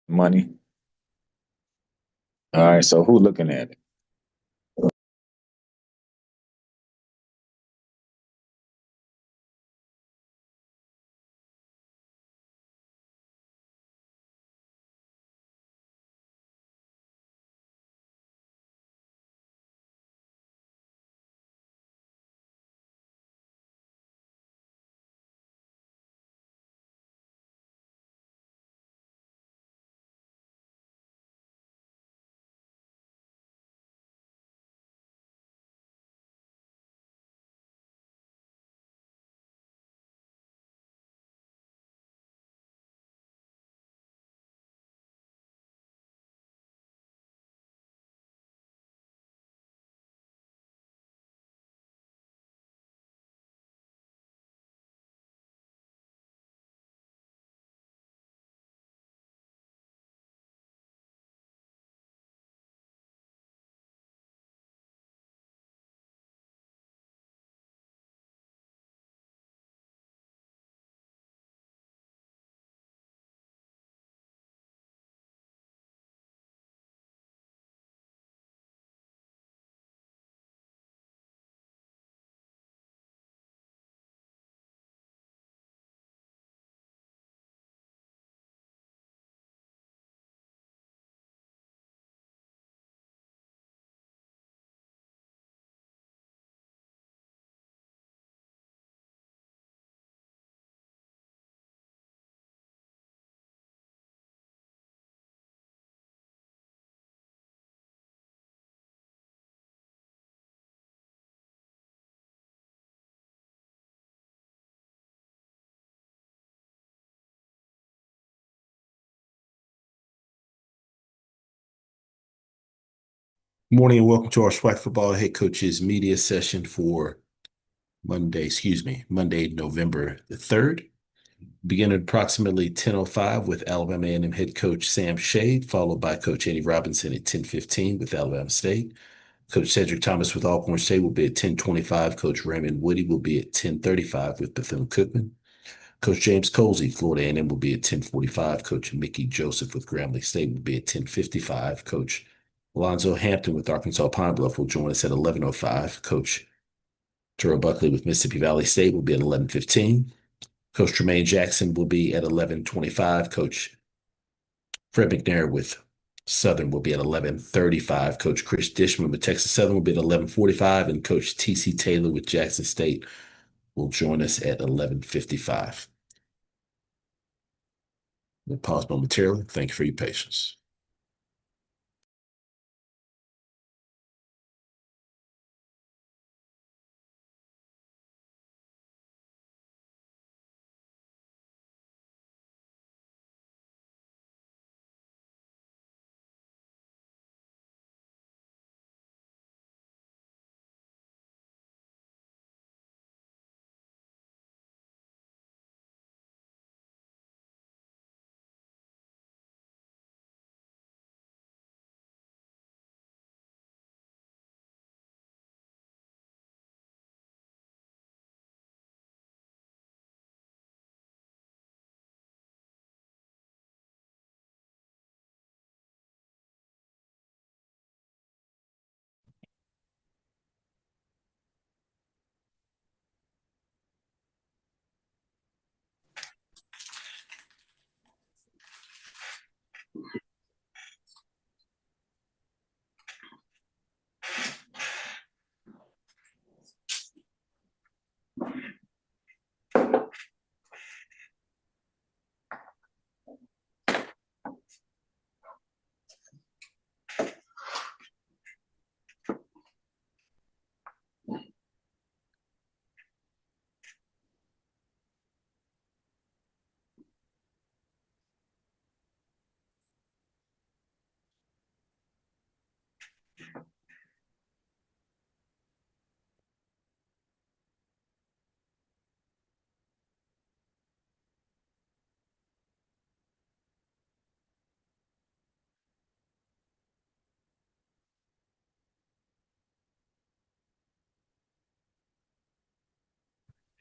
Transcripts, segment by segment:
Money. All right. So who looking at it? Morning and welcome to our SWAC football head coaches media session for Monday, November the 3rd. Begin at approximately 10:05 with Alabama A&M head coach Sam Shade, followed by Coach Eddie Robinson at 10:15 with Alabama State. Coach Cedric Thomas with Alcorn State will be at 10:25. Coach Raymond Woody will be at 10:35 with Bethune-Cookman. Coach James Colsey, Florida A&M, will be at 10:45. Coach Mickey Joseph with Grambling State will be at 10:55. Coach Alonzo Hampton with Arkansas Pine Bluff will join us at 11:05. Coach Terrell Buckley with Mississippi Valley State will be at 11:15. Coach Tremaine Jackson will be at 11:25. Coach Fred McNair with Southern will be at 11:35. Coach Chris Dishman with Texas Southern will be at 11:45. And Coach T.C. Taylor with Jackson State will join us at 11:55. We'll pause momentarily. Thank you for your patience.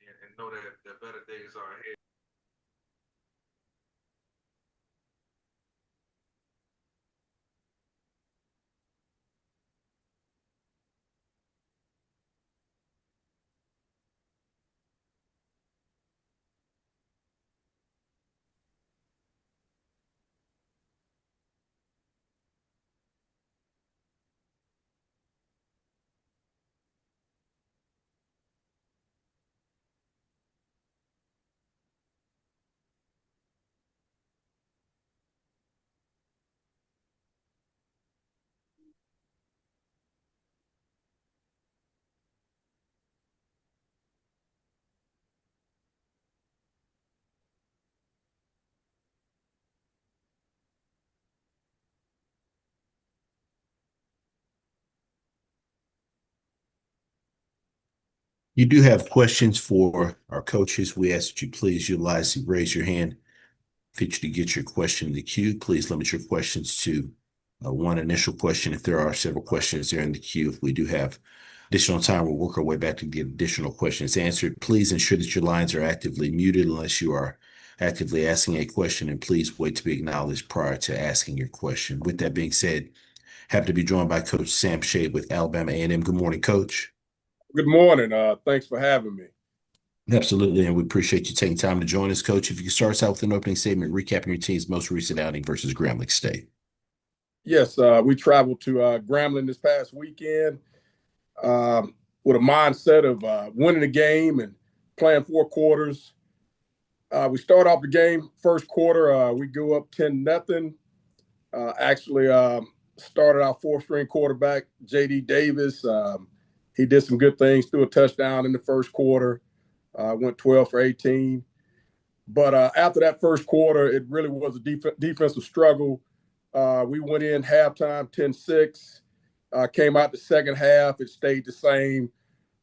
And know that the better days are ahead. You do have questions for our coaches. We ask that you please utilize the raise your hand feature to get your question in the queue. Please limit your questions to one initial question. If there are several questions there in the queue, if we do have additional time, we'll work our way back to get additional questions answered. Please ensure that your lines are actively muted unless you are actively asking a question, and please wait to be acknowledged prior to asking your question. With that being said, happy to be joined by Coach Sam Shade with Alabama A&M. Good morning, Coach. Good morning. Thanks for having me. Absolutely, and we appreciate you taking time to join us, Coach. If you could start us out with an opening statement, recapping your team's most recent outing versus Grambling State. Yes, we traveled to Grambling this past weekend with a mindset of winning the game and playing 4 quarters. We start off the game first quarter. We go up 10-0. Actually, started our 4th-string quarterback, J.D. Davis. He did some good things, threw a touchdown in the first quarter, went 12 for 18. But after that first quarter, it really was a defensive struggle. We went in halftime 10-6, came out the second half. It stayed the same,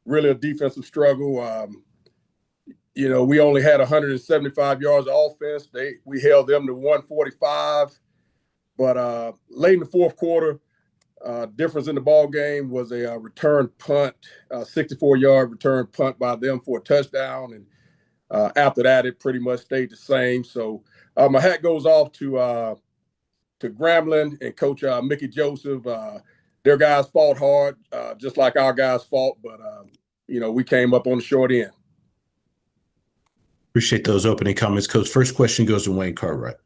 really a defensive struggle. We only had 175 yards of offense. We held them to 145. But late in the fourth quarter, difference in the ball game was a return punt, 64-yard return punt by them for a touchdown. And after that, it pretty much stayed the same. So my hat goes off to Grambling and Coach Mickey Joseph. Their guys fought hard, just like our guys fought. But, we came up on the short end. Appreciate those opening comments, Coach. First question goes to Wayne Cartwright.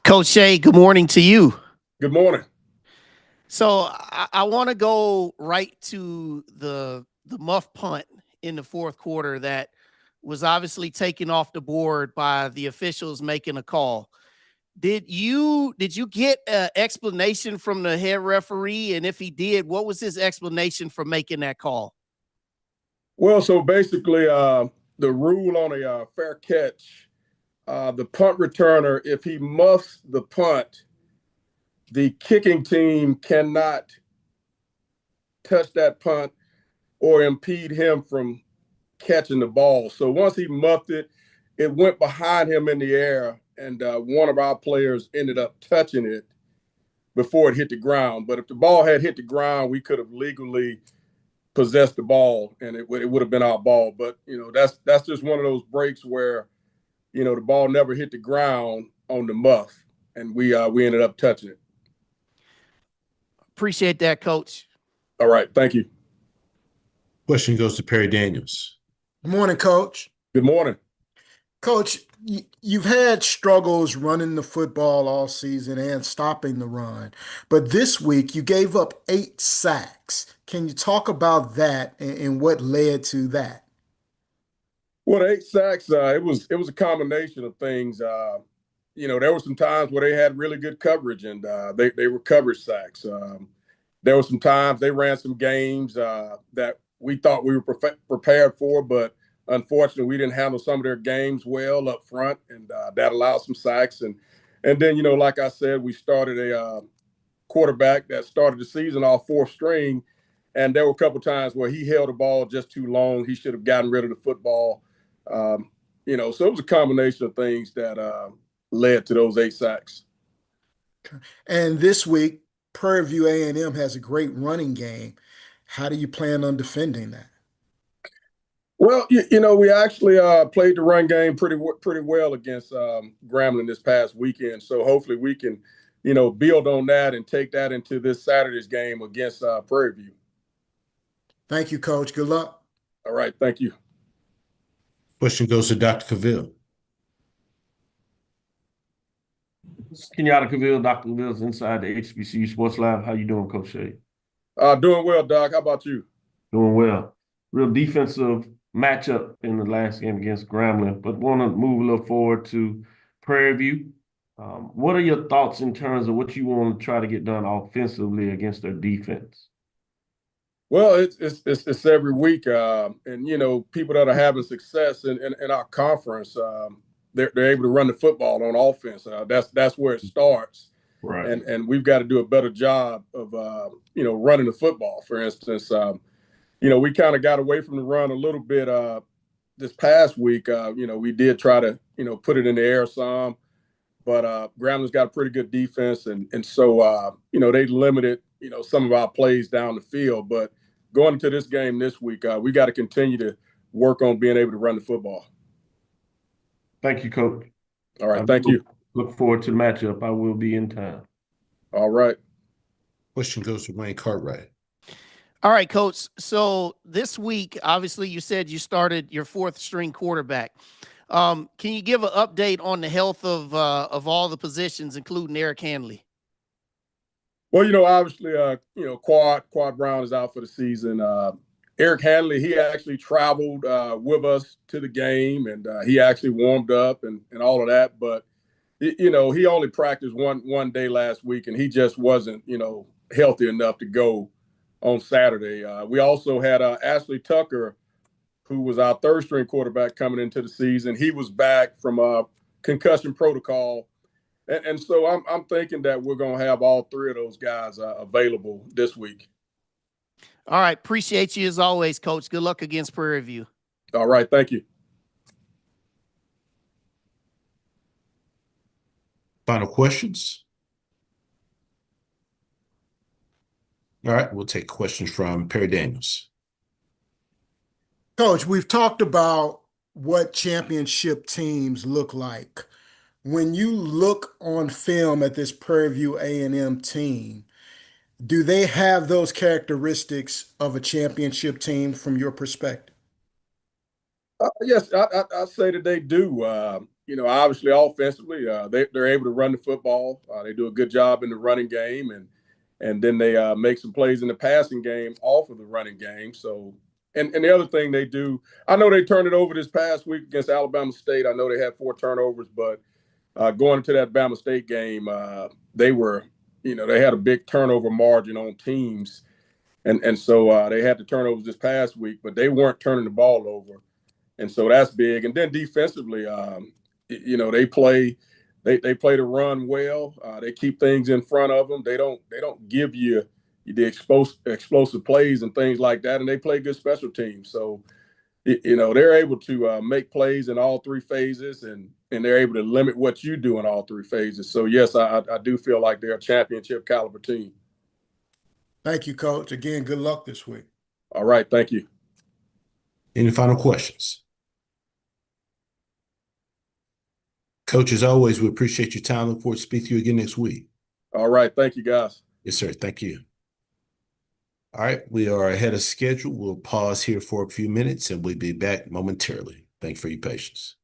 Coach Shea, good morning to you. Good morning. So I want to go right to the muff punt in the fourth quarter that was obviously taken off the board by the officials making a call. Did you get an explanation from the head referee? And if he did, what was his explanation for making that call? Well, so basically the rule on a fair catch, the punt returner, if he muffs the punt, the kicking team cannot touch that punt or impede him from catching the ball. So once he muffed it, it went behind him in the air, and one of our players ended up touching it before it hit the ground. But if the ball had hit the ground, we could have legally possessed the ball, and it would have been our ball. But, that's just one of those breaks where, the ball never hit the ground on the muff, and we ended up touching it. Appreciate that, Coach. All right. Thank you. Question goes to Perry Daniels. Good morning, Coach. Good morning. Coach, you've had struggles running the football all season and stopping the run, but this week you gave up 8 sacks. Can you talk about that and what led to that? Well, the 8 sacks, it was a combination of things. There were some times where they had really good coverage, and they were coverage sacks. There were some times they ran some games that we thought we were prepared for, but unfortunately, we didn't handle some of their games well up front, and that allowed some sacks. And then, like I said, we started a quarterback that started the season off 4th string, and there were a couple times where he held the ball just too long. He should have gotten rid of the football. So it was a combination of things that led to those 8 sacks. And this week, Prairie View A&M has a great running game. How do you plan on defending that? Well, we actually played the run game pretty well against Grambling this past weekend. So hopefully we can, build on that and take that into this Saturday's game against Prairie View. Thank you, Coach. Good luck. All right. Thank you. Question goes to Dr. Cavill. Kenyatta Cavill, Dr. Cavill's inside the HBCU Sports Lab. How you doing, Coach Shea? Doing well, Doc. How about you? Doing well. Real defensive matchup in the last game against Grambling, but want to move a little forward to Prairie View. What are your thoughts in terms of what you want to try to get done offensively against their defense? Well, it's every week, and people that are having success in our conference, they're able to run the football on offense. That's where it starts, right? And we've got to do a better job of running the football. For instance, we kind of got away from the run a little bit this past week. We did try to, put it in the air some, but Grambling's got a pretty good defense, and so they limited, some of our plays down the field. But going into this game this week, we got to continue to work on being able to run the football. Thank you, Coach. All right, thank you. Look forward to the matchup. I will be in town. All right. Question goes to Wayne Cartwright. All right, Coach. So this week, obviously, you said you started your fourth string quarterback. Can you give an update on the health of all the positions, including Eric Hanley? Well, obviously, Quad Brown is out for the season. Eric Hanley, he actually traveled with us to the game, and he actually warmed up and all of that. But he only practiced one day last week, and he just wasn't, healthy enough to go on Saturday. We also had Ashley Tucker, who was our third string quarterback coming into the season. He was back from a concussion protocol. And so I'm thinking that we're going to have all three of those guys available this week. All right. Appreciate you as always, Coach. Good luck against Prairie View. All right. Thank you. Final questions? All right, we'll take questions from Perry Daniels. Coach, we've talked about what championship teams look like. When you look on film at this Prairie View A&M team, do they have those characteristics of a championship team from your perspective? Yes, I say that they do. Obviously, offensively, they're able to run the football. They do a good job in the running game, and then they make some plays in the passing game off of the running game. So, and the other thing they do, I know they turned it over this past week against Alabama State. I know they had 4 turnovers, but going into that Bama State game, they were, they had a big turnover margin on teams, and so they had the turnovers this past week, but they weren't turning the ball over. And so that's big. And then defensively, they play the run well. They keep things in front of them. They don't give you the explosive plays and things like that. And they play good special teams. So they're able to make plays in all 3 phases, and they're able to limit what you do in all 3 phases. So yes, I do feel like they're a championship caliber team. Thank you, Coach. Again, good luck this week. All right, thank you. Any final questions? Coach, as always, we appreciate your time. Look forward to speaking to you again next week. All right, thank you, guys. Yes, sir. Thank you. All right, we are ahead of schedule. We'll pause here for a few minutes, and we'll be back momentarily. Thank you for your patience.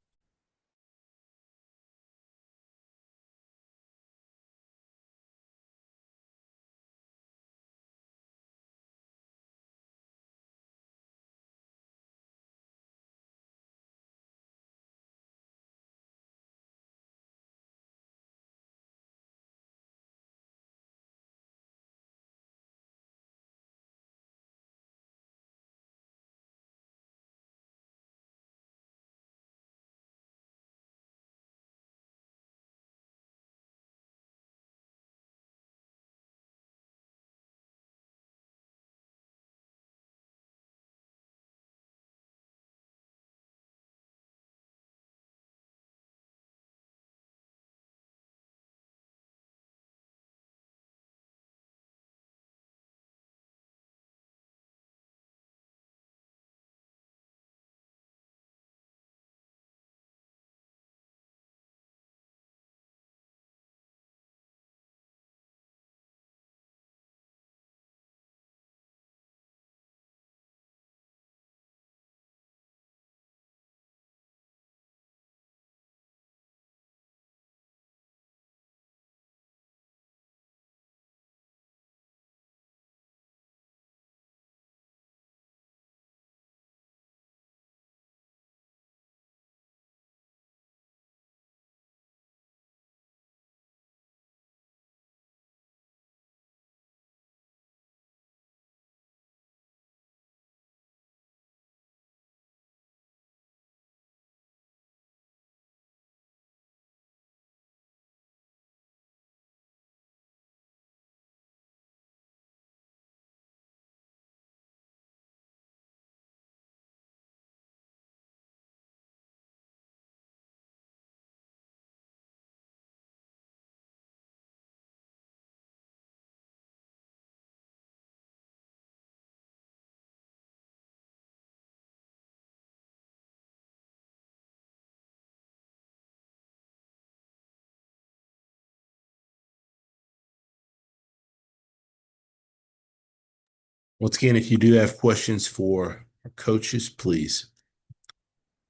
Once again, if you do have questions for our coaches, please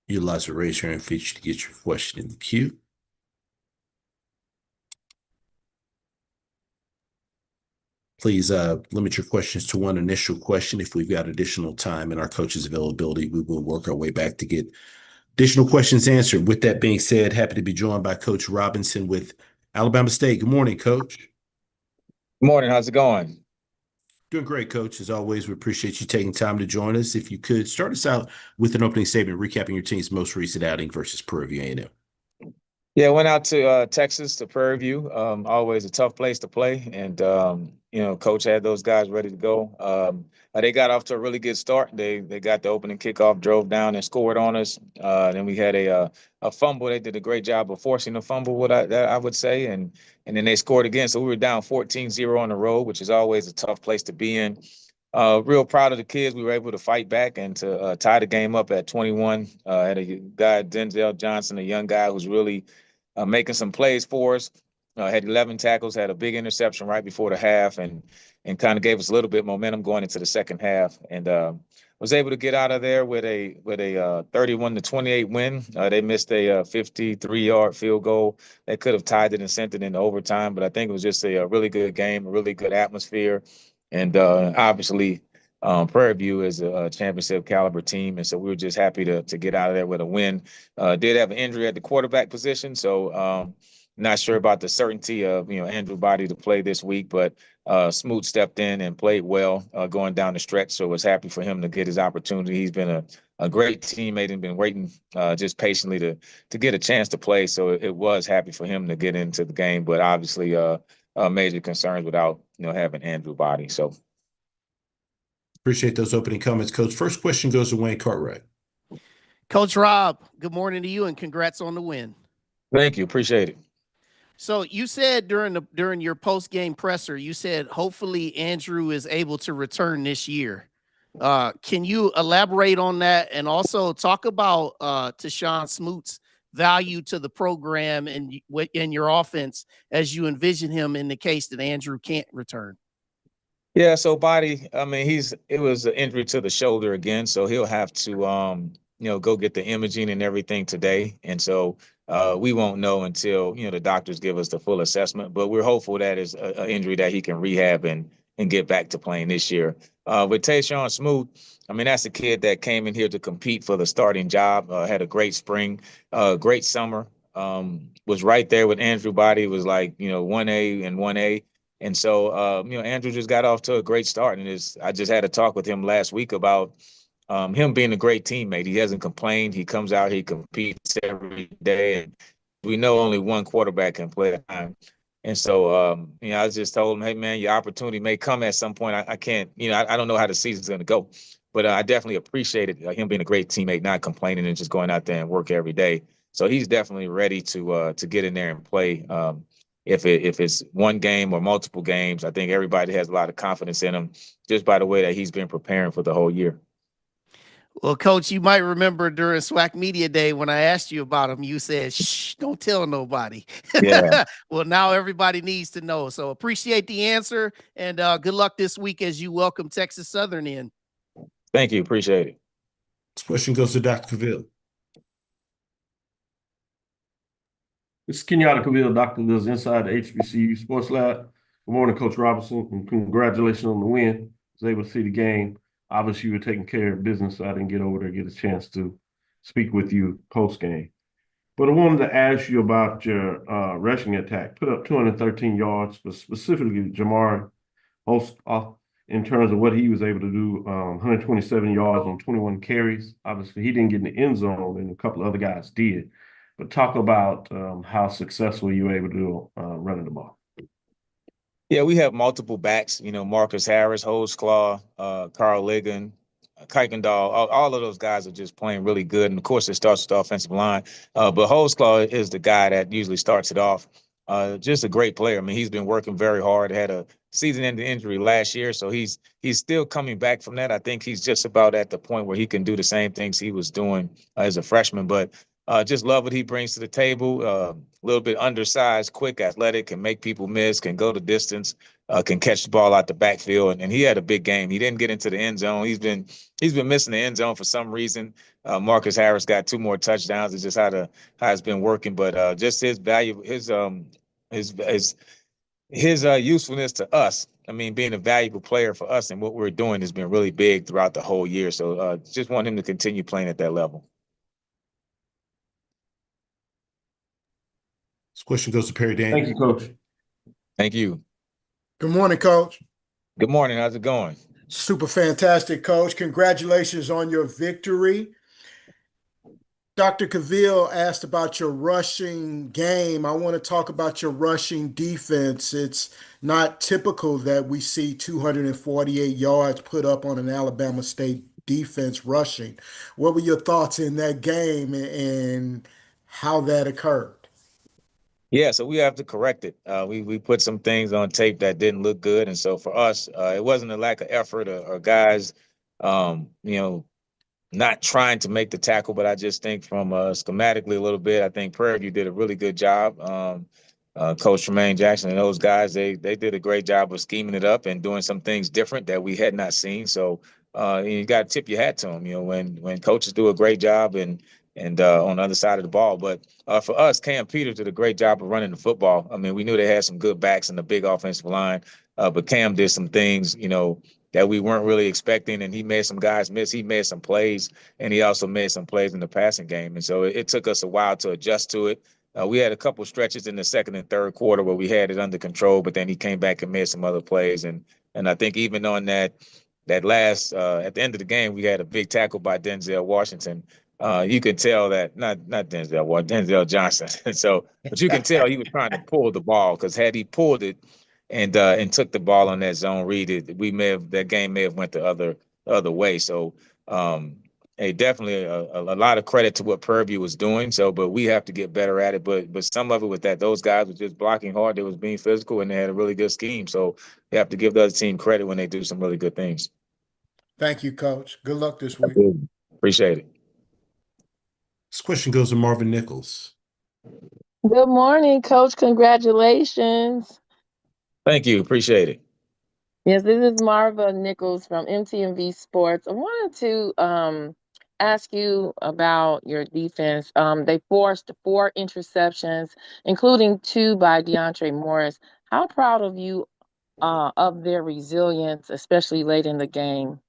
utilize the raise your hand feature to get your question in the queue. Please limit your questions to one initial question. If we've got additional time and our coaches' availability, we will work our way back to get additional questions answered. With that being said, happy to be joined by Coach Robinson with Alabama State. Good morning, Coach. Good morning. How's it going? Doing great, Coach. As always, we appreciate you taking time to join us. If you could start us out with an opening statement recapping your team's most recent outing versus Prairie View A&M. Yeah, went out to Texas to Prairie View. Always a tough place to play, and Coach had those guys ready to go. They got off to a really good start. They got the opening kickoff, drove down and scored on us. Then we had a fumble. They did a great job of forcing the fumble, I would say, and then they scored again. So we were down 14-0 on the road, which is always a tough place to be in. Real proud of the kids. We were able to fight back and to tie the game up at 21. Had a guy, Denzel Johnson, a young guy who's really making some plays for us. Had 11 tackles, had a big interception right before the half, and kind of gave us a little bit of momentum going into the second half. And was able to get out of there with a 31-28 win. They missed a 53-yard field goal. They could have tied it and sent it into overtime, but I think it was just a really good game, a really good atmosphere. And obviously, Prairie View is a championship caliber team, and so we were just happy to get out of there with a win. Did have an injury at the quarterback position, so not sure about the certainty of Andrew Body to play this week, but Smoot stepped in and played well going down the stretch, so was happy for him to get his opportunity. He's been a great teammate and been waiting just patiently to get a chance to play, so it was happy for him to get into the game, but obviously major concerns without having Andrew Body. So appreciate those opening comments, Coach. First question goes to Wayne Cartwright. Coach Rob, good morning to you and congrats on the win. Thank you. Appreciate it. So you said during your post-game presser, you said hopefully Andrew is able to return this year. Can you elaborate on that and also talk about Tashawn Smoot's value to the program and in your offense as you envision him in the case that Andrew can't return? Yeah, so Body, I mean, it was an injury to the shoulder again, so he'll have to go get the imaging and everything today. And so we won't know until the doctors give us the full assessment, but we're hopeful that is an injury that he can rehab and get back to playing this year. With Tashawn Smoot, I mean, that's a kid that came in here to compete for the starting job, had a great spring, great summer, was right there with Andrew Body, was like 1A and 1A. And so, Andrew just got off to a great start. And I just had a talk with him last week about him being a great teammate. He hasn't complained. He comes out, he competes every day. And we know only one quarterback can play at a time. And so, I just told him, hey, man, your opportunity may come at some point. I can't, I don't know how the season's going to go. But I definitely appreciated him being a great teammate, not complaining and just going out there and work every day. So he's definitely ready to get in there and play. If it's one game or multiple games, I think everybody has a lot of confidence in him just by the way that he's been preparing for the whole year. Well, Coach, you might remember during SWAC Media Day when I asked you about him, you said, shh, don't tell nobody. Yeah. Well, now everybody needs to know. So appreciate the answer, and good luck this week as you welcome Texas Southern in. Thank you. Appreciate it. This question goes to Dr. Cavill. This is Kenyatta Cavill, Dr. Cavill's inside the HBCU Sports Lab. Good morning, Coach Robinson, and congratulations on the win. I was able to see the game. Obviously, you were taking care of business, so I didn't get over there, get a chance to speak with you post-game. But I wanted to ask you about your rushing attack. Put up 213 yards, but specifically Jamar Host in terms of what he was able to do, 127 yards on 21 carries. Obviously, he didn't get in the end zone, and a couple of other guys did. But talk about how successful you were able to do running the ball. Yeah, we have multiple backs, Marcus Harris, Holzclaw, Carl Ligon, Kuykendall, all of those guys are just playing really good. And, of course, it starts with the offensive line. But Holzclaw is the guy that usually starts it off. Just a great player. I mean, he's been working very hard. Had a season-ending injury last year, so he's still coming back from that. I think he's just about at the point where he can do the same things he was doing as a freshman. But just love what he brings to the table. A little bit undersized, quick, athletic, can make people miss, can go the distance. can catch the ball out the backfield, and he had a big game. He didn't get into the end zone. He's been missing the end zone for some reason. Marcus Harris got 2 more touchdowns. It's just how it's been working, but just his value, his usefulness to us. I mean, being a valuable player for us and what we're doing has been really big throughout the whole year. So just want him to continue playing at that level. This question goes to Perry Daniel. Thank you, Coach. Thank you. Good morning, Coach. Good morning. How's it going? Super fantastic, Coach. Congratulations on your victory. Dr. Cavill asked about your rushing game. I want to talk about your rushing defense. It's not typical that we see 248 yards put up on an Alabama State defense rushing. What were your thoughts in that game and how that occurred? Yeah, so we have to correct it. We put some things on tape that didn't look good, and so for us, it wasn't a lack of effort or guys, not trying to make the tackle, but I just think from schematically a little bit, I think Prairie View did a really good job. Coach Tremaine Jackson and those guys, they did a great job of scheming it up and doing some things different that we had not seen. So you got to tip your hat to them. When coaches do a great job and on the other side of the ball. But for us, Cam Peters did a great job of running the football. I mean, we knew they had some good backs and a big offensive line, but Cam did some things, that we weren't really expecting, and he made some guys miss. He made some plays, and he also made some plays in the passing game. And so it took us a while to adjust to it. We had a couple stretches in the second and third quarter where we had it under control, but then he came back and made some other plays. And I think even on that last at the end of the game, we had a big tackle by Denzel Washington. You could tell that not Denzel Johnson. But you can tell he was trying to pull the ball, because had he pulled it and took the ball on that zone read, that game may have went the other way. So definitely a lot of credit to what Prairie View was doing. But we have to get better at it. But some of it with that, those guys were just blocking hard. They was being physical, and they had a really good scheme. So you have to give the other team credit when they do some really good things. Thank you, Coach. Good luck this week. Appreciate it. This question goes to Marvin Nichols. Good morning, Coach. Congratulations. Thank you. Appreciate it. Yes, this is Marva Nichols from MTMV Sports. I wanted to ask you about your defense. They forced 4 interceptions, including 2 by DeAndre Morris. How proud of you of their resilience, especially late in the game?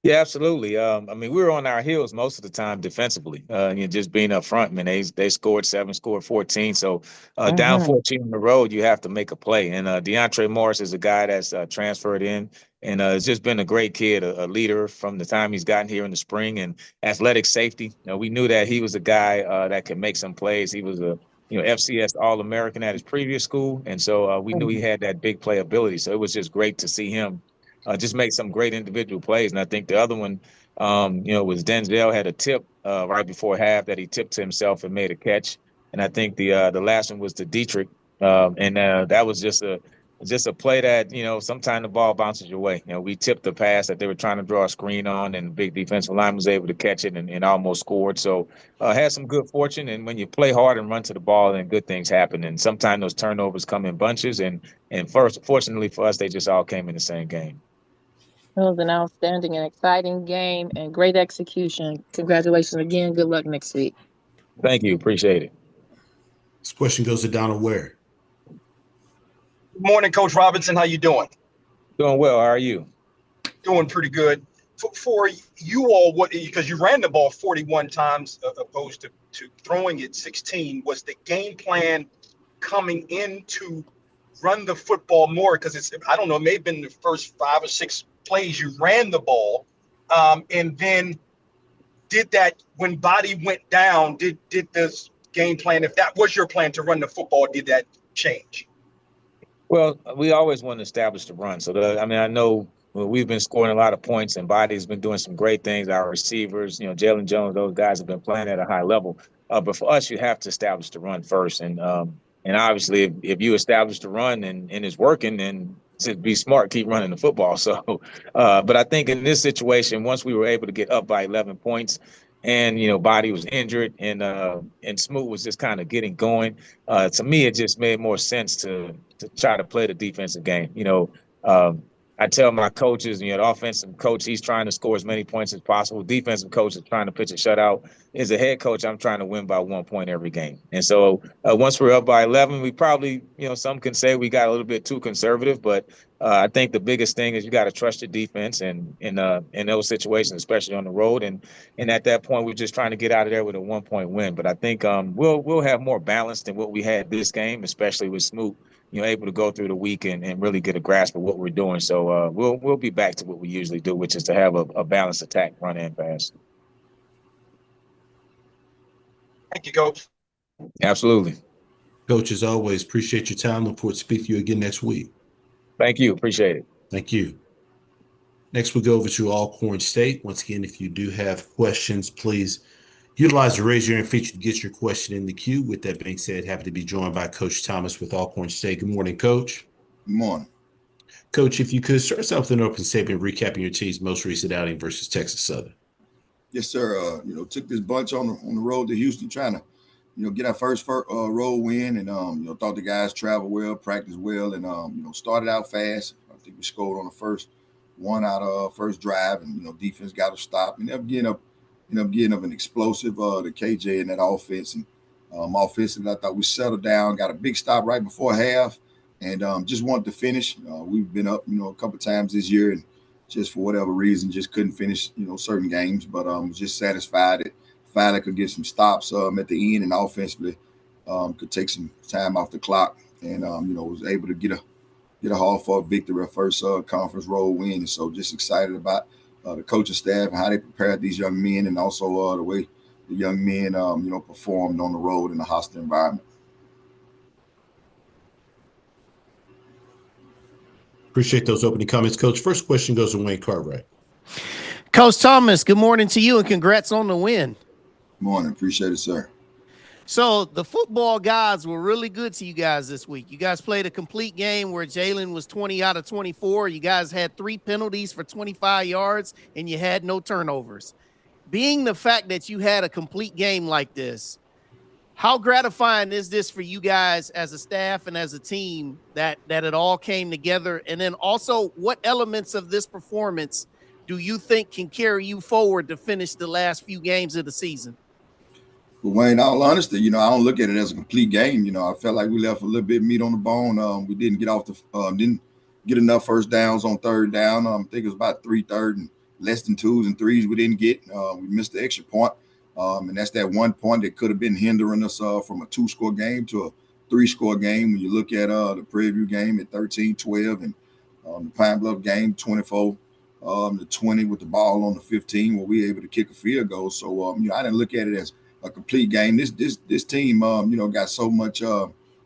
Yeah, absolutely. I mean, we were on our heels most of the time defensively. Just being up front, man, they scored 7, scored 14. So down 14 on the road, you have to make a play. And DeAndre Morris is a guy that's transferred in, and has just been a great kid, a leader from the time he's gotten here in the spring, and athletic safety. We knew that he was a guy that could make some plays. He was a FCS All-American at his previous school, and so we knew he had that big play ability. So it was just great to see him just make some great individual plays. And I think the other one, was Denzel had a tip right before half that he tipped to himself and made a catch. And I think the last one was to Dietrich, and that was just a play that sometimes the ball bounces your way. We tipped the pass that they were trying to draw a screen on, and the big defensive line was able to catch it and almost scored. So had some good fortune. And when you play hard and run to the ball, then good things happen. And sometimes those turnovers come in bunches. And fortunately for us, they just all came in the same game. It was an outstanding and exciting game and great execution. Congratulations again. Good luck next week. Thank you. Appreciate it. This question goes to Donald Ware. Good morning, Coach Robinson. How you doing? Doing well. How are you? Doing pretty good. For you all, because you ran the ball 41 times opposed to throwing it 16, was the game plan coming in to run the football more? Because I don't know, it may have been the first 5 or 6 plays you ran the ball, and then did that when Body went down? Did this game plan, if that was your plan to run the football, did that change? Well, we always want to establish the run. So I know we've been scoring a lot of points, and Body's been doing some great things. Our receivers, Jalen Jones, those guys have been playing at a high level. But for us, you have to establish the run first, and obviously, if you establish the run and it's working, then to be smart, keep running the football. So, but I think in this situation, once we were able to get up by 11 points, and Body was injured, and Smoot was just kind of getting going. To me, it just made more sense to try to play the defensive game. Um, I tell my coaches, the offensive coach, he's trying to score as many points as possible. Defensive coach is trying to pitch a shutout. As a head coach, I'm trying to win by 1 point every game. And so once we're up by 11, we probably, some can say we got a little bit too conservative, but I think the biggest thing is you got to trust your defense and in those situations, especially on the road. And at that point, we're just trying to get out of there with a 1 point win. But I think we'll have more balance than what we had this game, especially with Smoot, able to go through the week and really get a grasp of what we're doing. So we'll be back to what we usually do, which is to have a balanced attack, run and pass. Thank you, Coach. Absolutely. Coach, as always, appreciate your time. Look forward to speaking to you again next week. Thank you. Appreciate it. Thank you. Next, we'll go over to Alcorn State. Once again, if you do have questions, please utilize the raise your hand feature to get your question in the queue. With that being said, happy to be joined by Coach Thomas with Alcorn State. Good morning, Coach. Good morning. Coach, if you could start us off with an open statement recapping your team's most recent outing versus Texas Southern. Yes, sir. Took this bunch on the road to Houston, trying to, get our first road win, and thought the guys traveled well, practiced well, and started out fast. I think we scored on the first one out of first drive, and defense got to stop, and getting up an explosive to KJ in that offense, and offensively I thought we settled down, got a big stop right before half, and just wanted to finish. We've been up, a couple times this year, and just for whatever reason, just couldn't finish, certain games. But was just satisfied that finally could get some stops at the end, and offensively could take some time off the clock, and was able to get a haul for a victory, a first conference road win. And so just excited about the coaching staff and how they prepared these young men, and also the way the young men performed on the road in a hostile environment. Appreciate those opening comments, Coach. First question goes to Wayne Cartwright. Coach Thomas, good morning to you and congrats on the win. Good morning. Appreciate it, sir. So the football guys were really good to you guys this week. You guys played a complete game where Jalen was 20 out of 24. You guys had 3 penalties for 25 yards, and you had no turnovers. Being the fact that you had a complete game like this, how gratifying is this for you guys as a staff and as a team that it all came together? And then also, what elements of this performance do you think can carry you forward to finish the last few games of the season? But Wayne, all honesty, I don't look at it as a complete game. I felt like we left a little bit of meat on the bone. We didn't didn't get enough first downs on third down. I think it was about 3 third and less than 2s and 3s we didn't get. We missed the extra point. And that's that 1 point that could have been hindering us from a 2-score game to a 3-score game. When you look at the Prairie View game at 13-12 and the Pine Bluff game 24 to 20 with the ball on the 15, where we were able to kick a field goal. So I didn't look at it as a complete game. This team got so much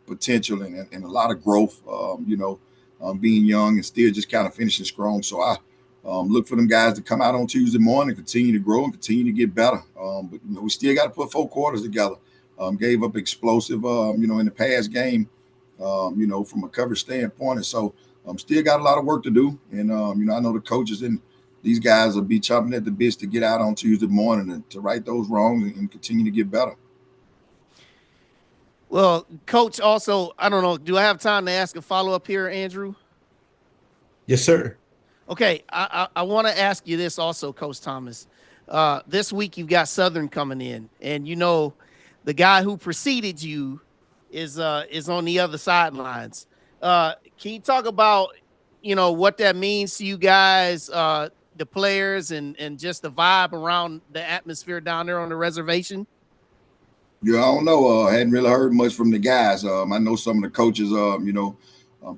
potential and a lot of growth. Being young and still just kind of finishing strong. So I look for them guys to come out on Tuesday morning, continue to grow and continue to get better. But we still got to put 4 quarters together. Gave up explosive, in the past game, from a coverage standpoint. And so still got a lot of work to do. And, I know the coaches and these guys will be chomping at the bits to get out on Tuesday morning and to right those wrongs and continue to get better. Well, Coach, also, I don't know, do I have time to ask a follow-up here, Andrew? Yes, sir. Okay, I want to ask you this also, Coach Thomas. This week you've got Southern coming in, and the guy who preceded you is on the other sidelines. Can you talk about what that means to you guys, the players, and just the vibe around the atmosphere down there on the reservation? Yeah, I don't know. I hadn't really heard much from the guys. I know some of the coaches.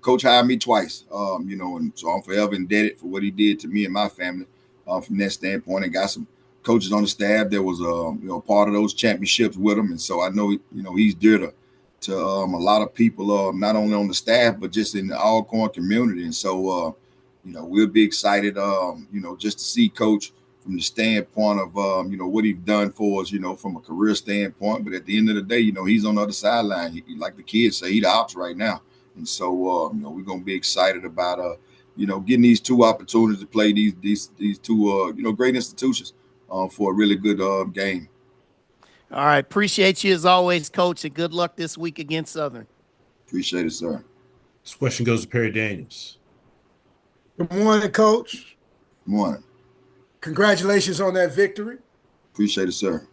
Coach hired me twice, and so I'm forever indebted for what he did to me and my family from that standpoint. And got some coaches on the staff that was, part of those championships with him. And so I know, he's dear to a lot of people, not only on the staff, but just in the Alcorn community. And so, we'll be excited, just to see Coach from the standpoint of, what he's done for us, from a career standpoint. But at the end of the day, he's on the other sideline. Like the kids say, he the ops right now. And so, we're going to be excited about, getting these 2 opportunities to play these 2, great institutions. for a really good game. All right. Appreciate you as always, Coach, and good luck this week against Southern. Appreciate it, sir. This question goes to Perry Daniels. Good morning, Coach. Good morning. Congratulations on that victory. Appreciate it, sir.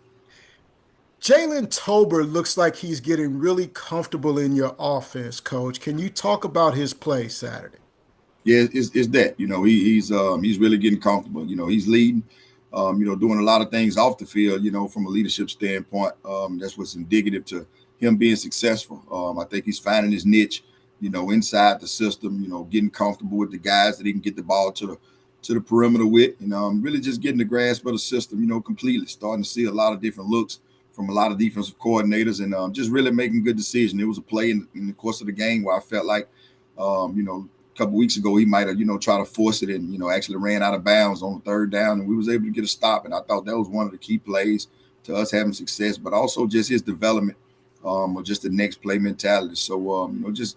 Jalen Tolbert looks like he's getting really comfortable in your offense, Coach. Can you talk about his play Saturday? Yeah, it's that, he's really getting comfortable. He's leading, doing a lot of things off the field, from a leadership standpoint. That's what's indicative to him being successful. I think he's finding his niche, inside the system, getting comfortable with the guys that he can get the ball to the perimeter with, and really just getting the grasp of the system, completely. Starting to see a lot of different looks from a lot of defensive coordinators, and just really making good decisions. It was a play in the course of the game where I felt like, a couple weeks ago, he might have, tried to force it and, actually ran out of bounds on 3rd down, and we was able to get a stop. And I thought that was one of the key plays to us having success, but also just his development, or just the next play mentality. So, just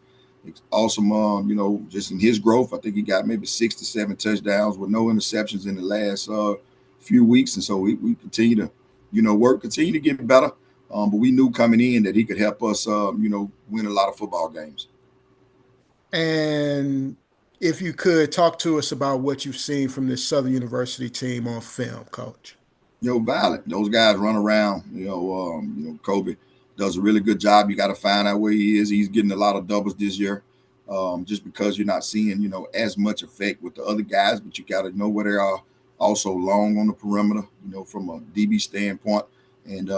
awesome, just in his growth. I think he got maybe 6 to 7 touchdowns with no interceptions in the last few weeks. And so we continue to, continue to get better. But we knew coming in that he could help us, win a lot of football games. And if you could talk to us about what you've seen from this Southern University team on film, Coach. Violent. Those guys run around. Kobe does a really good job. You got to find out where he is. He's getting a lot of doubles this year, just because you're not seeing, as much effect with the other guys, but you got to know where they are. Also long on the perimeter, from a DB standpoint. And,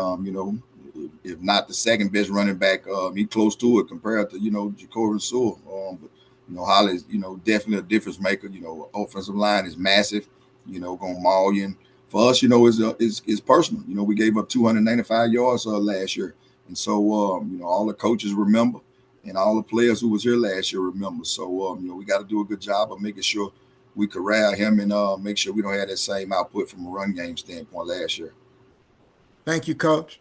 if not the second best running back, he close to it compared to, Jacory Sewell. But, Holly's, definitely a difference maker. Offensive line is massive, going to maul you. And for us, it's personal. We gave up 295 yards last year. And so, all the coaches remember, and all the players who was here last year remember. So, we got to do a good job of making sure we corral him and make sure we don't have that same output from a run game standpoint last year. Thank you, Coach.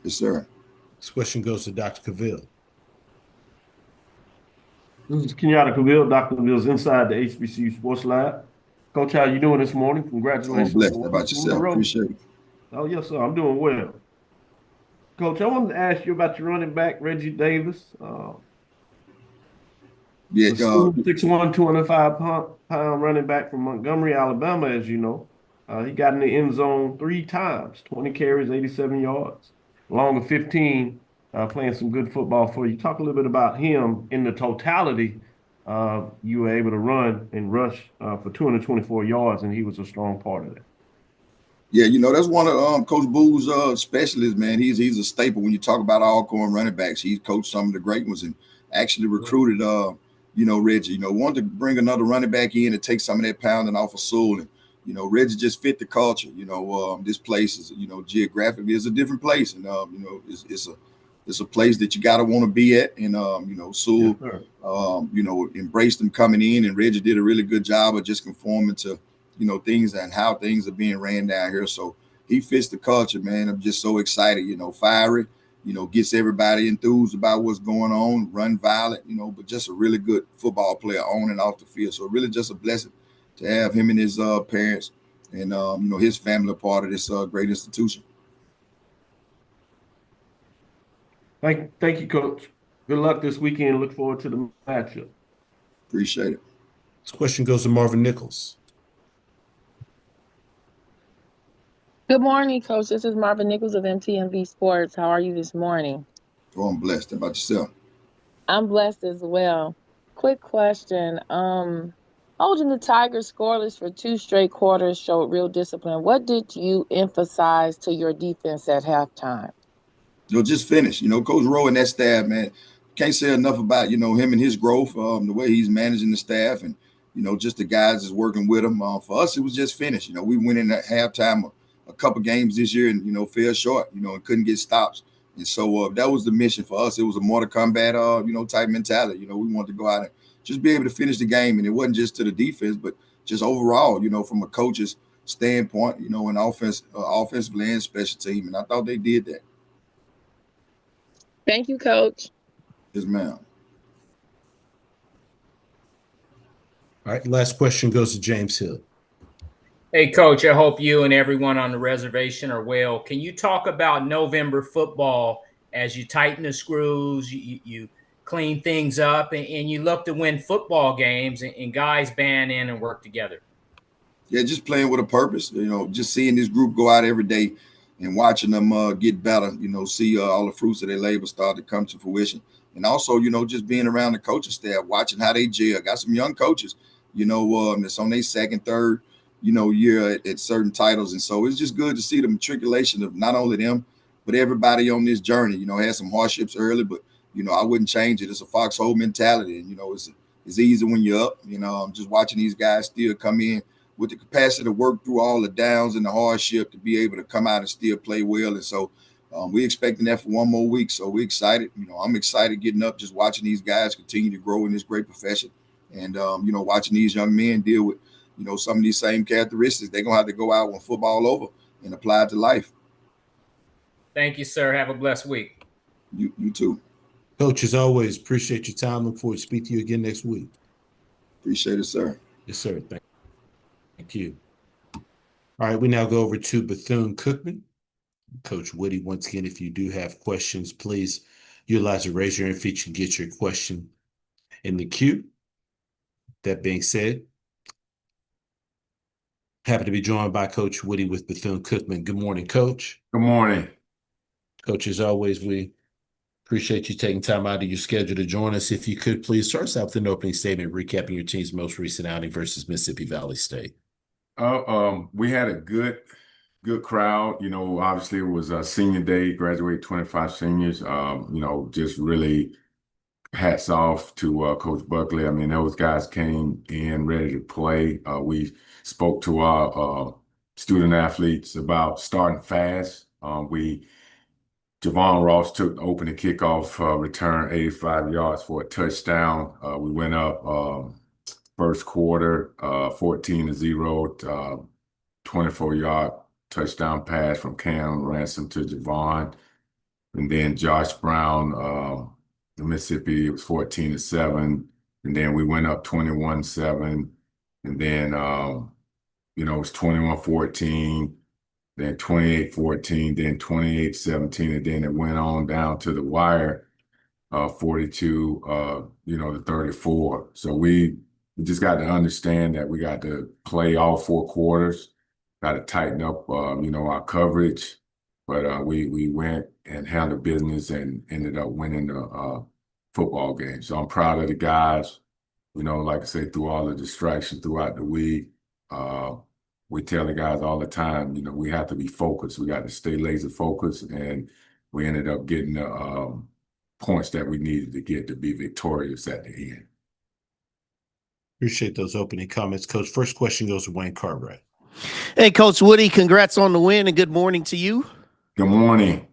Yes, sir. This question goes to Dr. Cavill. This is Kenyatta Cavill. Dr. Cavill's inside the HBCU Sports Lab. Coach, how you doing this morning? Congratulations. I'm blessed. How about yourself? Appreciate it. Oh, yes, sir. I'm doing well. Coach, I wanted to ask you about your running back, Reggie Davis. 6'1", 205-pound running back from Montgomery, Alabama, as you know. He got in the end zone 3 times, 20 carries, 87 yards, along with 15, playing some good football for you. Talk a little bit about him in the totality. You were able to run and rush for 224 yards, and he was a strong part of that. Yeah, that's one of Coach Boo's specialists, man. He's a staple when you talk about Alcorn running backs. He's coached some of the great ones and actually recruited, Reggie. Wanted to bring another running back in and take some of that pounding off of Sewell. And, Reggie just fit the culture. This place is, geographically is a different place. And, it's a place that you got to want to be at. And, Sewell, embraced him coming in. And Reggie did a really good job of just conforming to, things and how things are being ran down here. So he fits the culture, man. I'm just so excited, fiery, gets everybody enthused about what's going on, run violent, but just a really good football player on and off the field. So really just a blessing to have him and his parents and, his family part of this great institution. Thank you, Coach. Good luck this weekend. Look forward to the matchup. Appreciate it. This question goes to Marvin Nichols. Good morning, Coach. This is Marvin Nichols of MTMV Sports. How are you this morning? Oh, I'm blessed. How about yourself? I'm blessed as well. Quick question. Holding the Tigers scoreless for 2 straight quarters showed real discipline. What did you emphasize to your defense at halftime? Just finish. Coach Rowe and that staff, man, can't say enough about, him and his growth, the way he's managing the staff and, just the guys that's working with him. For us, it was just finish. We went in at halftime a couple games this year and, fell short, and couldn't get stops. And so that was the mission for us. It was a more to combat, type mentality. We wanted to go out and just be able to finish the game. And it wasn't just to the defense, but just overall, from a coach's standpoint, an offensive and special team. And I thought they did that. Thank you, Coach. Yes, ma'am. All right. Last question goes to James Hill. Hey, Coach, I hope you and everyone on the reservation are well. Can you talk about November football as you tighten the screws, you clean things up, and you look to win football games and guys band in and work together? Yeah, just playing with a purpose. You know, just seeing this group go out every day and watching them get better. You know, see all the fruits of their labor start to come to fruition, and also, you know, just being around the coaching staff, watching how they gel. Got some young coaches, you know, that's on their second, third, you know, year at certain titles, and so it's just good to see the matriculation of not only them but everybody on this journey. You know, had some hardships early, but you know, I wouldn't change it. It's a foxhole mentality, and you know, it's easy when you're up. You know, I'm just watching these guys still come in with the capacity to work through all the downs and the hardship to be able to come out and still play well. And so we're expecting that for one more week. So we're excited. You know, I'm excited getting up, just watching these guys continue to grow in this great profession. And, you know, watching these young men deal with, you know, some of these same characteristics. They're going to have to go out when football over and apply it to life. Thank you, sir. Have a blessed week. You too. Coach, as always, appreciate your time. Look forward to speak to you again next week. Appreciate it, sir. Yes, sir. Thank you. All right, we now go over to Bethune-Cookman. Coach Woody, once again, if you do have questions, please utilize the raise your hand feature and get your question in the queue. That being said, happy to be joined by Coach Woody with Bethune-Cookman. Good morning, Coach. Good morning. Coach, as always, we appreciate you taking time out of your schedule to join us. If you could, please start us out with an opening statement recapping your team's most recent outing versus Mississippi Valley State. We had a good crowd. You know, obviously it was a senior day, graduated 25 seniors. You know, just really hats off to Coach Buckley. I mean, those guys came in ready to play. We spoke to our student athletes about starting fast. Javon Ross took the opening kickoff return 85 yards for a touchdown. We went up first quarter 14-0, 24-yard touchdown pass from Cam Ransom to Javon. And then Josh Brown, the Mississippi, it was 14-7. And then we went up 21-7. And then, you know, it was 21-14. Then 28-14, then 28-17, and then it went on down to the wire, 42, you know, to 34. So we just got to understand that we got to play all four quarters, got to tighten up, you know, our coverage. But we went and handled business and ended up winning the football game. So I'm proud of the guys, you know, like I say, through all the distraction throughout the week. We tell the guys all the time, you know, we have to be focused. We got to stay laser focused, and we ended up getting the points that we needed to get to be victorious at the end. Appreciate those opening comments, Coach. First question goes to Wayne Cartwright. Hey, Coach Woody, congrats on the win and good morning to you. Good morning.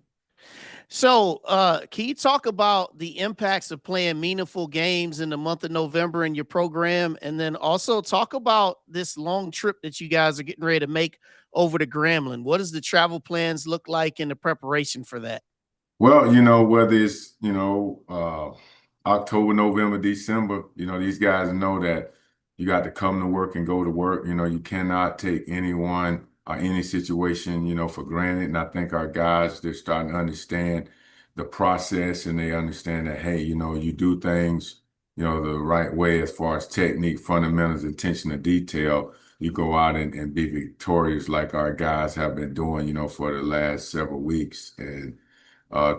So, can you talk about the impacts of playing meaningful games in the month of November in your program? And then also talk about this long trip that you guys are getting ready to make over to Grambling. What does the travel plans look like in the preparation for that? Well, you know, whether it's, you know, October, November, December, you know, these guys know that you got to come to work and go to work. You know, you cannot take anyone or any situation, you know, for granted. And I think our guys, they're starting to understand the process, and they understand that, hey, you know, you do things, you know, the right way as far as technique, fundamentals, attention to detail. You go out and be victorious like our guys have been doing, you know, for the last several weeks. And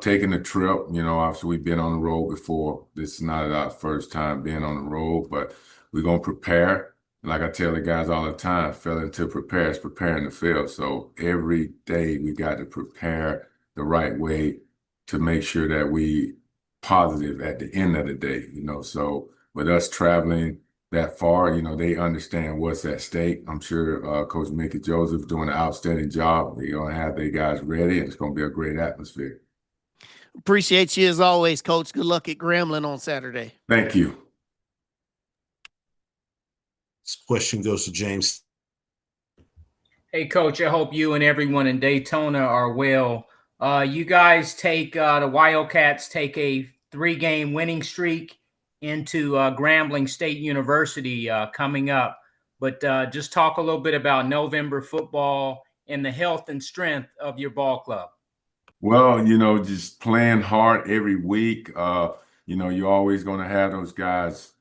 taking the trip, you know, obviously we've been on the road before. This is not our first time being on the road, but we're going to prepare. Like I tell the guys all the time, failing to prepare is preparing to fail. So every day we got to prepare the right way to make sure that we positive at the end of the day, you know. So with us traveling that far, you know, they understand what's at stake. I'm sure Coach Mickey Joseph doing an outstanding job. They're going to have their guys ready, and it's going to be a great atmosphere. Appreciate you as always, Coach. Good luck at Grambling on Saturday. Thank you. This question goes to James. Hey, Coach, I hope you and everyone in Daytona are well. You guys take the Wildcats take a 3-game winning streak into Grambling State University coming up. but just talk a little bit about November football and the health and strength of your ball club. Well, just playing hard every week. You're always going to have those guys,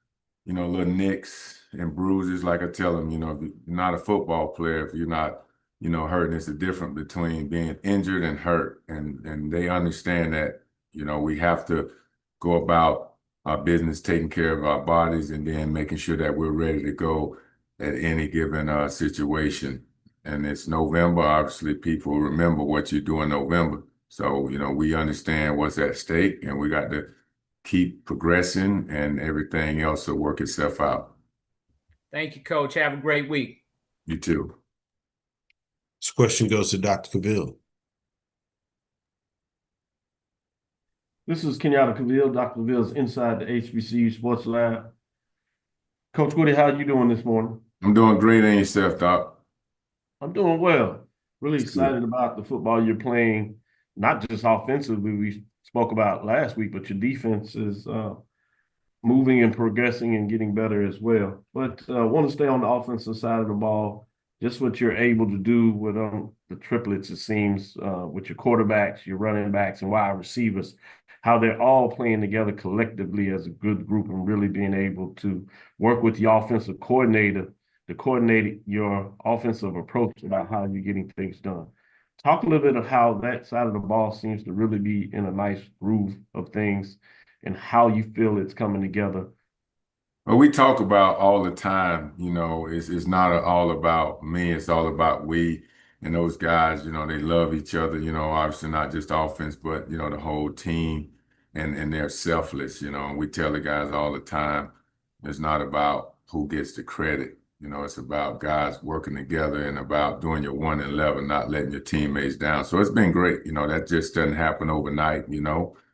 little nicks and bruises. Like I tell them, if you're not a football player, if you're not, hurting, it's the difference between being injured and hurt. And they understand that, we have to go about our business, taking care of our bodies, and then making sure that we're ready to go at any given situation. And it's November. Obviously, people remember what you do in November. So, we understand what's at stake, and we got to keep progressing, and everything else will work itself out. Thank you, Coach. Have a great week. You too. This question goes to Dr. Cavill. This is Kenyatta Cavill. Dr. Cavill's inside the HBCU Sports Lab. Coach Woody, how you doing this morning? I'm doing great. And yourself, Doc? I'm doing well. Really That's excited good. about the football you're playing, not just offensively, we spoke about last week, but your defense is moving and progressing and getting better as well. But I want to stay on the offensive side of the ball, just what you're able to do with the triplets, it seems, with your quarterbacks, your running backs, and wide receivers, how they're all playing together collectively as a good group and really being able to work with the offensive coordinator to coordinate your offensive approach about how you're getting things done. Talk a little bit of how that side of the ball seems to really be in a nice groove of things and how you feel it's coming together. Well, we talk about all the time, it's not all about me, it's all about we. And those guys, they love each other, obviously not just offense, but, the whole team, and they're selfless, and we tell the guys all the time, it's not about who gets the credit. It's about guys working together and about doing your 1 and 11, not letting your teammates down. So it's been great. That just doesn't happen overnight,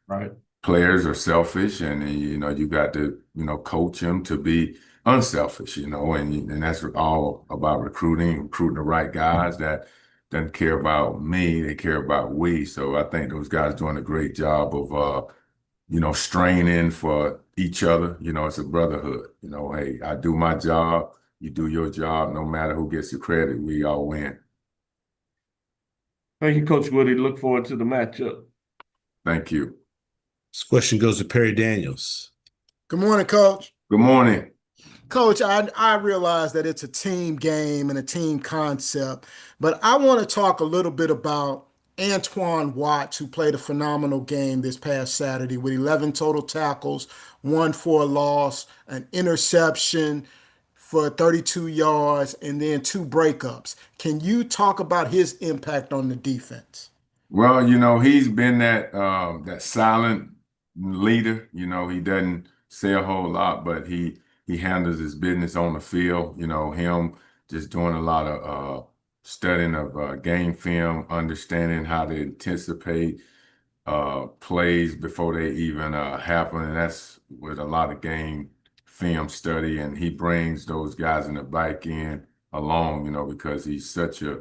Right. Players are selfish, and you got to coach them to be unselfish, and that's all about recruiting the right guys that doesn't care about me, they care about we. So I think those guys doing a great job of straining for each other. It's a brotherhood. Hey, I do my job, you do your job. No matter who gets the credit, we all win. Thank you, Coach Woody. Look forward to the matchup. Thank you. This question goes to Perry Daniels. Good morning, Coach. Good morning. Coach, I realize that it's a team game and a team concept, but I want to talk a little bit about Antoine Watts, who played a phenomenal game this past Saturday with 11 total tackles, 1 for a loss, an interception for 32 yards, and then 2 breakups. Can you talk about his impact on the defense? Well, he's been that silent leader. He doesn't say a whole lot, but he handles his business on the field. Him just doing a lot of studying of game film, understanding how to anticipate plays before they even happen. And that's with a lot of game film study. And he brings those guys in the back end along, because he's such a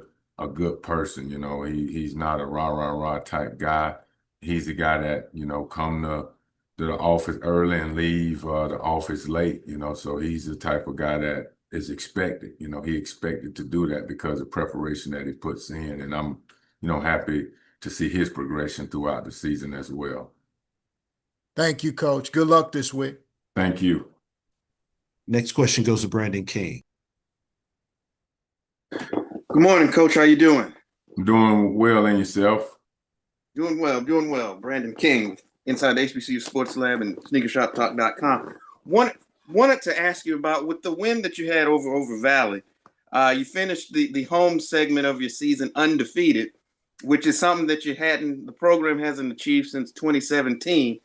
good person. He's not a rah type guy. He's the guy that, come to the office early and leave the office late, so he's the type of guy that is expected. He expected to do that because of preparation that he puts in. And I'm, happy to see his progression throughout the season as well. Thank you, Coach. Good luck this week. Thank you. Next question goes to Brandon King. Good morning, Coach. How you doing? I'm doing well, and yourself? Doing well. Brandon King, inside the HBCU Sports Lab and SneakerShopTalk.com. Wanted to ask you about, with the win that you had over Valley, you finished the home segment of your season undefeated, which is something that the program hasn't achieved since 2017.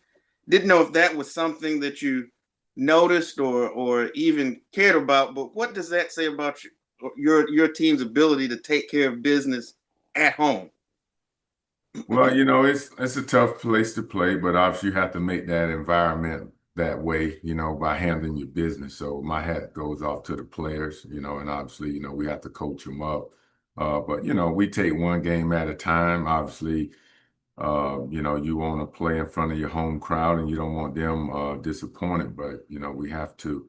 Didn't know if that was something that you noticed or even cared about, but what does that say about your team's ability to take care of business at home? Well, it's a tough place to play, but obviously you have to make that environment that way, by handling your business. So my hat goes off to the players, and obviously, we have to coach them up. But, we take one game at a time. Obviously, you want to play in front of your home crowd and you don't want them disappointed, but, we have to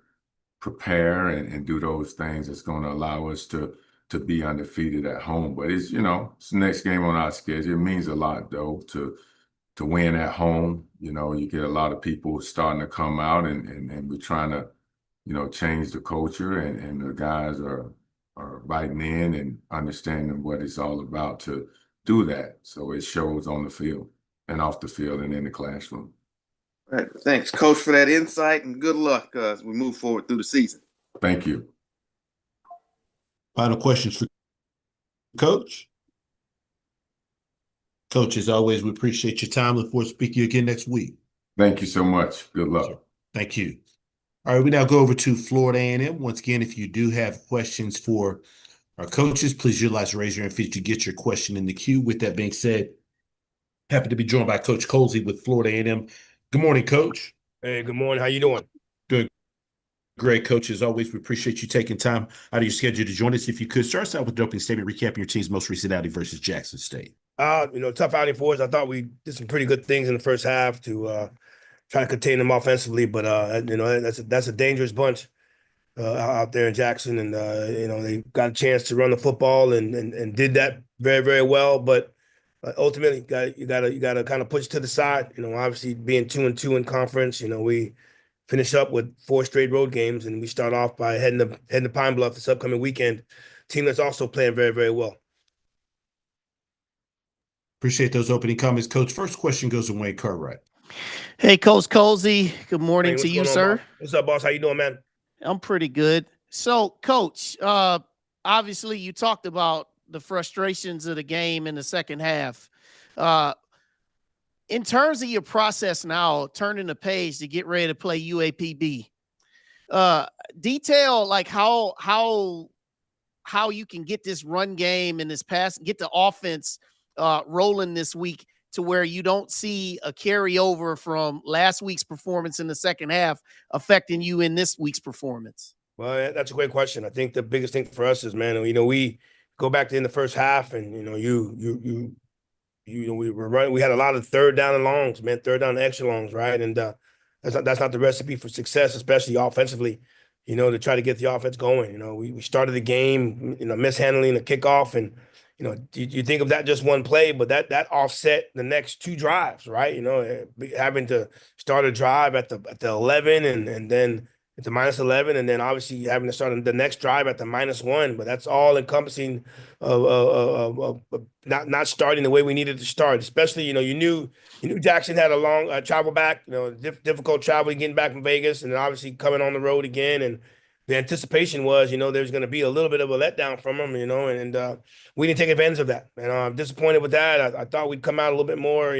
prepare and do those things that's going to allow us to be undefeated at home. But it's, it's the next game on our schedule. It means a lot, though, to win at home. You get a lot of people starting to come out, and we're trying to, change the culture, and the guys are biting in and understanding what it's all about to do that. So it shows on the field and off the field and in the classroom. All right. Thanks, Coach, for that insight, and good luck as we move forward through the season. Thank you. Final questions for Coach? Coach, as always, we appreciate your time. Look forward to speaking to you again next week. Thank you so much. Good luck. Thank you. All right, we now go over to Florida A&M. Once again, if you do have questions for our coaches, please utilize the raise your hand feature to get your question in the queue. With that being said, happy to be joined by Coach Colsey with Florida A&M. Good morning, Coach. Hey, good morning. How you doing? Good. Great, Coach. As always, we appreciate you taking time out of your schedule to join us. If you could, start us out with an opening statement recapping your team's most recent outing versus Jackson State. Tough outing for us. I thought we did some pretty good things in the first half to try to contain them offensively, but that's a dangerous bunch out there in Jackson, and they got a chance to run the football and did that very, very well. But ultimately, you got to kind of push to the side. Obviously being 2-2 in conference, we finish up with 4 straight road games, and we start off by heading to Pine Bluff this upcoming weekend. Team that's also playing very, very well. Appreciate those opening comments, Coach. First question goes to Wayne Cartwright. Hey, Coach Colsey. Good morning to you, sir. Boss? What's up, boss? How you doing, man? I'm pretty good. So, Coach, obviously you talked about the frustrations of the game in the second half. In terms of your process now, turning the page to get ready to play UAPB, detail like how you can get this run game and this pass, get the offense rolling this week to where you don't see a carryover from last week's performance in the second half affecting you in this week's performance? Well, that's a great question. I think the biggest thing for us is, man, we go back to in the first half, and we were running. We had a lot of third down and longs, man, third down and extra longs, right? And that's not the recipe for success, especially offensively. To try to get the offense going. We started the game, mishandling the kickoff, and you think of that just one play, but that offset the next 2 drives, right? Having to start a drive at the 11 and then at the -11, and then obviously having to start the next drive at the -1. But that's all encompassing of not starting the way we needed to start. Especially, you knew Jackson had a long travel back, difficult travel getting back from Vegas, and then obviously coming on the road again. And the anticipation was, there's going to be a little bit of a letdown from them, and we didn't take advantage of that. And I'm disappointed with that. I thought we'd come out a little bit more,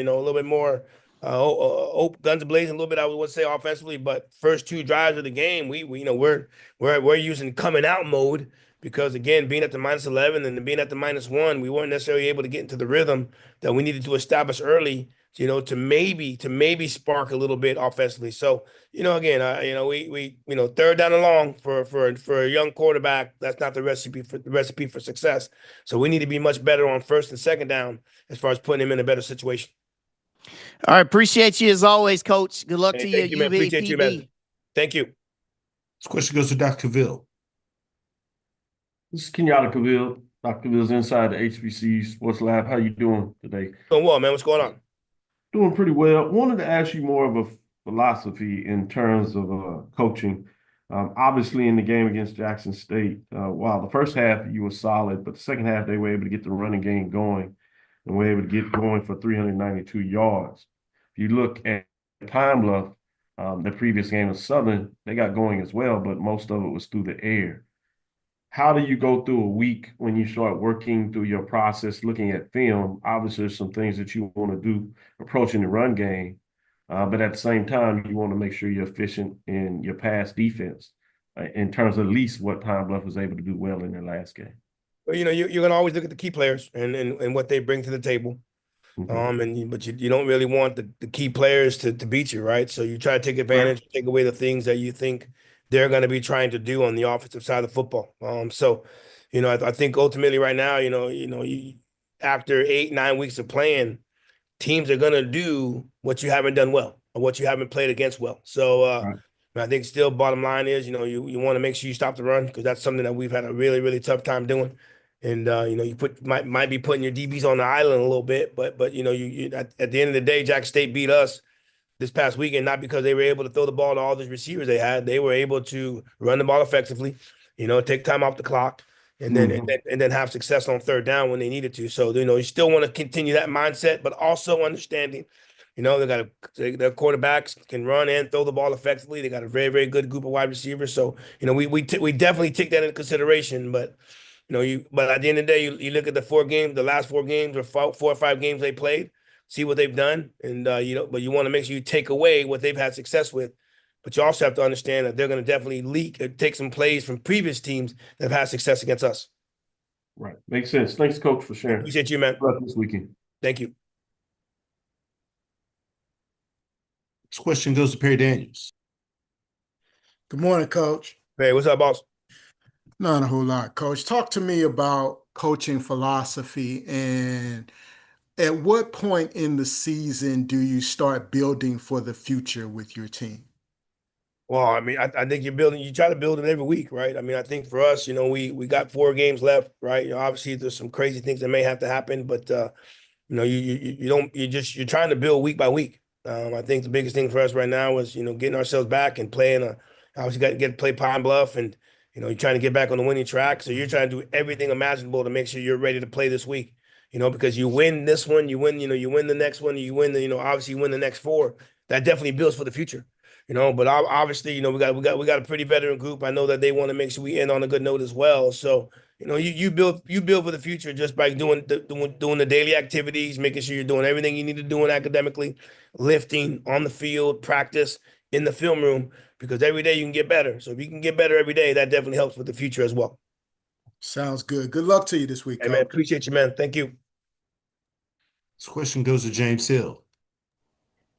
guns blazing a little bit, I would say, offensively. But first 2 drives of the game, we're using coming out mode because, again, being at the -11 and being at the -1, we weren't necessarily able to get into the rhythm that we needed to establish early, to maybe spark a little bit offensively. So, again, we third down and long for a young quarterback, that's not the recipe for success. So we need to be much better on first and second down as far as putting him in a better situation. All right. Appreciate you as always, Coach. Good luck to you. Thank you, man. Appreciate you, man. Thank you. This question goes to Dr. Cavill. This is Kenyatta Cavill. Dr. Cavill's inside the HBCU Sports Lab. How you doing today? Doing well, man. What's going on? Doing pretty well. Wanted to ask you more of a philosophy in terms of coaching. Obviously, in the game against Jackson State, while the first half you were solid, but the second half they were able to get the running game going and were able to get going for 392 yards. If you look at Pine Bluff, the previous game with Southern, they got going as well, but most of it was through the air. How do you go through a week when you start working through your process, looking at film? Obviously, there's some things that you want to do approaching the run game, but at the same time, you want to make sure you're efficient in your pass defense in terms of at least what Pine Bluff was able to do well in their last game. Well, you're going to always look at the key players and what they bring to the table. Mm-hmm. But you don't really want the key players to beat you, right? So you try to take advantage, take away the things that you think they're going to be trying to do on the offensive side of football. I think ultimately right now, after 8-9 weeks of playing, teams are going to do what you haven't done well or what you haven't played against well. So, I think still bottom line is, you want to make sure you stop the run because that's something that we've had a really, really tough time doing. And you might be putting your DBs on the island a little bit, but you at the end of the day, Jack State beat us this past weekend, not because they were able to throw the ball to all these receivers they had. They were able to run the ball effectively, take time off the clock, and then have success on third down when they needed to. So, you still want to continue that mindset, but also understanding, their quarterbacks can run and throw the ball effectively. They got a very, very good group of wide receivers. So, we definitely take that into consideration, but but at the end of the day, you look at the last 4 games or 4 or 5 games they played, see what they've done, and but you want to make sure you take away what they've had success with. But you also have to understand that they're going to definitely take some plays from previous teams that have had success against us. Right, makes sense. Thanks, Coach, for sharing. Appreciate you, man. Good luck this weekend. Thank you. This question goes to Perry Daniels. Good morning, Coach. Hey, what's up, boss? Not a whole lot, Coach. Talk to me about coaching philosophy, and at what point in the season do you start building for the future with your team? Well, I mean, I think you try to build it every week, right? I mean, I think for us, we got 4 games left, right? Obviously there's some crazy things that may have to happen, but you're trying to build week by week. I think the biggest thing for us right now is, getting ourselves back and playing obviously got to get to play Pine Bluff, and you're trying to get back on the winning track. So you're trying to do everything imaginable to make sure you're ready to play this week. Because you win this one, you win the next one, obviously you win the next 4. That definitely builds for the future. But obviously, we got a pretty veteran group. I know that they want to make sure we end on a good note as well. So, you build for the future just by doing the daily activities, making sure you're doing everything you need to do academically, lifting on the field, practice in the film room, because every day you can get better. So if you can get better every day, that definitely helps with the future as well. Sounds good. Good luck to you this week, Hey, Coach. man, appreciate you, man. Thank you. This question goes to James Hill.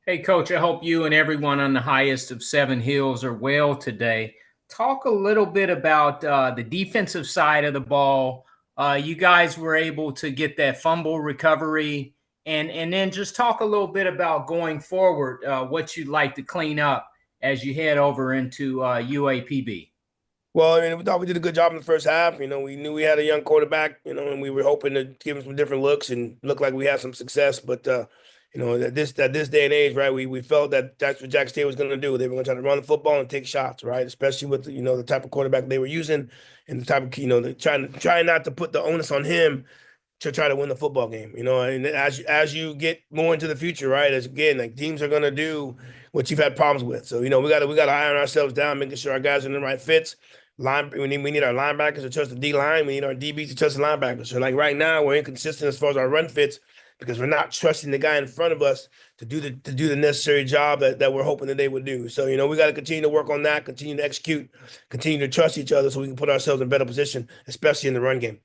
Hey, Coach, I hope you and everyone on the highest of 7 hills are well today. Talk a little bit about the defensive side of the ball. You guys were able to get that fumble recovery, and then just talk a little bit about going forward, what you'd like to clean up as you head over into UAPB. Well, I mean, we thought we did a good job in the first half. We knew we had a young quarterback, and we were hoping to give him some different looks and look like we had some success. But, at this day and age, right, we felt that that's what Jack State was going to do. They were going to try to run the football and take shots, right, especially with, the type of quarterback they were using and the type of, trying not to put the onus on him to try to win the football game, and as you get more into the future, right, like teams are going to do what you've had problems with. So, we got to iron ourselves down, making sure our guys are in the right fits. We need our linebackers to trust the D line. We need our DBs to trust the linebackers. So like right now, we're inconsistent as far as our run fits because we're not trusting the guy in front of us to do the necessary job that we're hoping that they would do. So we got to continue to work on that, continue to execute, continue to trust each other so we can put ourselves in a better position, especially in the run game.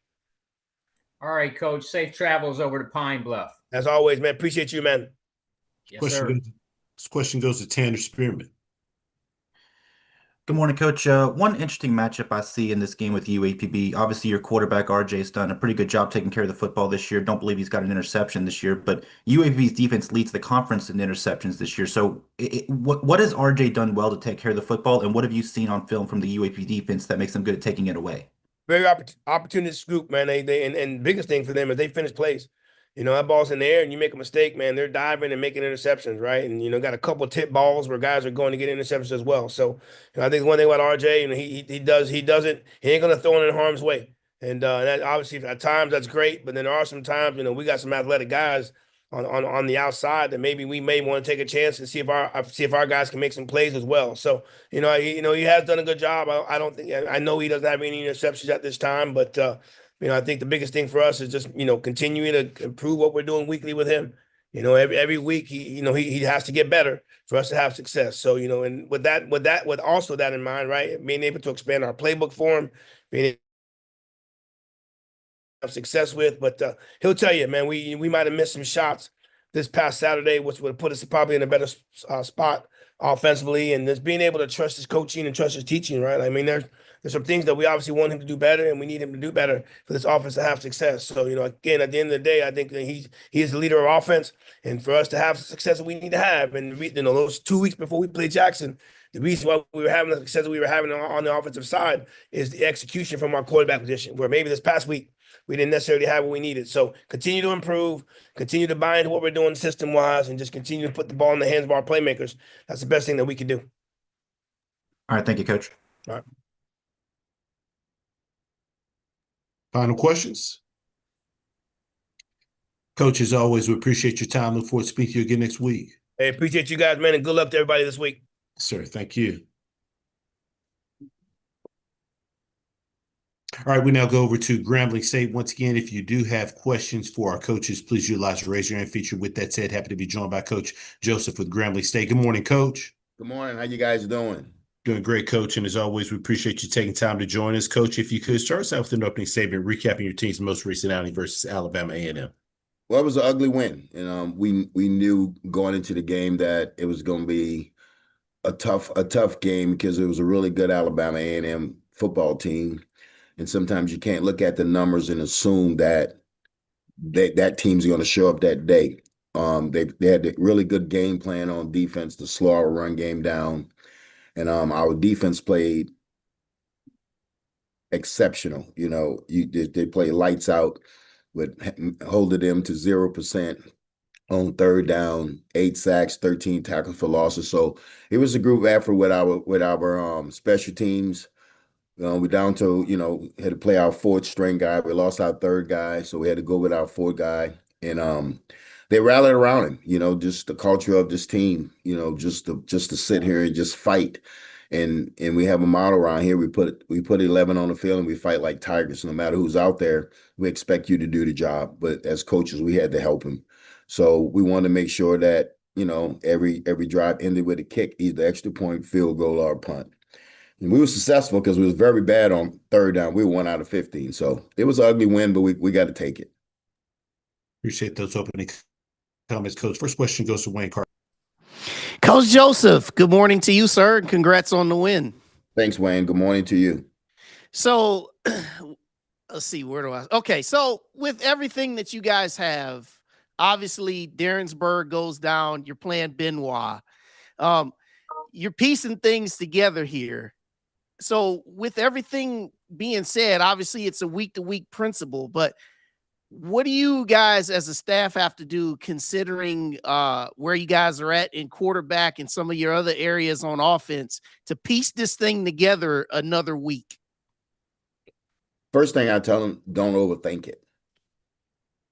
All right, Coach. Safe travels over to Pine Bluff. As always, man. Appreciate you, man. Yes, sir. This question goes to Tanner Spearman. Good morning, Coach. One interesting matchup I see in this game with UAPB. Obviously, your quarterback RJ's done a pretty good job taking care of the football this year. Don't believe he's got an interception this year, but UAPB's defense leads the conference in interceptions this year. So, what has RJ done well to take care of the football, and what have you seen on film from the UAPB defense that makes them good at taking it away? Very opportunistic group, man. And biggest thing for them is they finish plays. That ball's in the air and you make a mistake, man, they're diving and making interceptions, right? And, got a couple tip balls where guys are going to get interceptions as well. So, I think one thing about RJ, he ain't going to throw it in harm's way. And that obviously at times that's great, but then there are some times, we got some athletic guys on the outside that maybe we may want to take a chance and see if our guys can make some plays as well. So, he has done a good job. I know he doesn't have any interceptions at this time, but I think the biggest thing for us is just, continuing to improve what we're doing weekly with him. Every week he has to get better for us to have success. So, and with also that in mind, right, being able to expand our playbook for him, being able to have success with, but he'll tell you, man, we might have missed some shots this past Saturday, which would have put us probably in a better spot offensively, and just being able to trust his coaching and trust his teaching, right? I mean, there's some things that we obviously want him to do better, and we need him to do better for this offense to have success. So, again, at the end of the day, I think that he is the leader of offense, and for us to have the success that we need to have, and those 2 weeks before we play Jackson, The reason why we were having the success we were having on the offensive side is the execution from our quarterback position, where maybe this past week we didn't necessarily have what we needed. So continue to improve, continue to buy into what we're doing system-wise, and just continue to put the ball in the hands of our playmakers. That's the best thing that we can do. All right, thank you, Coach. All right. Final questions? Coach, as always, we appreciate your time. Look forward to speaking to you again next week. Hey, appreciate you guys, man, and good luck to everybody this week. Sir, thank you. All right, we now go over to Grambling State. Once again, if you do have questions for our coaches, please utilize the raise your hand feature. With that said, happy to be joined by Coach Joseph with Grambling State. Good morning, Coach. Good morning. How you guys doing? Doing great, Coach. And as always, we appreciate you taking time to join us. Coach, if you could start us out with an opening statement, recapping your team's most recent outing versus Alabama A&M. Well, it was an ugly win. And we knew going into the game that it was going to be a tough game because it was a really good Alabama A&M football team. And sometimes you can't look at the numbers and assume that that team's going to show up that day. They had a really good game plan on defense to slow our run game down. And our defense played exceptional. You know, they played lights out with holding them to 0% on third down, 8 sacks, 13 tackles for losses. So it was a group effort with our special teams. We're down to, had to play our fourth string guy. We lost our third guy, so we had to go with our fourth guy. And they rallied around him, just the culture of this team, just to sit here and just fight. And we have a motto around here. We put 11 on the field and we fight like tigers. No matter who's out there, we expect you to do the job. But as coaches, we had to help him. So we wanted to make sure that, every drive ended with a kick, either extra point, field goal, or punt. And we were successful because we was very bad on third down. We were 1 out of 15. So it was an ugly win, but we got to take it. Appreciate those opening comments, Coach. First question goes to Wayne Carter. Coach Joseph, good morning to you, sir, and congrats on the win. Thanks, Wayne. Good morning to you. So let's see, okay, so with everything that you guys have, obviously Darrensburg goes down, you're playing Benoit. You're piecing things together here. So with everything being said, obviously it's a week-to-week principle, but what do you guys as a staff have to do considering where you guys are at in quarterback and some of your other areas on offense to piece this thing together another week? First thing I tell them, don't overthink it.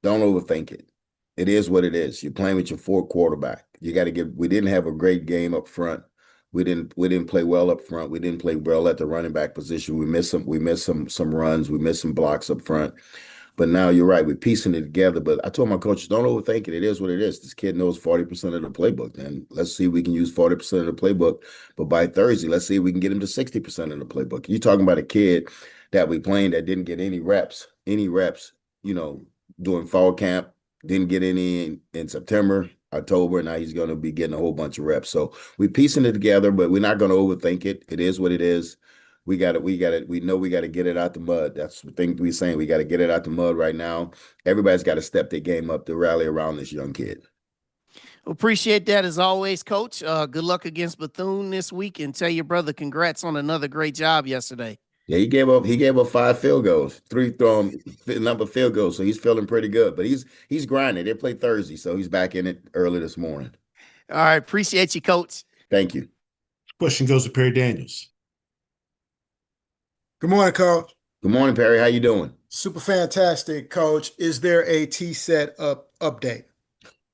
Don't overthink it. It is what it is. You're playing with your fourth quarterback. You got to we didn't have a great game up front. We didn't play well up front. We didn't play well at the running back position. We missed some runs. We missed some blocks up front. But now you're right. We're piecing it together. But I told my coaches, don't overthink it. It is what it is. This kid knows 40% of the playbook. And let's see if we can use 40% of the playbook. But by Thursday, let's see if we can get him to 60% of the playbook. You're talking about a kid that we playing that didn't get any reps, during fall camp, didn't get any in September, October. Now he's going to be getting a whole bunch of reps. So we're piecing it together, but we're not going to overthink it. It is what it is. We know we got to get it out the mud. That's the thing we're saying. We got to get it out the mud right now. Everybody's got to step their game up to rally around this young kid. Appreciate that as always, Coach. Good luck against Bethune this week, and tell your brother congrats on another great job yesterday. Yeah, he gave up 5 field goals, 3 number field goals, so he's feeling pretty good. But he's grinding. They play Thursday, so he's back in it early this morning. All right, appreciate you, Coach. Thank you. Question goes to Perry Daniels. Good morning, Coach. Good morning, Perry. How you doing? Super fantastic, Coach. Is there a T-set update?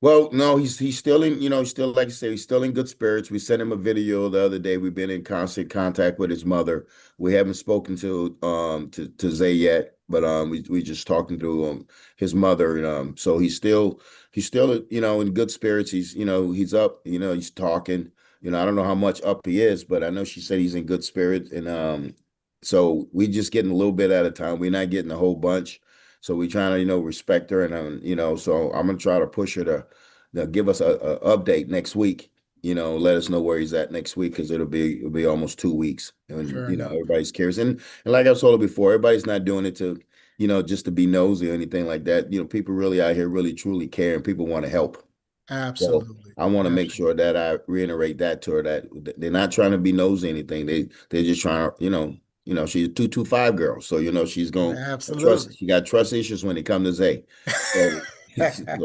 Well, no, he's still in, still, like I say, he's still in good spirits. We sent him a video the other day. We've been in constant contact with his mother. We haven't spoken to Zay yet, but we just talking to his mother. So he's still, in good spirits. He's up, he's talking. I don't know how much up he is, but I know she said he's in good spirits. And so we just getting a little bit at a time. We're not getting a whole bunch. So we're trying to, respect her. And, so I'm going to try to push her to give us a update next week, let us know where he's at next week, because it'll be almost 2 weeks. And, Sure. Everybody's curious. And like I told her before, everybody's not doing it to, just to be nosy or anything like that. People really out here really, truly care, and people want to help. So Absolutely. I want to make Absolutely. sure that I reiterate that to her, that they're not trying to be nosy anything. They're just trying to, she's a 225 girl. So, she's going to trust. Absolutely. She got trust issues when it comes to Zay. So,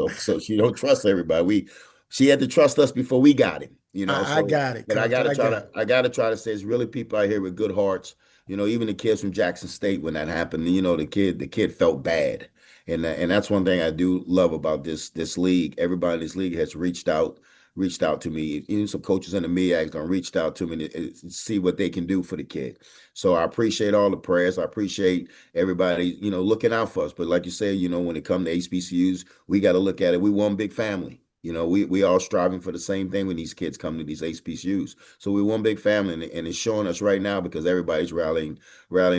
so she don't trust everybody. She had to trust us before we got him, I so, got it, but coach. I got it. I gotta try to say it's really people out here with good hearts. Even the kids from Jackson State, when that happened, the kid felt bad. And that's one thing I do love about this league. Everybody in this league has reached out to me. Even some coaches in the MEACs gonna reached out to me to see what they can do for the kid. So I appreciate all the prayers. I appreciate everybody, looking out for us. But like you said, when it comes to HBCUs, we got to look at it. We one big family. We all striving for the same thing when these kids come to these HBCUs. So we're one big family, and it's showing us right now because everybody's rallying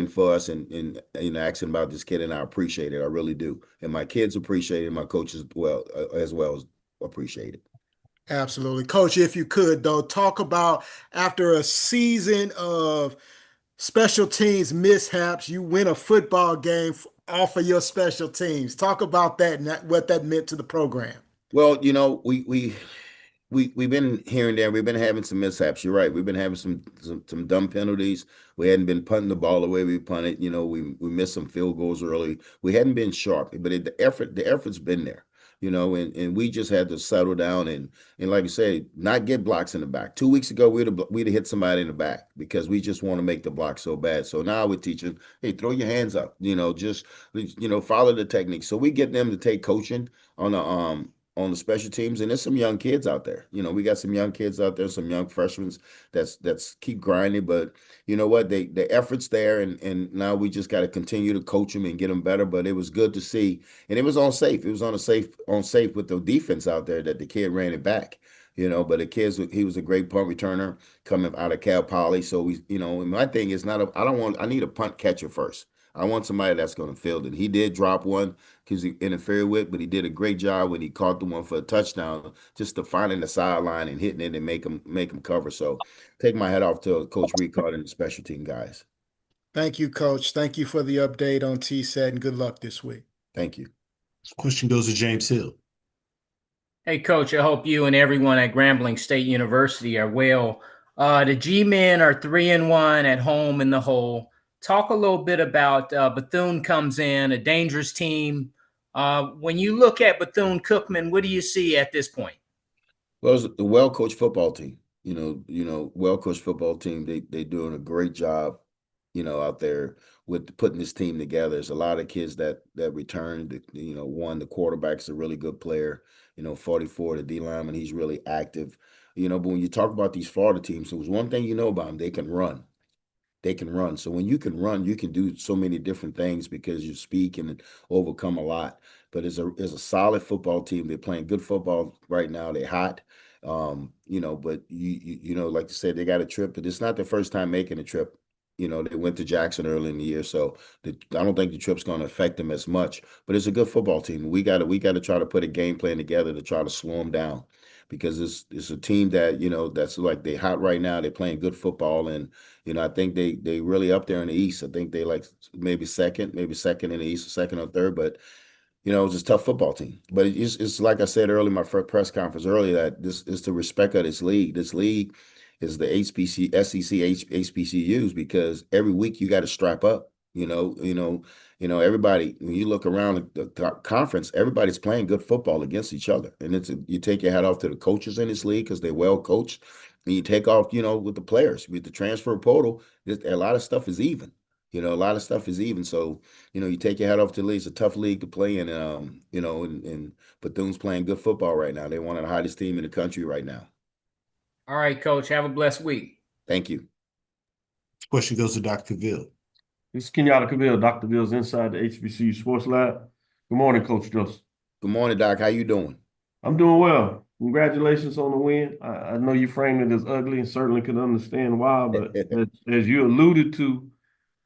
for us and asking about this kid, and I appreciate it. I really do. And my kids appreciate it, and my coaches as well as appreciate it. Absolutely. Coach, if you could, though, talk about after a season of special teams mishaps, you win a football game off of your special teams. Talk about that and what that meant to the program. Well, we've been here and there. We've been having some mishaps. You're right. We've been having some dumb penalties. We hadn't been punting the ball away. We punted. We missed some field goals early. We hadn't been sharp, but the effort's been there. And we just had to settle down and like you say, not get blocks in the back. 2 weeks ago, we'd have hit somebody in the back because we just want to make the block so bad. So now we're teaching, hey, throw your hands up. Just follow the technique. So we get them to take coaching on the special teams, and there's some young kids out there. We got some young kids out there, some young freshmen that's keep grinding. But you know what? The effort's there, and now we just got to continue to coach them and get them better. But it was good to see, and it was on safe. It was on safe with the defense out there that the kid ran it back. But he was a great punt returner coming out of Cal Poly. So and my thing is I need a punt catcher first. I want somebody that's going to field it. He did drop one because he interfered with, but he did a great job when he caught the one for a touchdown, just to finding the sideline and hitting it and make him cover. So take my hat off to Coach Ricard and the special team guys. Thank you, Coach. Thank you for the update on TSET, and good luck this week. Thank you. This question goes to James Hill. Hey, Coach, I hope you and everyone at Grambling State University are well. The G-men are 3-1 at home in the hole. Talk a little bit about Bethune comes in, a dangerous team. When you look at Bethune-Cookman, what do you see at this point? Well, it's a well-coached football team. Well-coached football team. They doing a great job, out there with putting this team together. There's a lot of kids that returned. The quarterback's a really good player. 44, the D lineman, he's really active. But when you talk about these Florida teams, there was one thing about them: they can run. They can run. So when you can run, you can do so many different things because you speak and overcome a lot. But it's a solid football team. They're playing good football right now. They're hot. But like you said, they got a trip, but it's not their first time making a trip. They went to Jackson early in the year, so I don't think the trip's going to affect them as much. But it's a good football team. We got to try to put a game plan together to try to slow them down, because it's a team that that's like they're hot right now. They're playing good football, and I think they really up there in the East. I think they like maybe second in the East, or second or third, but. It's just a tough football team. But it's like I said earlier in my first press conference earlier, that this is the respect of this league. This league is the SEC, HBCUs, because every week you got to strap up. Everybody, when you look around the conference, everybody's playing good football against each other. And you take your hat off to the coaches in this league because they're well coached. And you take off, with the players, with the transfer portal, a lot of stuff is even. A lot of stuff is even. So, you take your hat off to the league. It's a tough league to play in. And Bethune's playing good football right now. They're one of the hottest team in the country right now. All right, Coach. Have a blessed week. Thank you. This question goes to Dr. Cavill. This is Kenyatta Cavill. Dr. Cavill's inside the HBCU Sports Lab. Good morning, Coach Joseph. Good morning, Doc. How you doing? I'm doing well. Congratulations on the win. I know you framed it as ugly and certainly could understand why, but as you alluded to,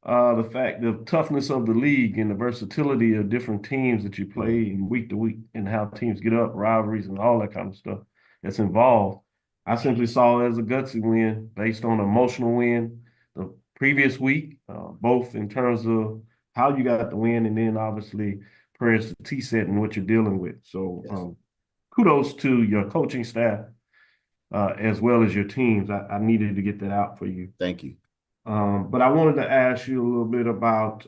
the fact of toughness of the league and the versatility of different teams that you play in week to week and how teams get up, rivalries and all that kind of stuff that's involved. I simply saw it as a gutsy win based on an emotional win the previous week, both in terms of how you got the win and then obviously prayers to TSET and what you're dealing with. So kudos to your coaching staff as well as your teams. I needed to get that out for you. Thank you. But I wanted to ask you a little bit about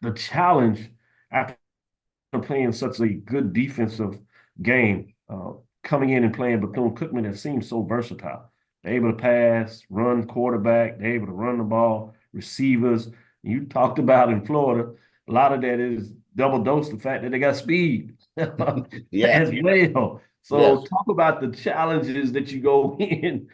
the challenge after playing such a good defensive game, coming in and playing Bethune-Cookman that seems so versatile. They're able to pass, run quarterback, they're able to run the ball, receivers. You talked about in Florida, a lot of that is double dose the fact that they got speed as well. So talk about the challenges that you go in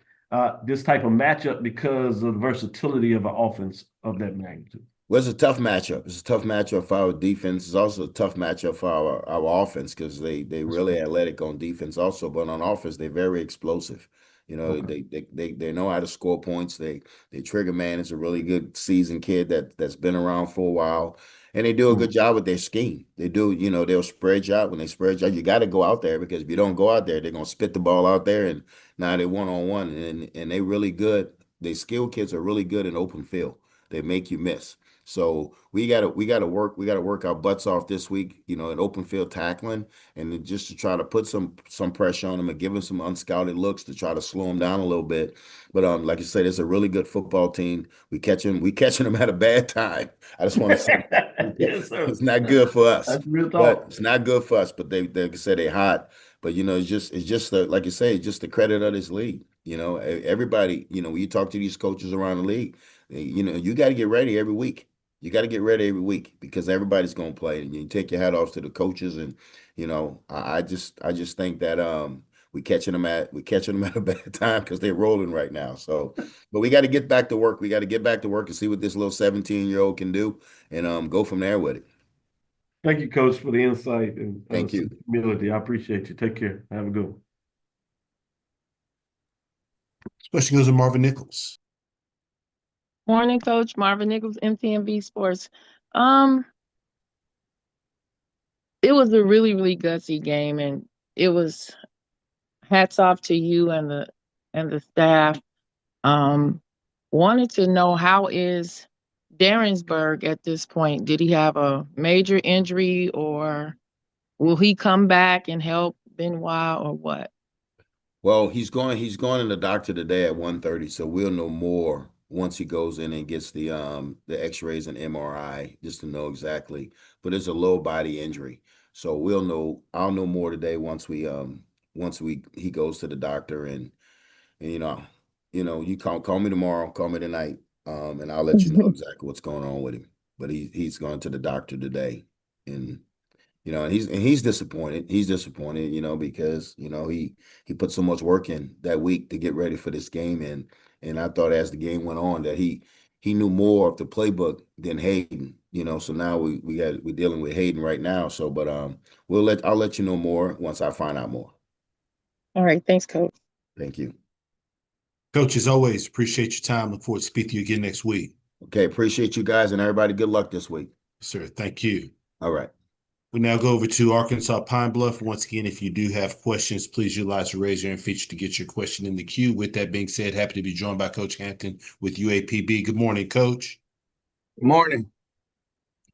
this type of matchup because of the versatility of an offense of that magnitude. Well, it's a tough matchup. It's a tough matchup for our defense. It's also a tough matchup for our offense because they really athletic on defense also, but on offense they're very explosive. You know, they know how to score points. They Trigger Man is a really good seasoned kid that's been around for a while, and they do a good job with their scheme. They do, you know, they'll spread you out. When they spread you out, you got to go out there because if you don't go out there, they're gonna spit the ball out there, and now they're one-on-one, and they really good. They skilled kids are really good in open field. They make you miss. So we gotta work our butts off this week, you know, in open field tackling, and just to try to put some pressure on them and give them some unscouted looks to try to slow them down a little bit. But like you said, it's a really good football team. We catching them at a bad time. I just want to say yes, it's not good for us. That's real But talk. it's not good for us. But they like I said, they're hot. But you know, it's just like you say, it's just the credit of this league. You know, everybody. You know, when you talk to these coaches around the league, you know, you got to get ready every week. You got to get ready every week because everybody's going to play, and you take your hat off to the coaches. And you know, I just think that we catching them at a bad time because they're rolling right now. So, but we got to get back to work. We got to get back to work and see what this little 17-year-old can do, and go from there with it. Thank you, Coach, for the insight and Thank you. humility. I appreciate you. Take care. Have a good one. This question goes to Marvin Nichols. Morning, Coach. Marvin Nichols, MTMV Sports. It was a really, really gutsy game, and it was hats off to you and the staff. Wanted to know, how is Darrensburg at this point? Did he have a major injury, or will he come back and help Benoit, or what? Well, he's going to the doctor today at 1:30, so we'll know more once he goes in and gets the X-rays and MRI just to know exactly. But it's a low body injury, so we'll know. I'll know more today once he goes to the doctor, and you know you call me tomorrow, call me tonight, and I'll let you know exactly what's going on with him. But he's going to the doctor today, and you know, and he's disappointed. He's disappointed, you know, because you know he put so much work in that week to get ready for this game, and I thought as the game went on that he knew more of the playbook than Hayden, you know. So now we're dealing with Hayden right now. So, but I'll let you know more once I find out more. All right, thanks, Coach. Thank you, Coach. As always, appreciate your time. Look forward to speaking to you again next week. Okay, appreciate you guys and everybody. Good luck this week, sir. Thank you. All right. We now go over to Arkansas Pine Bluff. Once again, if you do have questions, please utilize the raise your hand feature to get your question in the queue. With that being said, happy to be joined by Coach Hampton with UAPB. Good morning, Coach. Good morning.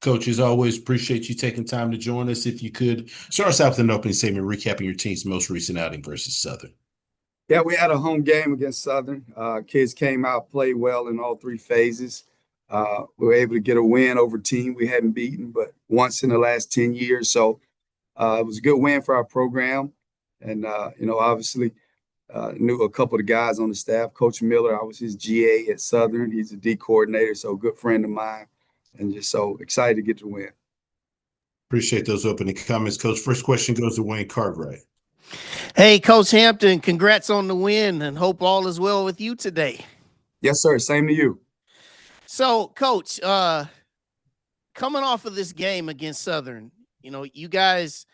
Coach, as always, appreciate you taking time to join us. If you could start us out with an opening statement recapping your team's most recent outing versus Southern. Yeah, we had a home game against Southern. Kids came out, played well in all three phases. We were able to get a win over a team we hadn't beaten but once in the last 10 years. So it was a good win for our program. And, you know, obviously knew a couple of the guys on the staff. Coach Miller, I was his GA at Southern. He's a D coordinator, so a good friend of mine. And just so excited to get the win. Appreciate those opening comments, Coach. First question goes to Wayne Cartwright. Hey, Coach Hampton, congrats on the win, and hope all is well with you today. Yes, sir. Same to you. So, Coach, coming off of this game against Southern, you know, you guys,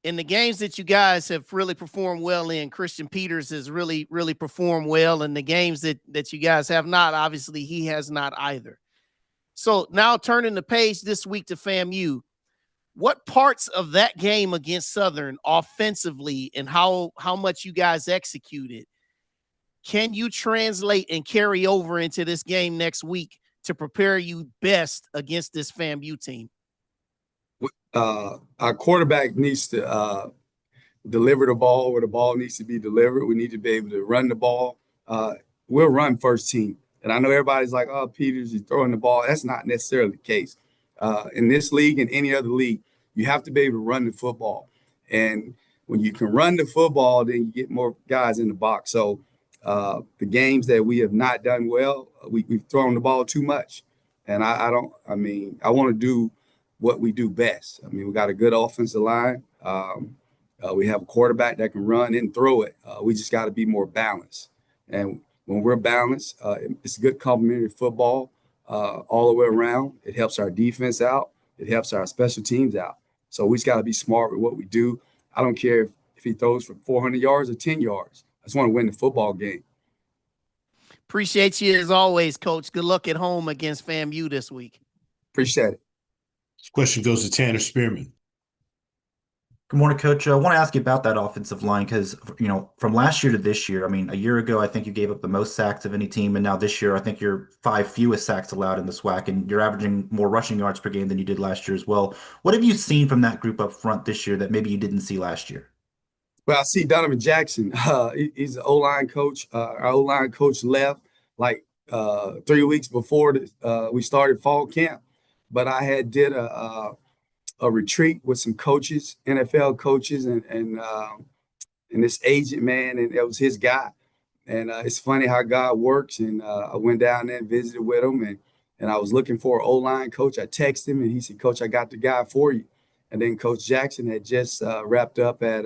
in the games that you guys have really performed well in, Christian Peters has really, really performed well. And the games that you guys have not, obviously, he has not either. So now turning the page this week to FAMU, what parts of that game against Southern offensively and how much you guys executed can you translate and carry over into this game next week to prepare you best against this FAMU team? Our quarterback needs to deliver the ball where the ball needs to be delivered. We need to be able to run the ball. We'll run first team. And I know everybody's like, oh, Peters is throwing the ball. That's not necessarily the case. In this league and any other league, you have to be able to run the football. And when you can run the football, then you get more guys in the box. So the games that we have not done well, we've thrown the ball too much. And I want to do what we do best. I mean, we got a good offensive line. We have a quarterback that can run and throw it. We just got to be more balanced. And when we're balanced, it's good complementary football all the way around. It helps our defense out. It helps our special teams out. So we just got to be smart with what we do. I don't care if he throws for 400 yards or 10 yards. I just want to win the football game. Appreciate you as always, Coach. Good luck at home against FAMU this week. Appreciate it. This question goes to Tanner Spearman. Good morning, Coach. I want to ask you about that offensive line because, from last year to this year, I mean, a year ago, I think you gave up the most sacks of any team. And now this year, I think you're 5 fewest sacks allowed in the SWAC, and you're averaging more rushing yards per game than you did last year as well. What have you seen from that group up front this year that maybe you didn't see last year? Well, I see Donovan Jackson. He's an O-line coach. Our O-line coach left like 3 weeks before we started fall camp. But I did a retreat with some coaches, NFL coaches, and this agent, man, and it was his guy. And it's funny how God works. And I went down there and visited with him, and I was looking for an O-line coach. I texted him, and he said, Coach, I got the guy for you. And then Coach Jackson had just wrapped up at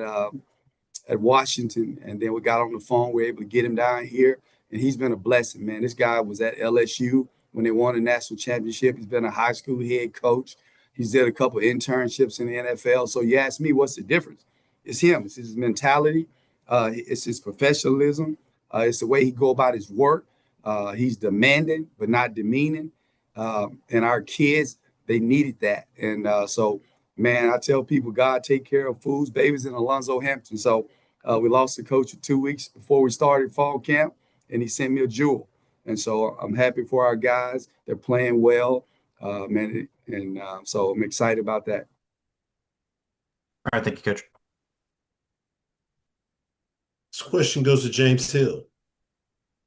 Washington, and then we got on the phone. We were able to get him down here, and he's been a blessing, man. This guy was at LSU when they won the national championship. He's been a high school head coach. He's did a couple of internships in the NFL. So you ask me, what's the difference? It's him. It's his mentality. It's his professionalism. It's the way he go about his work. He's demanding, but not demeaning. And our kids, they needed that. And so, man, I tell people, God take care of fools, babies in Alonzo Hampton. So we lost the coach for 2 weeks before we started fall camp, and he sent me a jewel. And so I'm happy for our guys. They're playing well, man. And so I'm excited about that. All right. Thank you, Coach. This question goes to James Hill.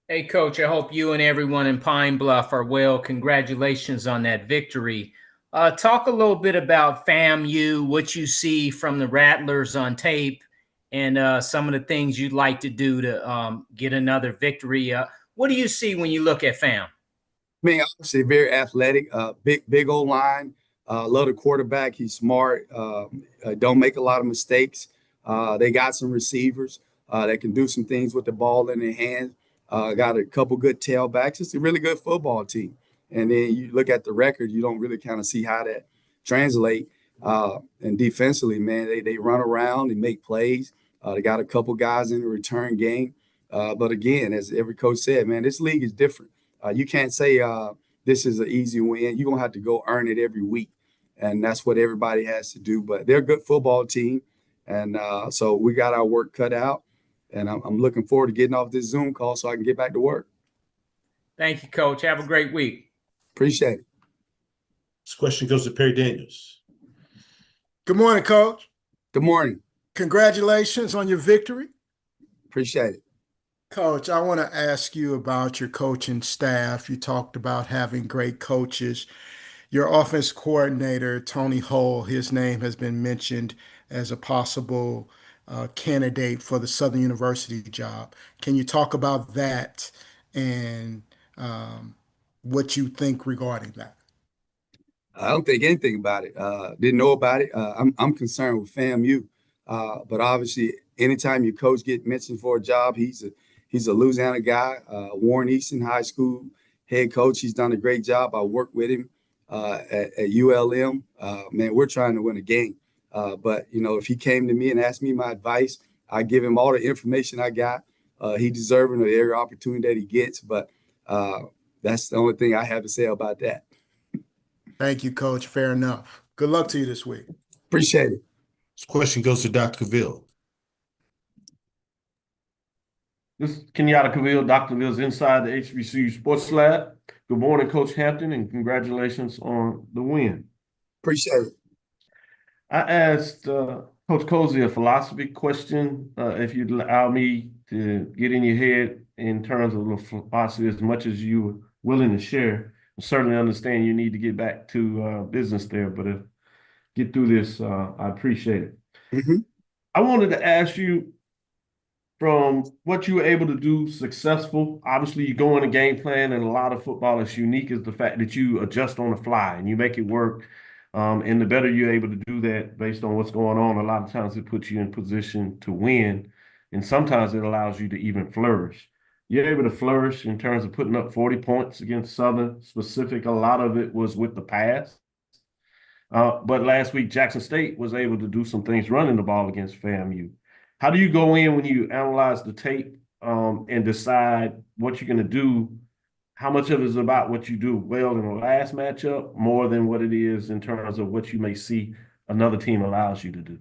Hey, Coach, I hope you and everyone in Pine Bluff are well. Congratulations on that victory. Talk a little bit about FAMU, what you see from the Rattlers on tape, and some of the things you'd like to do to get another victory. What do you see when you look at FAM? I mean, obviously very athletic, big old line. Love the quarterback. He's smart. Don't make a lot of mistakes. They got some receivers that can do some things with the ball in their hands. Got a couple good tailbacks. It's a really good football team. And then you look at the record, you don't really kind of see how that translate. And defensively, man, they run around, they make plays. They got a couple guys in the return game. But again, as every coach said, man, this league is different. You can't say this is an easy win. You're going to have to go earn it every week. And that's what everybody has to do. But they're a good football team. And so we got our work cut out. And I'm looking forward to getting off this Zoom call so I can get back to work. Thank you, Coach. Have a great week. Appreciate it. This question goes to Perry Daniels. Good morning, Coach. Good morning. Congratulations on your victory. Appreciate it. Coach, I want to ask you about your coaching staff. You talked about having great coaches. Your offense coordinator, Tony Hull, his name has been mentioned as a possible candidate for the Southern University job. Can you talk about that and what you think regarding that? I don't think anything about it. Didn't know about it. I'm concerned with FAMU. But obviously, anytime your coach gets mentioned for a job, he's a Louisiana guy. Warren Easton High School head coach. He's done a great job. I worked with him at ULM. Man, we're trying to win a game. But, if he came to me and asked me my advice, I give him all the information I got. He deserving of every opportunity that he gets. But that's the only thing I have to say about that. Thank you, Coach. Fair enough. Good luck to you this week. Appreciate it. This question goes to Dr. Cavill. This is Kenyatta Cavill, Dr. Cavill's inside the HBCU Sports Lab. Good morning, Coach Hampton, and congratulations on the win. Appreciate it. I asked Coach Coach Cozy, a philosophy question, if you'd allow me to get in your head in terms of the philosophy as much as you're willing to share. I certainly understand you need to get back to business there, but if get through this, I appreciate it. I wanted to ask you from what you were able to do successful. Obviously, you go in a game plan, and a lot of football is unique is the fact that you adjust on the fly and you make it work. And the better you're able to do that based on what's going on, a lot of times it puts you in position to win. And sometimes it allows you to even flourish. You're able to flourish in terms of putting up 40 points against Southern specific. A lot of it was with the pass. But last week, Jackson State was able to do some things running the ball against FAMU. How do you go in when you analyze the tape and decide what you're going to do? How much of it is about what you do well in the last matchup more than what it is in terms of what you may see another team allows you to do?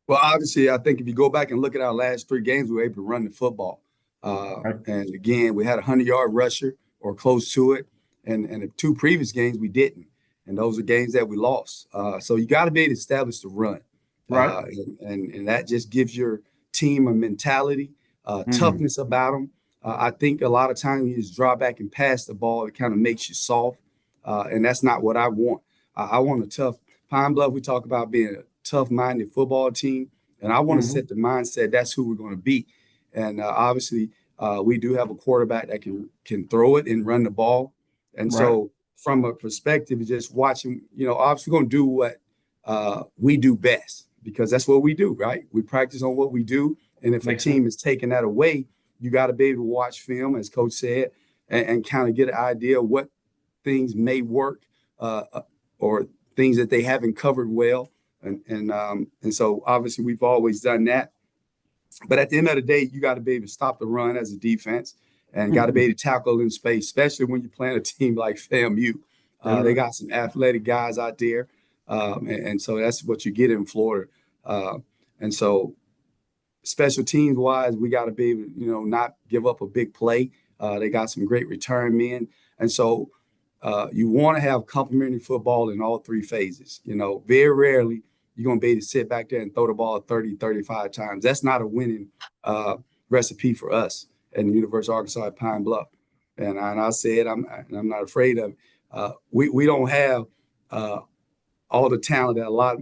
Well, obviously, I think if you go back and look at our last 3 games, we were able to run the football. And again, we had a 100-yard rusher or close to it. And the 2 previous games, we didn't. And those are games that we lost. So you got to be able to establish the run. Right. And that just gives your team a mentality, toughness about them. I think a lot of times you just draw back and pass the ball, it kind of makes you soft. And that's not what I want. I want a tough Pine Bluff. We talk about being a tough-minded football team. And I want to set the mindset that's who we're going to be. And obviously, we do have a quarterback that can throw it and run the ball. And so from a perspective of just watching, obviously we're going to do what we do best because that's what we do, right? We practice on what we do. And if a team is taking that away, you got to be able to watch film, as Coach said, and kind of get an idea of what things may work or things that they haven't covered well. And so obviously we've always done that. But at the end of the day, you got to be able to stop the run as a defense and got to be able to tackle in space, especially when you're playing a team like FAMU. They got some athletic guys out there. And so that's what you get in Florida. And so special teams wise, we got to be able to, not give up a big play. They got some great return men. And so you want to have complementary football in all 3 phases. Very rarely you're going to be able to sit back there and throw the ball 30, 35 times. That's not a winning recipe for us at the University of Arkansas at Pine Bluff. And I said, I'm not afraid of it. We don't have all the talent that a lot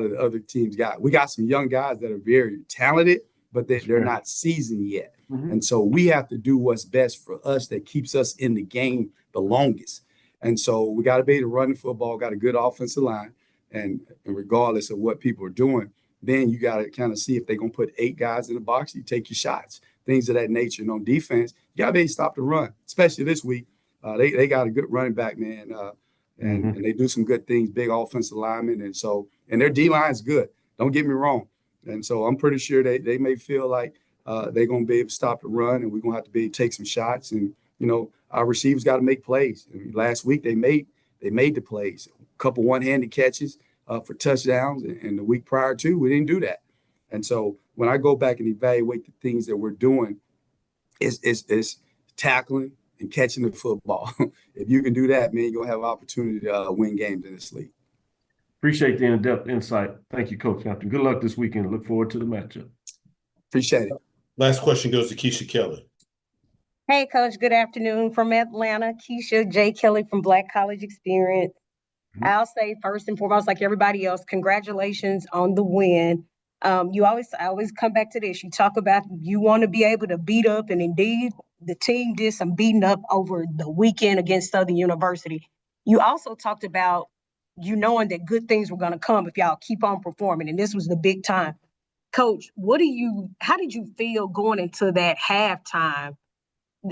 of the other teams got. We got some young guys that are very talented, but they're not seasoned yet. And so we have to do what's best for us that keeps us in the game the longest. And so we got to be able to run the football, got a good offensive line. And regardless of what people are doing, then you got to kind of see if they're going to put 8 guys in the box, you take your shots, things of that nature. And on defense, you got to be able to stop the run, especially this week. They got a good running back, man. And they do some good things, big offensive linemen. And their D-line is good. Don't get me wrong. And so I'm pretty sure they may feel like they're going to be able to stop the run and we're going to have to be able to take some shots. And, our receivers got to make plays. Last week, they made the plays, a couple one-handed catches for touchdowns. And the week prior to, we didn't do that. And so when I go back and evaluate the things that we're doing, it's tackling and catching the football. If you can do that, man, you're going to have an opportunity to win games in this league. Appreciate the in-depth insight. Thank you, Coach Hampton. Good luck this weekend. Look forward to the matchup. Appreciate it. Last question goes to Keisha Kelly. Hey, Coach. Good afternoon from Atlanta. Keisha J. Kelly from Black College Experience. I'll say first and foremost, like everybody else, congratulations on the win. I always come back to this. You talk about you want to be able to beat up, and indeed, the team did some beating up over the weekend against Southern University. You also talked about knowing that good things were going to come if y'all keep on performing, and this was the big time. Coach, how did you feel going into that halftime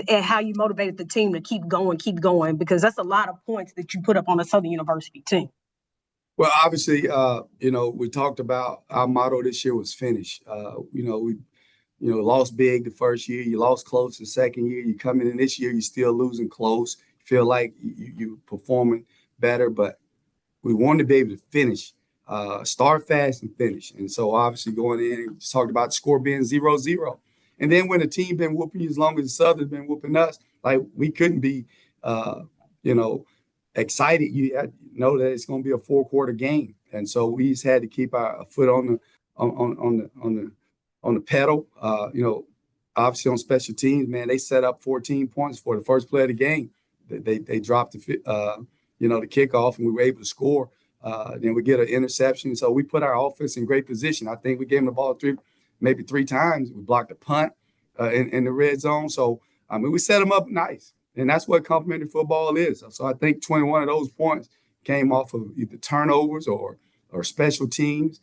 and how you motivated the team to keep going? Because that's a lot of points that you put up on a Southern University team. Well, obviously, we talked about our motto this year was finish. We lost big the first year, you lost close the second year. You coming in this year, you're still losing close. You feel like you performing better, but we wanted to be able to finish, start fast and finish. And so obviously going in, just talked about the score being 0-0. And then when the team been whooping you as long as the Southern's been whooping us, like we couldn't be, excited. You know that it's going to be a 4-quarter game. And so we just had to keep our foot on on the pedal. Obviously on special teams, man, they set up 14 points for the first play of the game. They dropped the kickoff, and we were able to score. Then we get an interception, so we put our offense in great position. I think we gave them the ball maybe three times. We blocked a punt in the red zone. So I mean, we set them up nice, and that's what complimentary football is. So I think 21 of those points came off of either turnovers or special teams.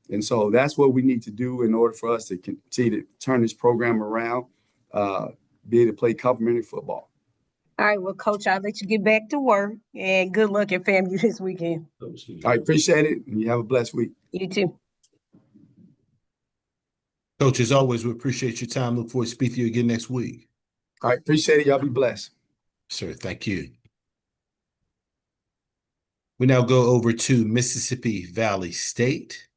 And so that's what we need to do in order for us to continue to turn this program around, be able to play complimentary football. All right, well, Coach, I'll let you get back to work, and good luck at FAMU this weekend. I appreciate it, and you have a blessed week. You too. Coach, as always, we appreciate your time. Look forward to speaking to you again next week. All right, appreciate it. Y'all be blessed. Sir, thank you. We now go over to Mississippi Valley State.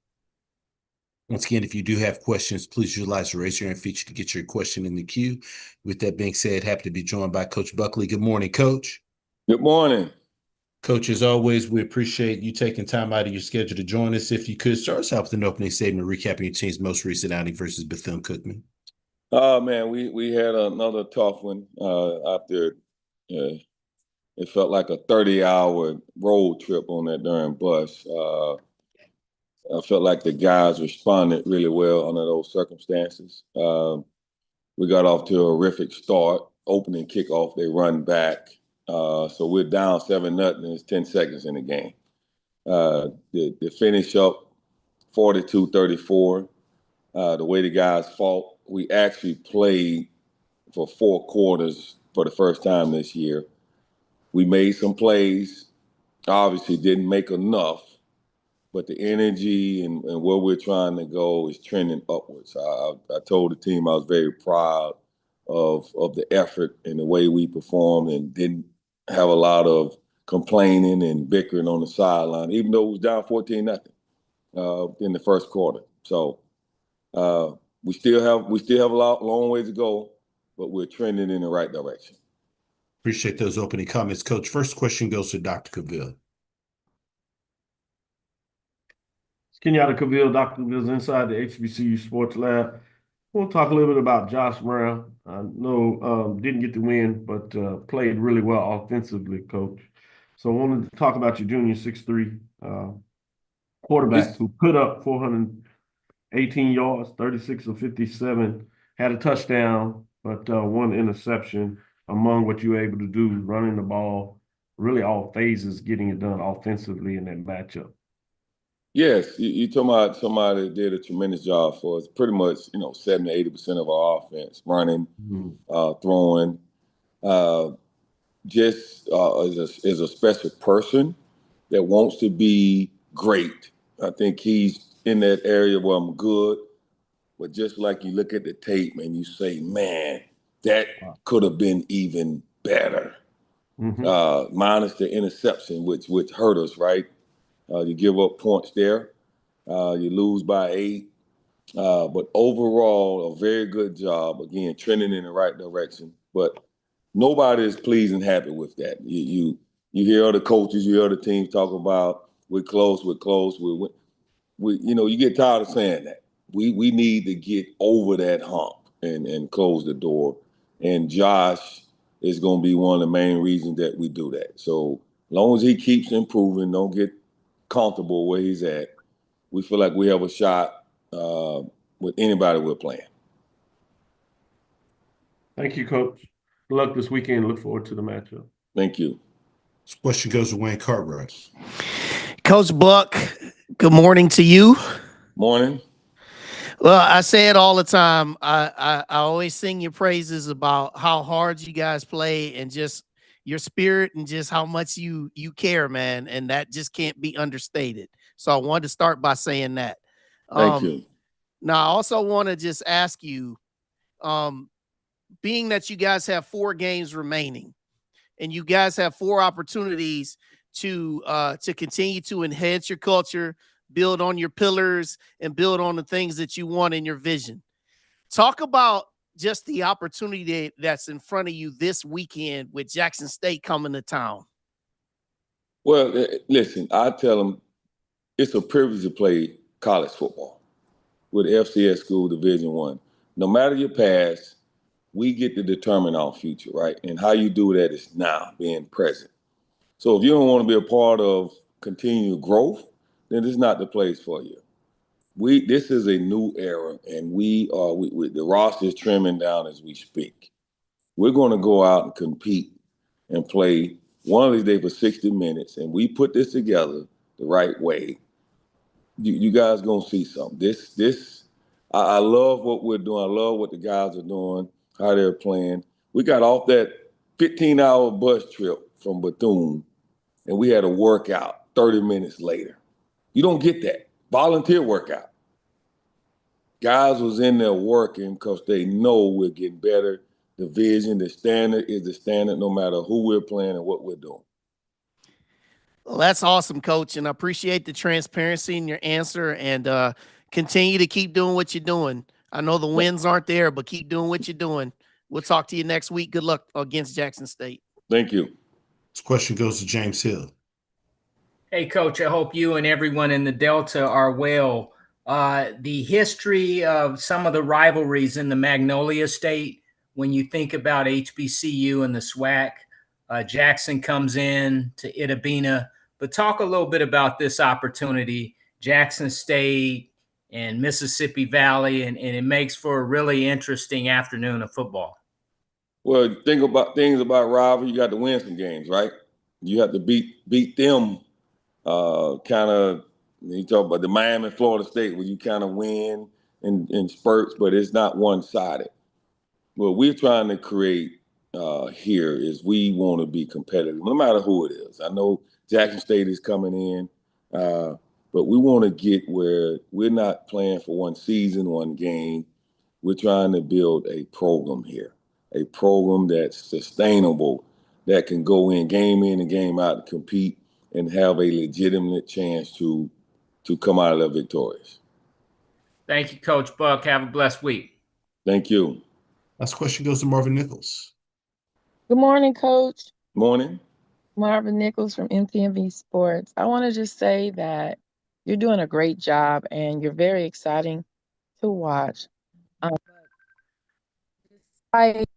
Once again, if you do have questions, please utilize the raise your hand feature to get your question in the queue. With that being said, happy to be joined by Coach Buckley. Good morning, Coach. Good morning. Coach, as always, we appreciate you taking time out of your schedule to join us. If you could, start us out with an opening statement recapping your team's most recent outing versus Bethune-Cookman. Oh, man, we had another tough one after it felt like a 30-hour road trip on that darn bus. I felt like the guys responded really well under those circumstances. We got off to a horrific start. Opening kickoff, they run back. So we're down 7-0. It's 10 seconds in the game. The finish up 42-34. The way the guys fought, we actually played for 4 quarters for the first time this year. We made some plays. Obviously didn't make enough. But the energy and where we're trying to go is trending upwards. I told the team I was very proud of the effort and the way we performed and didn't have a lot of complaining and bickering on the sideline, even though it was down 14-0 in the first quarter. So we still have a long ways to go, but we're trending in the right direction. Appreciate those opening comments, Coach. First question goes to Dr. Cavill. Kenyatta Cavill, Dr. Cavill's inside the HBCU Sports Lab. We'll talk a little bit about Josh Brown. I know didn't get the win, but played really well offensively, Coach. So I wanted to talk about your junior 6'3" quarterback who put up 418 yards, 36 of 57, had a touchdown, but one interception. Among what you were able to do, running the ball, really all phases, getting it done offensively in that matchup. Yes, you're talking about somebody that did a tremendous job for us. Pretty much, 70-80% of our offense, running, throwing. Is a special person that wants to be great. I think he's in that area where I'm good. But just like you look at the tape and you say, man, that could have been even better. Minus the interception, which hurt us, right? You give up points there. You lose by 8. But overall, a very good job. Again, trending in the right direction. But nobody is pleased and happy with that. You hear other coaches, you hear other teams talk about we're close. You get tired of saying that. We need to get over that hump and close the door. And Josh is going to be one of the main reasons that we do that. So as long as he keeps improving, don't get comfortable where he's at, we feel like we have a shot with anybody we're playing. Thank you, Coach. Good luck this weekend. Look forward to the matchup. Thank you. This question goes to Wayne Cartwright. Coach Buck, good morning to you. Morning. Well, I say it all the time. I always sing your praises about how hard you guys play and just your spirit and just how much you care, man. And that just can't be understated. So I wanted to start by saying that. Thank you. Now, I also want to just ask you, being that you guys have 4 games remaining and you guys have 4 opportunities to continue to enhance your culture, build on your pillars, and build on the things that you want in your vision. Talk about just the opportunity that's in front of you this weekend with Jackson State coming to town. Well, listen, I tell them it's a privilege to play college football with FCS school Division I. No matter your past, we get to determine our future, right? And how you do that is now, being present. So if you don't want to be a part of continued growth, then this is not the place for you. This is a new era, and the roster is trimming down as we speak. We're going to go out and compete and play one of these days for 60 minutes, and we put this together the right way. You guys gonna see something. I love what we're doing. I love what the guys are doing, how they're playing. We got off that 15-hour bus trip from Bethune, and we had a workout 30 minutes later. You don't get that. Volunteer workout. Guys was in there working because they know we're getting better. The vision, the standard is the standard no matter who we're playing and what we're doing. Well, that's awesome, Coach, and I appreciate the transparency in your answer, and continue to keep doing what you're doing. I know the wins aren't there, but keep doing what you're doing. We'll talk to you next week. Good luck against Jackson State. Thank you. This question goes to James Hill. Hey, Coach, I hope you and everyone in the Delta are well. The history of some of the rivalries in the Magnolia State, when you think about HBCU and the SWAC, Jackson comes in to Itabena, but talk a little bit about this opportunity, Jackson State and Mississippi Valley, and it makes for a really interesting afternoon of football. Well, things about rivalry, you got to win some games, right? You have to beat them. Kind of, you talk about the Miami, Florida State, where you kind of win in spurts, but it's not one-sided. What we're trying to create here is we want to be competitive, no matter who it is. I know Jackson State is coming in, but we want to get where we're not playing for one season, one game. We're trying to build a program here, a program that's sustainable, that can go in and game out and compete and have a legitimate chance to come out of there victorious. Thank you, Coach Buck. Have a blessed week. Thank you. Last question goes to Marvin Nichols. Good morning, Coach. Morning. Marvin Nichols from MTMV Sports. I want to just say that you're doing a great job and you're very exciting to watch. Despite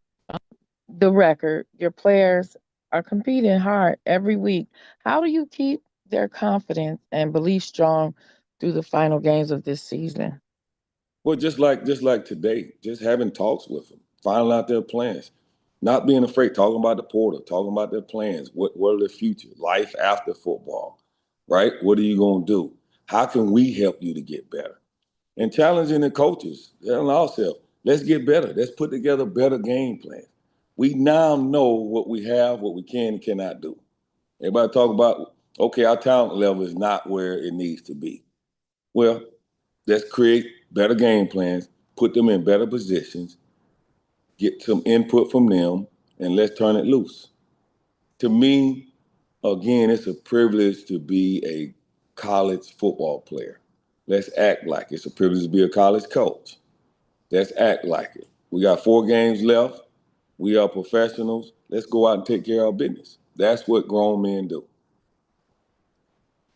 the record, your players are competing hard every week. How do you keep their confidence and belief strong through the final games of this season? Well, just like today, just having talks with them, finding out their plans, not being afraid, talking about the portal, talking about their plans, what are the future, life after football, right? What are you going to do? How can we help you to get better? And challenging the coaches, telling ourselves, let's get better. Let's put together better game plans. We now know what we have, what we can and cannot do. Everybody talk about, okay, our talent level is not where it needs to be. Well, let's create better game plans, put them in better positions, get some input from them, and let's turn it loose. To me, again, it's a privilege to be a college football player. Let's act like it's a privilege to be a college coach. Let's act like it. We got 4 games left. We are professionals. Let's go out and take care of our business. That's what grown men do.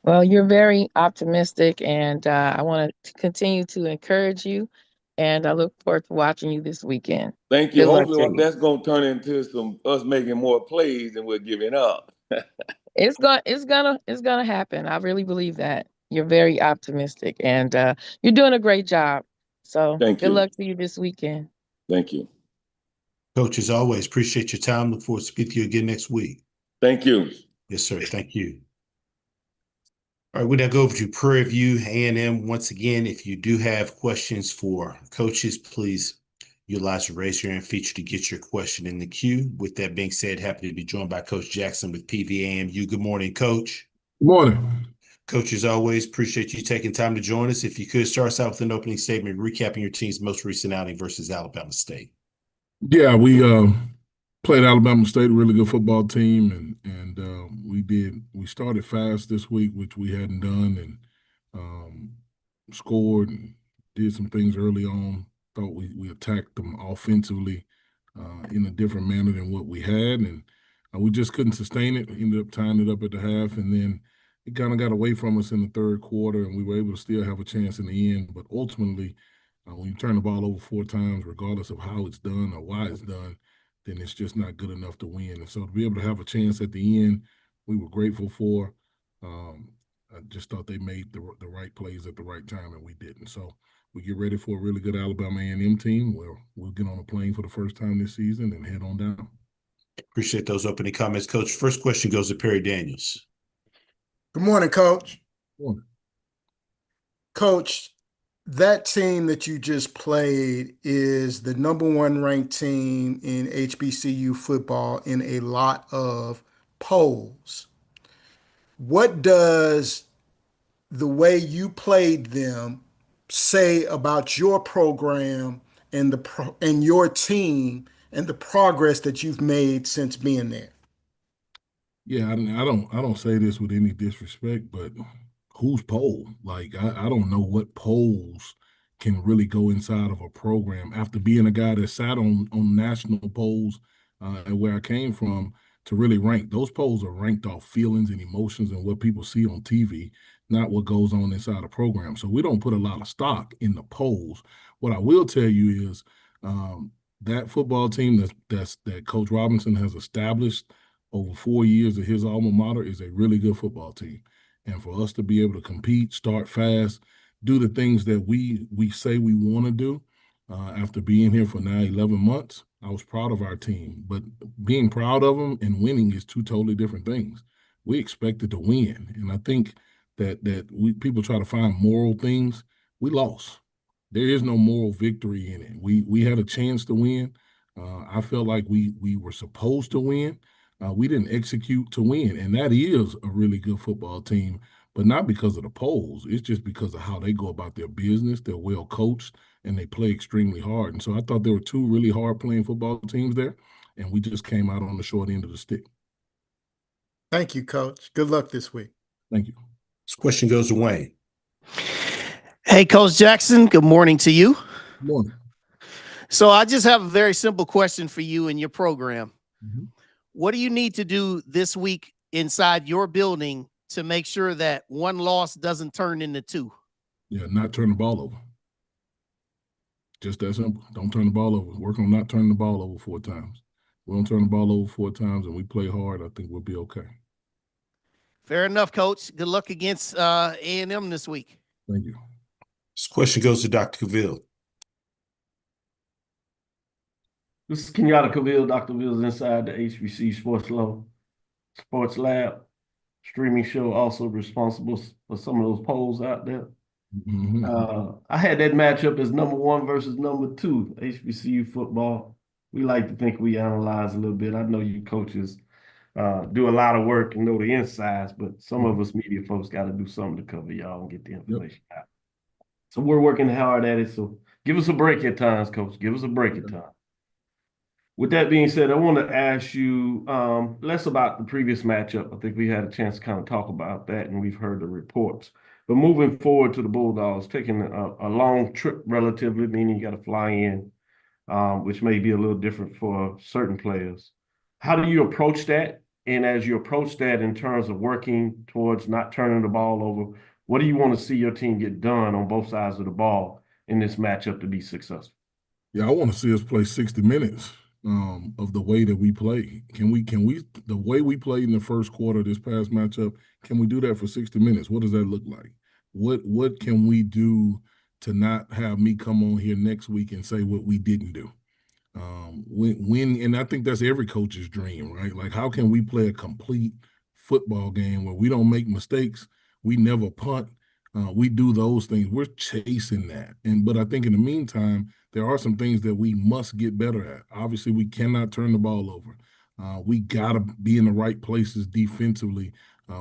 Well, you're very optimistic, and I want to continue to encourage you, and I look forward to watching you this weekend. Thank you. Good luck to Hopefully you. that's going to turn into us making more plays than we're giving up. It's gonna happen. I really believe that. You're very optimistic, and you're doing a great job. So Thank good you. luck to you this weekend. Thank you. Coach, as always, appreciate your time. Look forward to speaking to you again next week. Thank you. Yes, sir. Thank you. All right, we now go over to Prairie View A&M. Once again, if you do have questions for coaches, please utilize the raise your hand feature to get your question in the queue. With that being said, happy to be joined by Coach Jackson with PVAMU. Good morning, Coach. Good morning. Coach, as always, appreciate you taking time to join us. If you could start us out with an opening statement, recapping your team's most recent outing versus Alabama State. Yeah, we played Alabama State, a really good football team, and we started fast this week, which we hadn't done, and scored and did some things early on. Thought we attacked them offensively in a different manner than what we had, and we just couldn't sustain it. Ended up tying it up at the half, and then it kind of got away from us in the third quarter, and we were able to still have a chance in the end. But ultimately, when you turn the ball over 4 times, regardless of how it's done or why it's done, then it's just not good enough to win. And so to be able to have a chance at the end, we were grateful for. I just thought they made the right plays at the right time, and we didn't. So we get ready for a really good Alabama A&M team where we'll get on a plane for the first time this season and head on down. Appreciate those opening comments, Coach. First question goes to Perry Daniels. Good morning, Coach. Good morning. Coach, that team that you just played is the #1 ranked team in HBCU football in a lot of polls. What does the way you played them say about your program and and your team and the progress that you've made since being there? Yeah, I don't say this with any disrespect, but who's poll? Like I don't know what polls can really go inside of a program after being a guy that sat on national polls and where I came from to really rank. Those polls are ranked off feelings and emotions and what people see on TV, not what goes on inside a program. So we don't put a lot of stock in the polls. What I will tell you is that football team that Coach Robinson has established over 4 years of his alma mater is a really good football team. And for us to be able to compete, start fast, do the things that we say we want to do after being here for now 11 months, I was proud of our team. But being proud of them and winning is two totally different things. We expected to win. And I think that people try to find moral things. We lost. There is no moral victory in it. We had a chance to win. I felt like we were supposed to win. We didn't execute to win, and that is a really good football team, but not because of the polls. It's just because of how they go about their business. They're well coached, and they play extremely hard. And so I thought there were two really hard-playing football teams there, and we just came out on the short end of the stick. Thank you, Coach. Good luck this week. Thank you. This question goes to Wayne. Hey, Coach Jackson, good morning to you. Good morning. So I just have a very simple question for you and your program. Mm-hmm. What do you need to do this week inside your building to make sure that one loss doesn't turn into two? Yeah, not turn the ball over. Just that simple. Don't turn the ball over. Work on not turning the ball over 4 times. We don't turn the ball over 4 times and we play hard, I think we'll be okay. Fair enough, Coach. Good luck against A&M this week. Thank you. This question goes to Dr. Cavill. This is Kenyatta Cavill. Dr. Cavill's inside the HBC Sports Lab streaming show, also responsible for some of those polls out there. Mm-hmm. I had that matchup as #1 versus #2, HBCU football. We like to think we analyze a little bit. I know you coaches do a lot of work and know the insides, but some of us media folks got to do something to cover y'all and get the information out. So we're working hard at it. So give us a break at times, Coach. Give us a break at times. With that being said, I want to ask you less about the previous matchup. I think we had a chance to kind of talk about that, and we've heard the reports. But moving forward to the Bulldogs, taking a long trip relatively, meaning you got to fly in, which may be a little different for certain players. How do you approach that? And as you approach that in terms of working towards not turning the ball over, what do you want to see your team get done on both sides of the ball in this matchup to be successful? Yeah, I want to see us play 60 minutes. Of the way that we play. Can we the way we played in the first quarter of this past matchup, can we do that for 60 minutes? What does that look like? What can we do to not have me come on here next week and say what we didn't do? And I think that's every coach's dream, right? Like, how can we play a complete football game where we don't make mistakes, we never punt, we do those things. We're chasing that. But I think in the meantime, there are some things that we must get better at. Obviously, we cannot turn the ball over. We got to be in the right places defensively.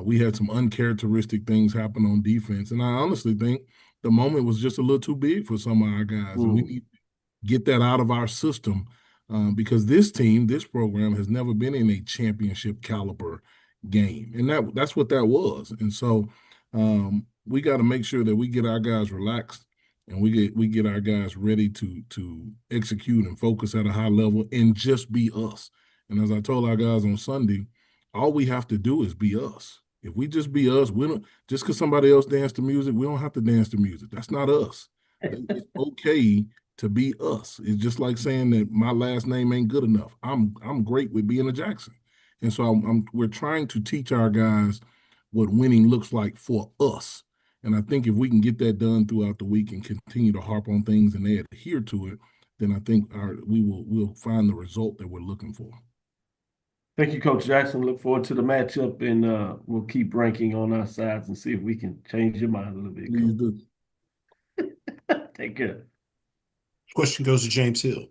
We had some uncharacteristic things happen on defense. And I honestly think the moment was just a little too big for some of our guys. And we need to get that out of our system because this program has never been in a championship caliber game. And that's what that was. And so we got to make sure that we get our guys relaxed and we get our guys ready to execute and focus at a high level and just be us. And as I told our guys on Sunday, all we have to do is be us. If we just be us, we don't just because somebody else dance to music, we don't have to dance to music. That's not us. It's okay to be us. It's just like saying that my last name ain't good enough. I'm great with being a Jackson. And so we're trying to teach our guys what winning looks like for us. And I think if we can get that done throughout the week and continue to harp on things and they adhere to it, then I think we'll find the result that we're looking for. Thank you, Coach Jackson. Look forward to the matchup, and we'll keep ranking on our sides and see if we can change your mind a little bit. Please do. Take care. Question goes to James Hill.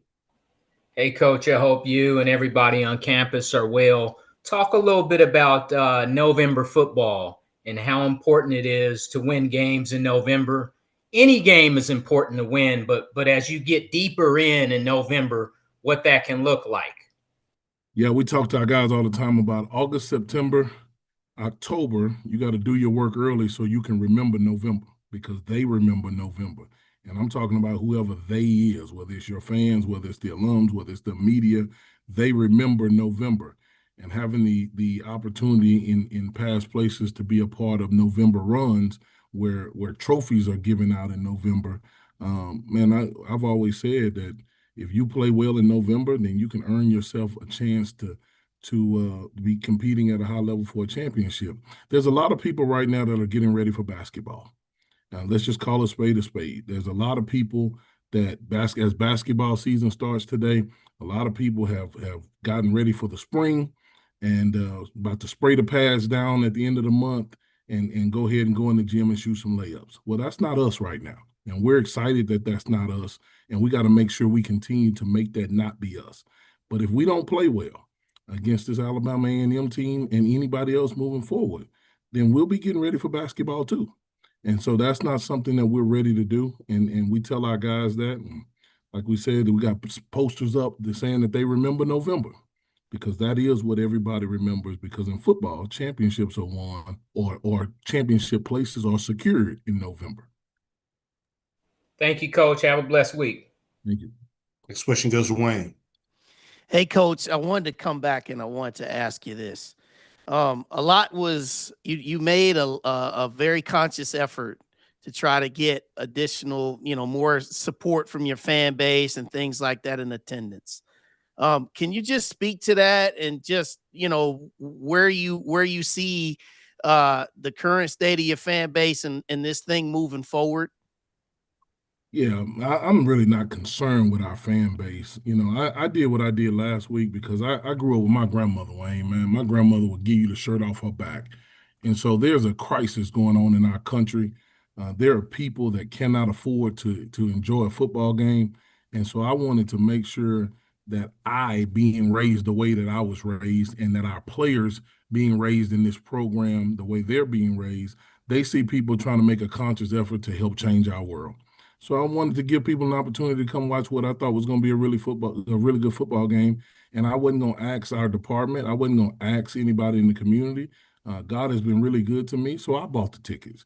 Hey, Coach, I hope you and everybody on campus are well. Talk a little bit about November football and how important it is to win games in November. Any game is important to win, but as you get deeper in November, what that can look like. Yeah, we talk to our guys all the time about August, September, October. You got to do your work early so you can remember November because they remember November. And I'm talking about whoever they is, whether it's your fans, whether it's the alums, whether it's the media, they remember November. And having the opportunity in past places to be a part of November runs where trophies are given out in November, man, I've always said that if you play well in November, then you can earn yourself a chance to be competing at a high level for a championship. There's a lot of people right now that are getting ready for basketball. Let's just call a spade a spade. There's a lot of people that as basketball season starts today, a lot of people have gotten ready for the spring and about to spray the pads down at the end of the month and go ahead and go in the gym and shoot some layups. Well, that's not us right now. And we're excited that that's not us. And we got to make sure we continue to make that not be us. But if we don't play well against this Alabama A&M team and anybody else moving forward, then we'll be getting ready for basketball too. And so that's not something that we're ready to do. And we tell our guys that. And like we said, we got posters up saying that they remember November because that is what everybody remembers because in football, championships are won or championship places are secured in November. Thank you, Coach. Have a blessed week. Thank you. Next question goes to Wayne. Hey, Coach, I wanted to come back and I wanted to ask you this. A lot was you made a very conscious effort to try to get additional, more support from your fan base and things like that in attendance. Can you just speak to that and just, where you see the current state of your fan base and this thing moving forward? Yeah, I'm really not concerned with our fan base. I did what I did last week because I grew up with my grandmother, Wayne, man. My grandmother would give you the shirt off her back. And so there's a crisis going on in our country. There are people that cannot afford to enjoy a football game. And so I wanted to make sure that being raised the way that I was raised and that our players being raised in this program the way they're being raised, they see people trying to make a conscious effort to help change our world. So I wanted to give people an opportunity to come watch what I thought was going to be a really good football game. And I wasn't going to ask our department. I wasn't going to ask anybody in the community. God has been really good to me, so I bought the tickets.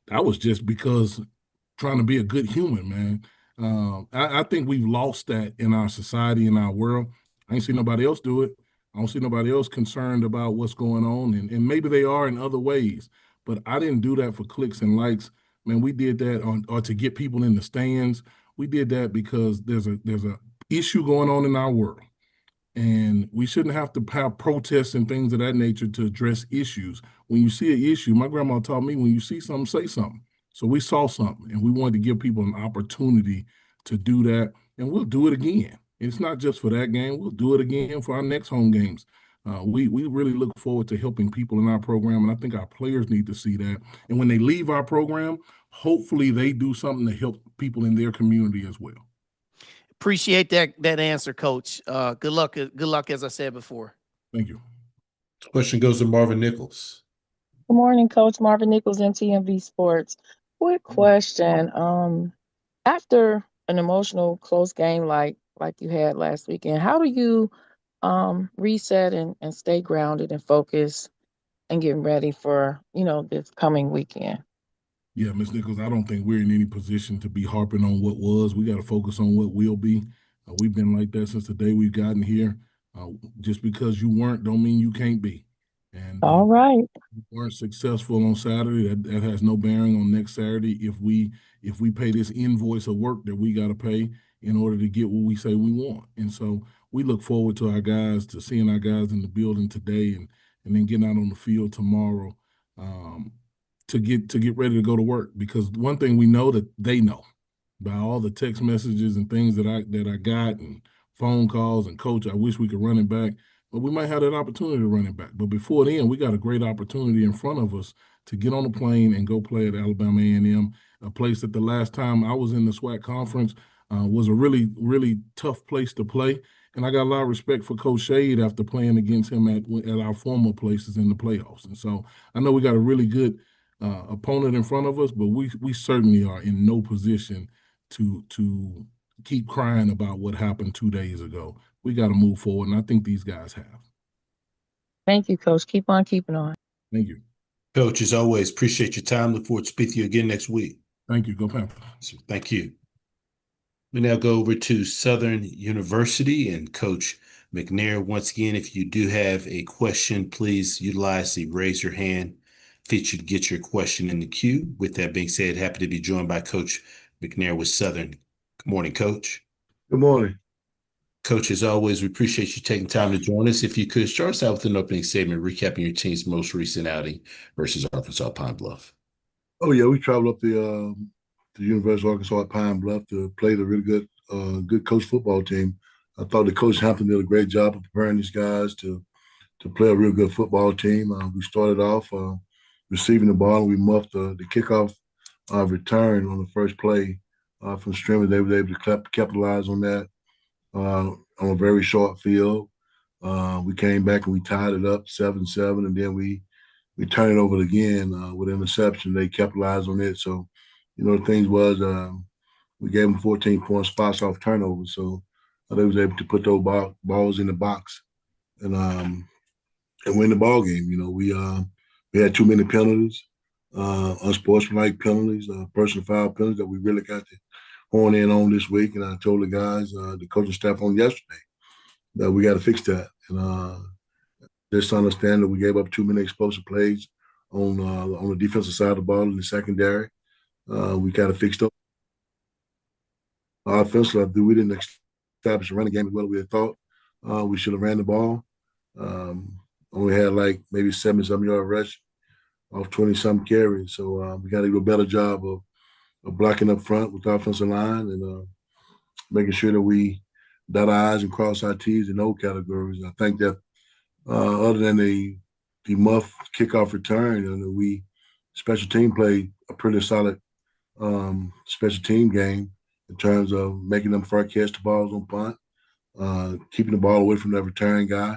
That was just because trying to be a good human, man. I think we've lost that in our society, in our world. I ain't seen nobody else do it. I don't see nobody else concerned about what's going on. And maybe they are in other ways. But I didn't do that for clicks and likes. Man, we did that or to get people in the stands. We did that because there's a issue going on in our world. And we shouldn't have to have protests and things of that nature to address issues. When you see an issue, my grandma taught me, when you see something, say something. So we saw something, and we wanted to give people an opportunity to do that, and we'll do it again. It's not just for that game. We'll do it again for our next home games. We really look forward to helping people in our program, and I think our players need to see that. And when they leave our program, hopefully they do something to help people in their community as well. Appreciate that answer, Coach. Good luck, as I said before. Thank you. Question goes to Marvin Nichols. Good morning, Coach. Marvin Nichols, MTMV Sports. Quick question. After an emotional close game like you had last weekend, how do you reset and stay grounded and focused and getting ready for, this coming weekend? Yeah, Ms. Nichols, I don't think we're in any position to be harping on what was. We got to focus on what will be. We've been like that since the day we've gotten here. Just because you weren't don't mean you can't be. And All right. we weren't successful on Saturday. That has no bearing on next Saturday. If we pay this invoice of work that we got to pay in order to get what we say we want. And so we look forward to seeing our guys in the building today and then getting out on the field tomorrow to get ready to go to work. Because one thing we know that they know by all the text messages and things that I got and phone calls and coach, I wish we could run it back, but we might have that opportunity to run it back. But before then, we got a great opportunity in front of us to get on a plane and go play at Alabama A&M, a place that the last time I was in the SWAC conference was a really, really tough place to play. And I got a lot of respect for Coach Shade after playing against him at our former places in the playoffs. And so I know we got a really good opponent in front of us, but we certainly are in no position to keep crying about what happened 2 days ago. We got to move forward, and I think these guys have. Thank you, Coach. Keep on keeping on. Thank you. Coach, as always, appreciate your time. Look forward to speaking to you again next week. Thank you. Go Panthers. Thank you. We now go over to Southern University and Coach McNair. Once again, if you do have a question, please utilize the raise your hand feature to get your question in the queue. With that being said, happy to be joined by Coach McNair with Southern. Good morning, Coach. Good morning. Coach, as always, we appreciate you taking time to join us. If you could start us out with an opening statement, recapping your team's most recent outing versus Arkansas Pine Bluff. Oh yeah, we traveled up the University of Arkansas at Pine Bluff to play the really good coach football team. I thought the coach Hampton did a great job of preparing these guys to play a real good football team. We started off receiving the ball, and we muffed the kickoff return on the first play from scrimmage. They were able to capitalize on that on a very short field. We came back and we tied it up 7-7, and then we turned it over again with an interception. They capitalized on it. So, the thing was we gave them 14-point spots off turnovers. So they was able to put those balls in the box and win the ball game. We had too many penalties, unsportsmanlike penalties, personal foul penalties that we really got to hone in on this week. And I told the guys, the coaching staff on yesterday, that we got to fix that. And just understand that we gave up too many explosive plays on the defensive side of the ball in the secondary. We got to fix those. Offensively, we didn't establish a running game as well as we had thought. We should have ran the ball. Only had like maybe 70-some-yard rush off 20-some carries. So we got to do a better job of blocking up front with the offensive line and making sure that we dot our I's and cross our T's in those categories. I think that other than the muff kickoff return, we special team played a pretty solid special team game in terms of making them first catch the balls on punt, keeping the ball away from that return guy.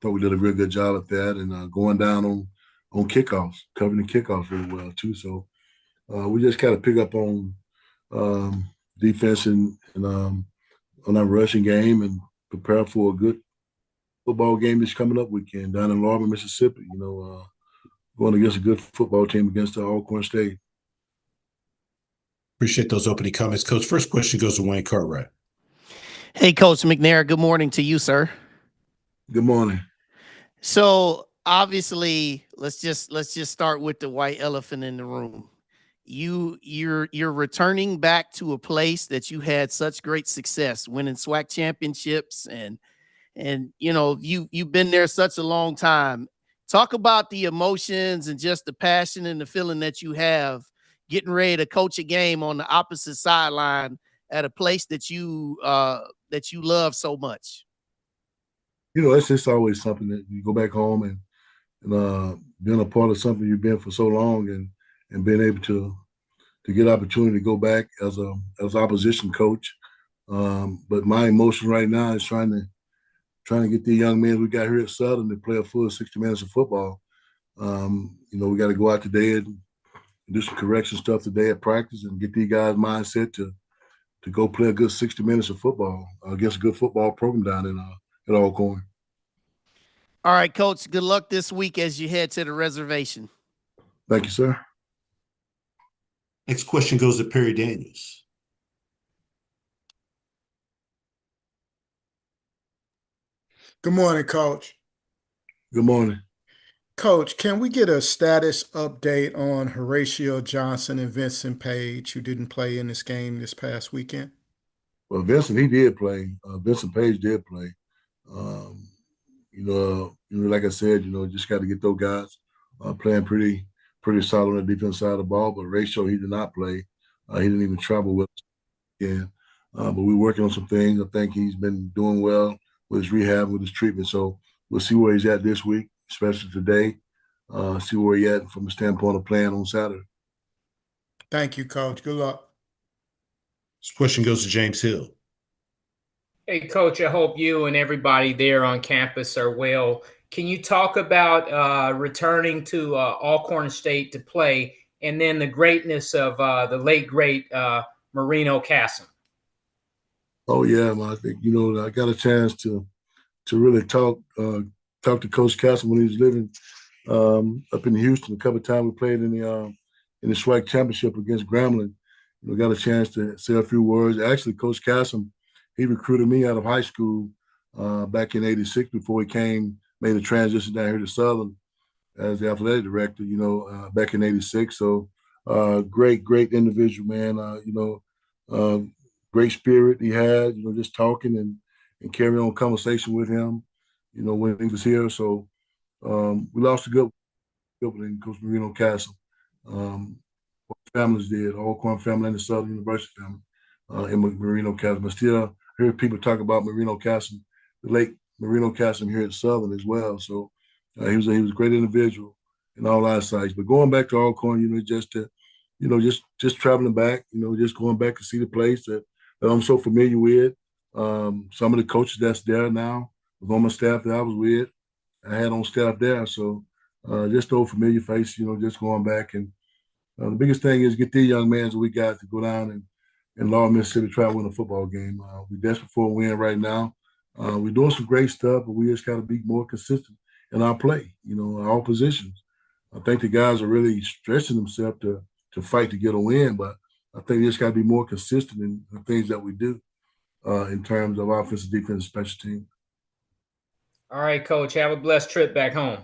Thought we did a real good job at that, and going down on kickoffs, covering the kickoffs really well too. So we just kind of pick up on defense and on our rushing game and prepare for a good football game that's coming up weekend down in Lawrence, Mississippi. Going against a good football team against the Alcorn State. Appreciate those opening comments, Coach. First question goes to Wayne Cartwright. Hey, Coach McNair. Good morning to you, sir. Good morning. So obviously, let's just start with the white elephant in the room. You're returning back to a place that you had such great success, winning SWAC championships, and you've been there such a long time. Talk about the emotions and just the passion and the feeling that you have getting ready to coach a game on the opposite sideline at a place that you love so much. It's just always something that you go back home and being a part of something you've been for so long and being able to get opportunity to go back as opposition coach. But my emotion right now is trying to get the young men we got here at Southern to play a full 60 minutes of football. We got to go out today and do some correction stuff today at practice and get these guys' mindset to go play a good 60 minutes of football against a good football program down in Alcorn. All right, Coach, good luck this week as you head to the reservation. Thank you, sir. Next question goes to Perry Daniels. Good morning, Coach. Good morning. Coach, can we get a status update on Horatio Johnson and Vincent Page, who didn't play in this game this past weekend? Well, Vincent, he did play. Vincent Page did play. Um, like I said, just got to get those guys playing pretty solid on the defense side of the ball. But Ratio, he did not play. He didn't even travel with us again. But we're working on some things. I think he's been doing well with his rehab, with his treatment. So we'll see where he's at this week, especially today. See where he's at from the standpoint of playing on Saturday. Thank you, Coach. Good luck. This question goes to James Hill. Hey, Coach, I hope you and everybody there on campus are well. Can you talk about returning to Alcorn State to play, and then the greatness of the late, great Marino Cassim? Oh, yeah, man. I think, I got a chance to really talk to Coach Cassim when he was living up in Houston. A couple of times we played in the SWAC championship against Grambling. Got a chance to say a few words. Actually, Coach Cassim, he recruited me out of high school back in '86 before he made a transition down here to Southern as the athletic director, back in '86. So great individual, man. Great spirit he had, just talking and carrying on conversation with him, when he was here. So we lost a good one in Coach Marino Castle. Families did, Alcorn family and the Southern University family in Marino Castle. But still hear people talk about Marino Castle, the late Marino Castle here at Southern as well. So he was a great individual in all eyesights. But going back to Alcorn, just traveling back, just going back to see the place that I'm so familiar with. Some of the coaches that's there now was on my staff that I was with. I had on staff there. So just old familiar face, just going back. And the biggest thing is get these young men that we got to go down and Laurel, Mississippi, try to win a football game. We're desperate for a win right now. We're doing some great stuff, but we just got to be more consistent in our play, in all positions. I think the guys are really stretching themselves to fight to get a win, but I think they just got to be more consistent in the things that we do in terms of offensive, defense, and special teams. All right, Coach. Have a blessed trip back home.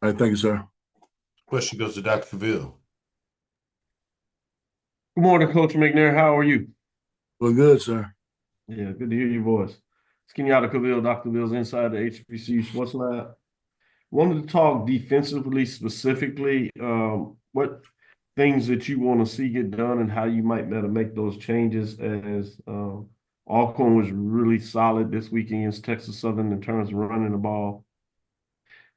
All right, thank you, sir. Question goes to Dr. Faville. Good morning, Coach McNair. How are you? Well, good, sir. Yeah, good to hear your voice. It's Kenyatta Cavill, Dr. Ville's inside the HBCU Sports Lab. Wanted to talk defensively specifically, what things that you want to see get done and how you might better make those changes as Alcorn was really solid this week against Texas Southern in terms of running the ball.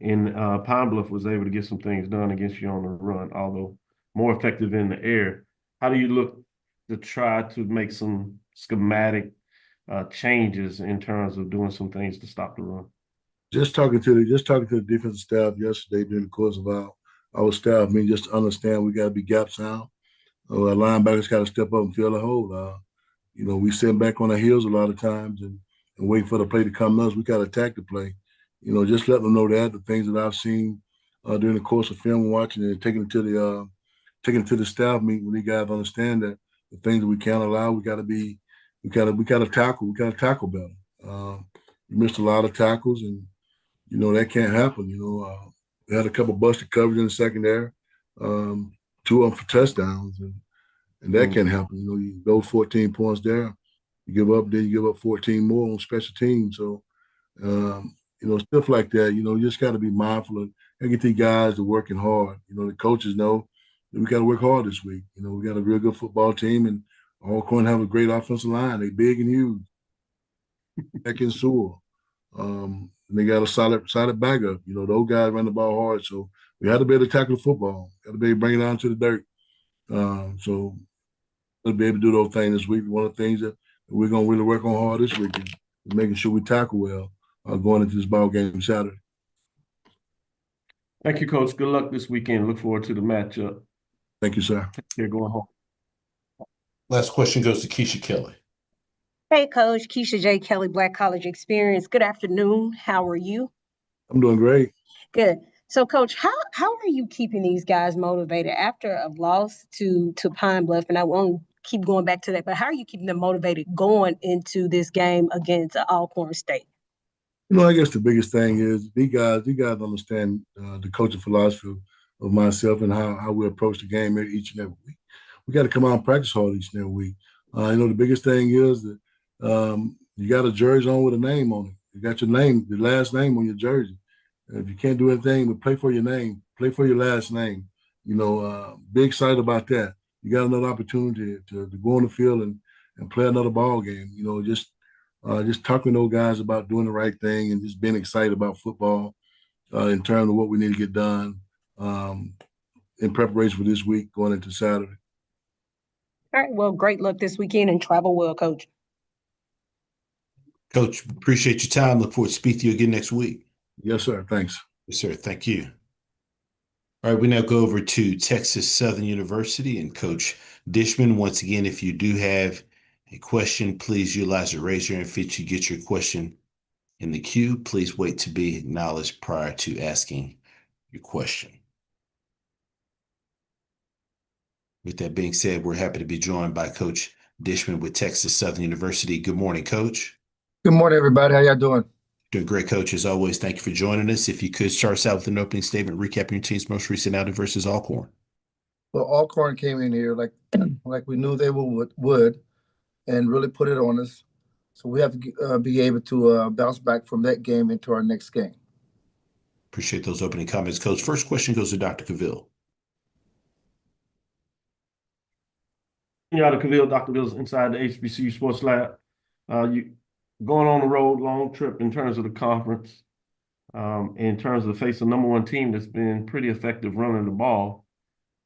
And Pine Bluff was able to get some things done against you on the run, although more effective in the air. How do you look to try to make some schematic changes in terms of doing some things to stop the run? Just talking to the defensive staff yesterday during the course of our staff, just to understand we got to be gap sound. Our linebackers got to step up and fill the hole. We sit back on our heels a lot of times and wait for the play to come to us. We got to attack the play. Just let them know that the things that I've seen during the course of film watching and taking it to the staff meeting when you guys understand that the things that we can't allow, we got to tackle better. We missed a lot of tackles, and that can't happen. We had a couple busted coverage in the secondary, 2 of them for touchdowns, and that can't happen. Those 14 points there, you give up 14 more on special teams. So, stuff like that. You just got to be mindful and get these guys to working hard. The coaches know that we got to work hard this week. We got a real good football team, and Alcorn have a great offensive line. They big and huge. Back in Sewell. And they got a solid backup. Those guys run the ball hard. So we had to be able to tackle the football. Got to be able to bring it down to the dirt. So we'll be able to do those things this week. One of the things that we're going to really work on hard this weekend is making sure we tackle well going into this ball game Saturday. Thank you, Coach. Good luck this weekend. Look forward to the matchup. Thank you, sir. You're going home. Last question goes to Keisha Kelly. Hey, Coach. Keisha J. Kelly, Black College Experience. Good afternoon. How are you? I'm doing great. Good. So, Coach, how are you keeping these guys motivated after a loss to Pine Bluff? And I won't keep going back to that, but how are you keeping them motivated going into this game against Alcorn State? I guess the biggest thing is these guys understand the coaching philosophy of myself and how we approach the game each and every week. We got to come out and practice hard each and every week. The biggest thing is that you got a jersey on with a name on it. You got your name, the last name on your jersey. If you can't do anything but play for your name, play for your last name. Be excited about that. You got another opportunity to go on the field and play another ball game. Just talking to those guys about doing the right thing and just being excited about football in terms of what we need to get done in preparation for this week going into Saturday. All right. Well, great luck this weekend and travel well, Coach. Coach, appreciate your time. Look forward to speak to you again next week. Yes, sir. Thanks. Yes, sir. Thank you. All right, we now go over to Texas Southern University and Coach Dishman. Once again, if you do have a question, please utilize the raise your hand feature. Get your question in the queue. Please wait to be acknowledged prior to asking your question. With that being said, we're happy to be joined by Coach Dishman with Texas Southern University. Good morning, Coach. Good morning, everybody. How y'all doing? Doing great, Coach. As always, thank you for joining us. If you could start us out with an opening statement, recapping your team's most recent outing versus Alcorn. Well, Alcorn came in here like we knew they would and really put it on us. So we have to be able to bounce back from that game into our next game. Appreciate those opening comments, Coach. First question goes to Dr. Cavill. Dr. Cavill's inside the HBCU Sports Lab. You going on the road, long trip in terms of the conference, in terms of facing the #1 team that's been pretty effective running the ball.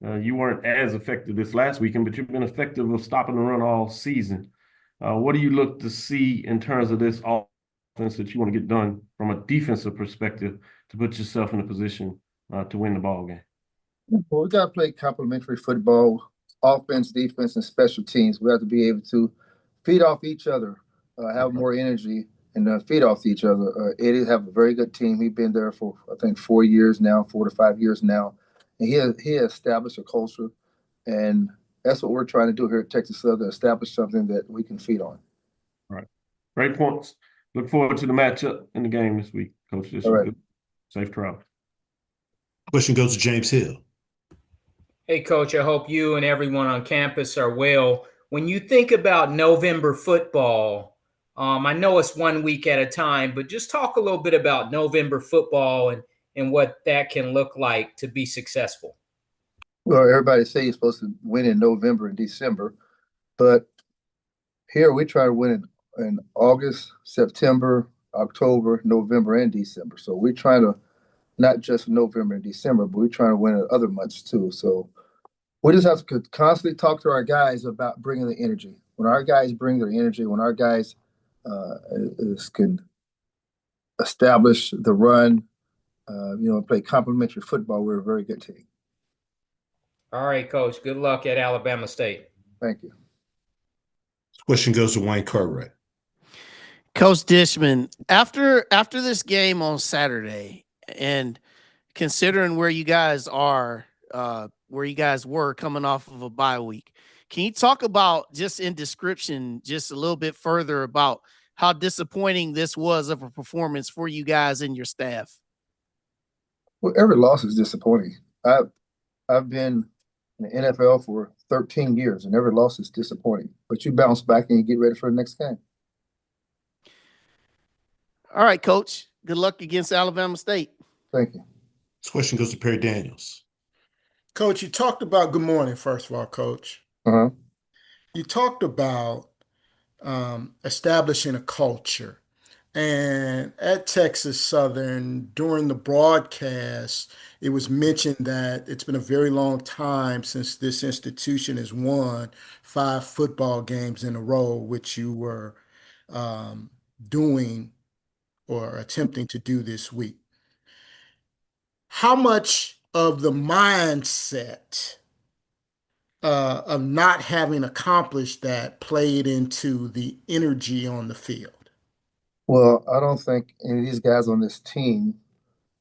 You weren't as effective this last weekend, but you've been effective of stopping the run all season. What do you look to see in terms of this offense that you want to get done from a defensive perspective to put yourself in a position to win the ball game? Well, we got to play complementary football, offense, defense, and special teams. We have to be able to feed off each other, have more energy, and feed off each other. Eddie have a very good team. He's been there for, I think, 4 years now, 4 to 5 years now. And he established a culture, and that's what we're trying to do here at Texas Southern, establish something that we can feed on. All right. Great points. Look forward to the matchup in the game this week, Coach. All right. Safe travel. Question goes to James Hill. Hey, Coach, I hope you and everyone on campus are well. When you think about November football, I know it's 1 week at a time, but just talk a little bit about November football and what that can look like to be successful. Well, everybody say you're supposed to win in November and December, but here we try to win in August, September, October, November, and December. So we're trying to not just November and December, but we're trying to win in other months too. So we just have to constantly talk to our guys about bringing the energy. When our guys bring their energy, when our guys can establish the run, play complementary football, we're a very good team. All right, Coach. Good luck at Alabama State. Thank you. Question goes to Wayne Cartwright. Coach Dishman, after this game on Saturday, and considering where you guys are, where you guys were coming off of a bye week, can you talk about, just in description, just a little bit further about how disappointing this was of a performance for you guys and your staff? Well, every loss is disappointing. I've been in the NFL for 13 years, and every loss is disappointing. But you bounce back and you get ready for the next game. All right, Coach. Good luck against Alabama State. Thank you. This question goes to Perry Daniels. Coach, you talked about, good morning, first of all, Coach. Uh-huh. You talked about establishing a culture. And at Texas Southern, during the broadcast, it was mentioned that it's been a very long time since this institution has won 5 football games in a row, which you were doing or attempting to do this week. How much of the mindset of not having accomplished that played into the energy on the field? Well, I don't think any of these guys on this team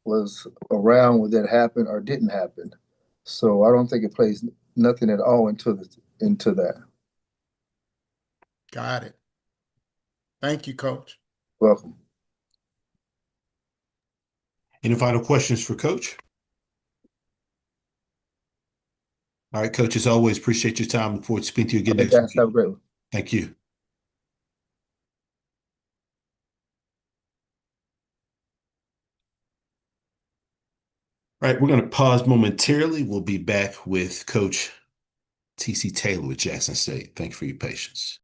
was around when that happened or didn't happen. So I don't think it plays nothing at all into that. Got it. Thank you, Coach. Welcome. Any final questions for Coach? All right, Coach, as always, appreciate your time. Look forward to speaking to you again next Guys, week. have a great one. Thank you. All right, we're going to pause momentarily. We'll be back with Coach T.C. Taylor with Jackson State. Thank you for your patience.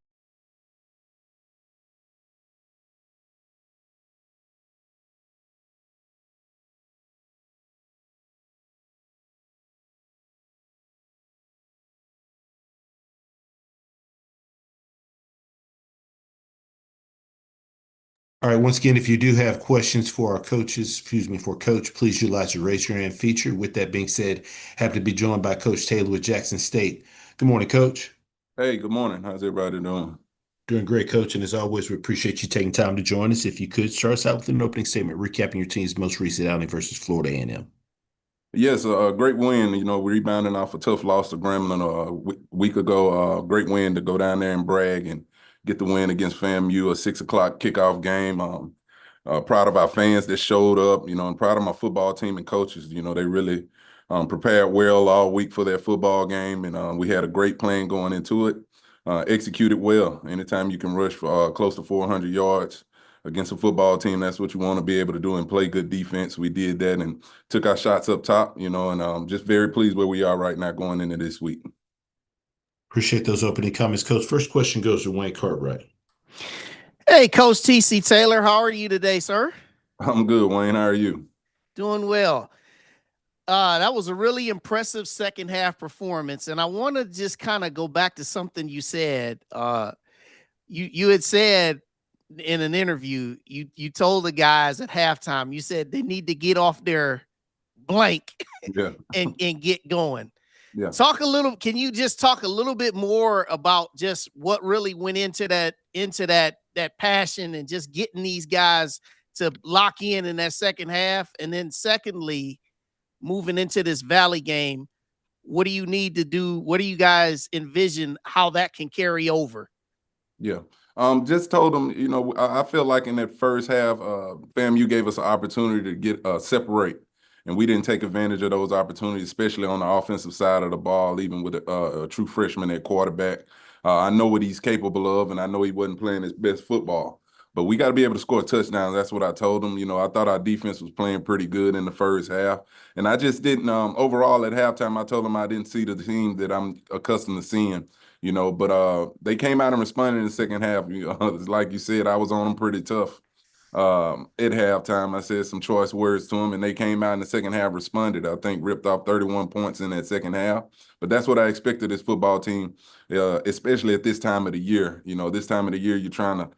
All right, once again, if you do have questions for our coaches, for Coach, please utilize the raise your hand feature. With that being said, happy to be joined by Coach Taylor with Jackson State. Good morning, Coach. Hey, good morning. How's everybody doing? Doing great, Coach. And as always, we appreciate you taking time to join us. If you could, start us out with an opening statement, recapping your team's most recent outing versus Florida A&M. Yes, a great win. You know, rebounding off a tough loss to Grambling a week ago. Great win to go down there and brag and get the win against FAMU, a 6 o'clock kickoff game. Proud of our fans that showed up, you know, and proud of my football team and coaches. You know, they really prepared well all week for their football game, and we had a great plan going into it. Executed well. Anytime you can rush for close to 400 yards against a football team, that's what you want to be able to do and play good defense. We did that and took our shots up top, you know, and just very pleased where we are right now going into this week. Appreciate those opening comments, Coach. First question goes to Wayne Cartwright. Hey, Coach T.C. Taylor, how are you today, sir? I'm good, Wayne. How are you? Doing well. That was a really impressive second half performance, and I want to just kind of go back to something you said. You had said in an interview, you told the guys at halftime, you said they need to get off their blank and get going. Yeah. Can you just talk a little bit more about just what really went into that passion and just getting these guys to lock in that second half? And then secondly, moving into this Valley game, what do you need to do? What do you guys envision how that can carry over? Yeah. Just told them, you know, I feel like in that first half, FAMU gave us an opportunity to get separate, and we didn't take advantage of those opportunities, especially on the offensive side of the ball, even with a true freshman at quarterback. I know what he's capable of, and I know he wasn't playing his best football. But we got to be able to score touchdowns. That's what I told them. You know, I thought our defense was playing pretty good in the first half. And I just didn't, overall at halftime, I told them I didn't see the team that I'm accustomed to seeing, you know. But they came out and responded in the second half. You know, like you said, I was on them pretty tough. At halftime, I said some choice words to them, and they came out in the second half, responded. I think ripped off 31 points in that second half. But that's what I expected this football team, especially at this time of the year. You know, this time of the year, you're trying to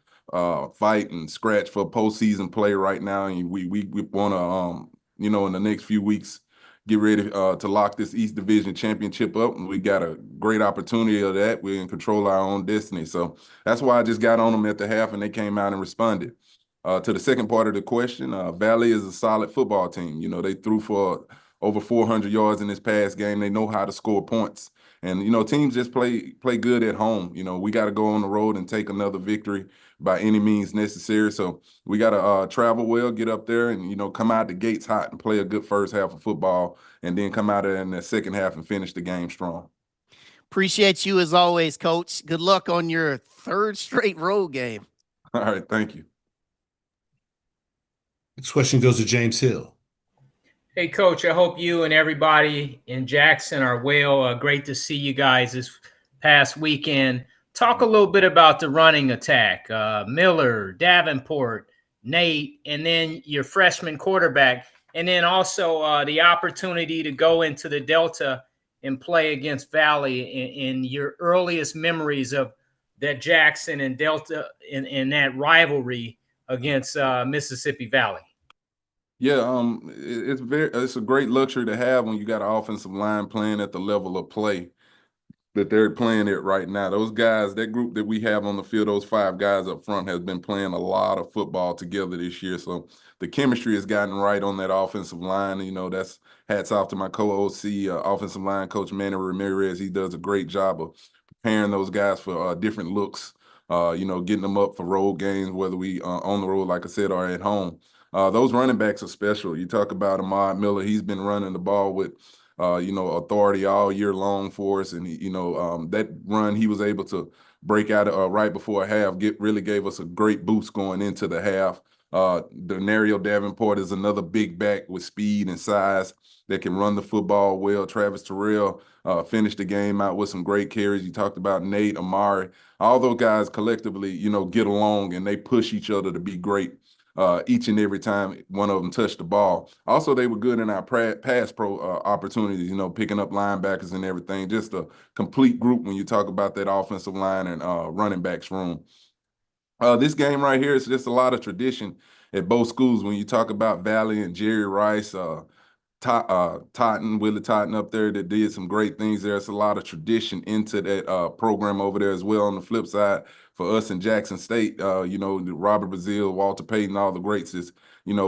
fight and scratch for postseason play right now, and we want to you know, in the next few weeks get ready to lock this East Division championship up, and we got a great opportunity of that. We're in control of our own destiny, so that's why I just got on them at the half, and they came out and responded. To the second part of the question, Valley is a solid football team. You know, they threw for over 400 yards in this past game. They know how to score points. And, you know, teams just play good at home. You know, we got to go on the road and take another victory by any means necessary. So we got to travel well, get up there and, you know, come out the gates hot and play a good first half of football, and then come out in the second half and finish the game strong. Appreciate you as always, Coach. Good luck on your third straight road game. All right. Thank you. Next question goes to James Hill. Hey, Coach, I hope you and everybody in Jackson are well. Great to see you guys this past weekend. Talk a little bit about the running attack. Miller, Davenport, Nate, and then your freshman quarterback. And then also the opportunity to go into the Delta and play against Valley in your earliest memories of that Jackson and Delta in that rivalry against Mississippi Valley. Yeah, it's a great luxury to have when you got an offensive line playing at the level of play that they're playing it right now. Those guys, that group that we have on the field, those 5 guys up front, has been playing a lot of football together this year. So the chemistry has gotten right on that offensive line. You know, that's hats off to my co-OC, offensive line coach Manny Ramirez. He does a great job of preparing those guys for different looks, you know, getting them up for road games, whether we on the road, like I said, or at home. those running backs are special. You talk about Ahmad Miller; he's been running the ball with, authority all year long for us, and that run he was able to break out right before a half. Really gave us a great boost going into the half. Denario Davenport is another big back with speed and size that can run the football well. Travis Terrell finished the game out with some great carries. You talked about Nate, Amari. All those guys collectively, get along and they push each other to be great each and every time one of them touched the ball. Also, they were good in our pass pro opportunities, picking up linebackers and everything. Just a complete group when you talk about that offensive line and running backs room. This game right here is just a lot of tradition at both schools. When you talk about Valley and Jerry Rice, Willie Totten up there that did some great things there. It's a lot of tradition into that program over there as well. On the flip side, for us in Jackson State, Robert Brazile, Walter Payton, all the greats is,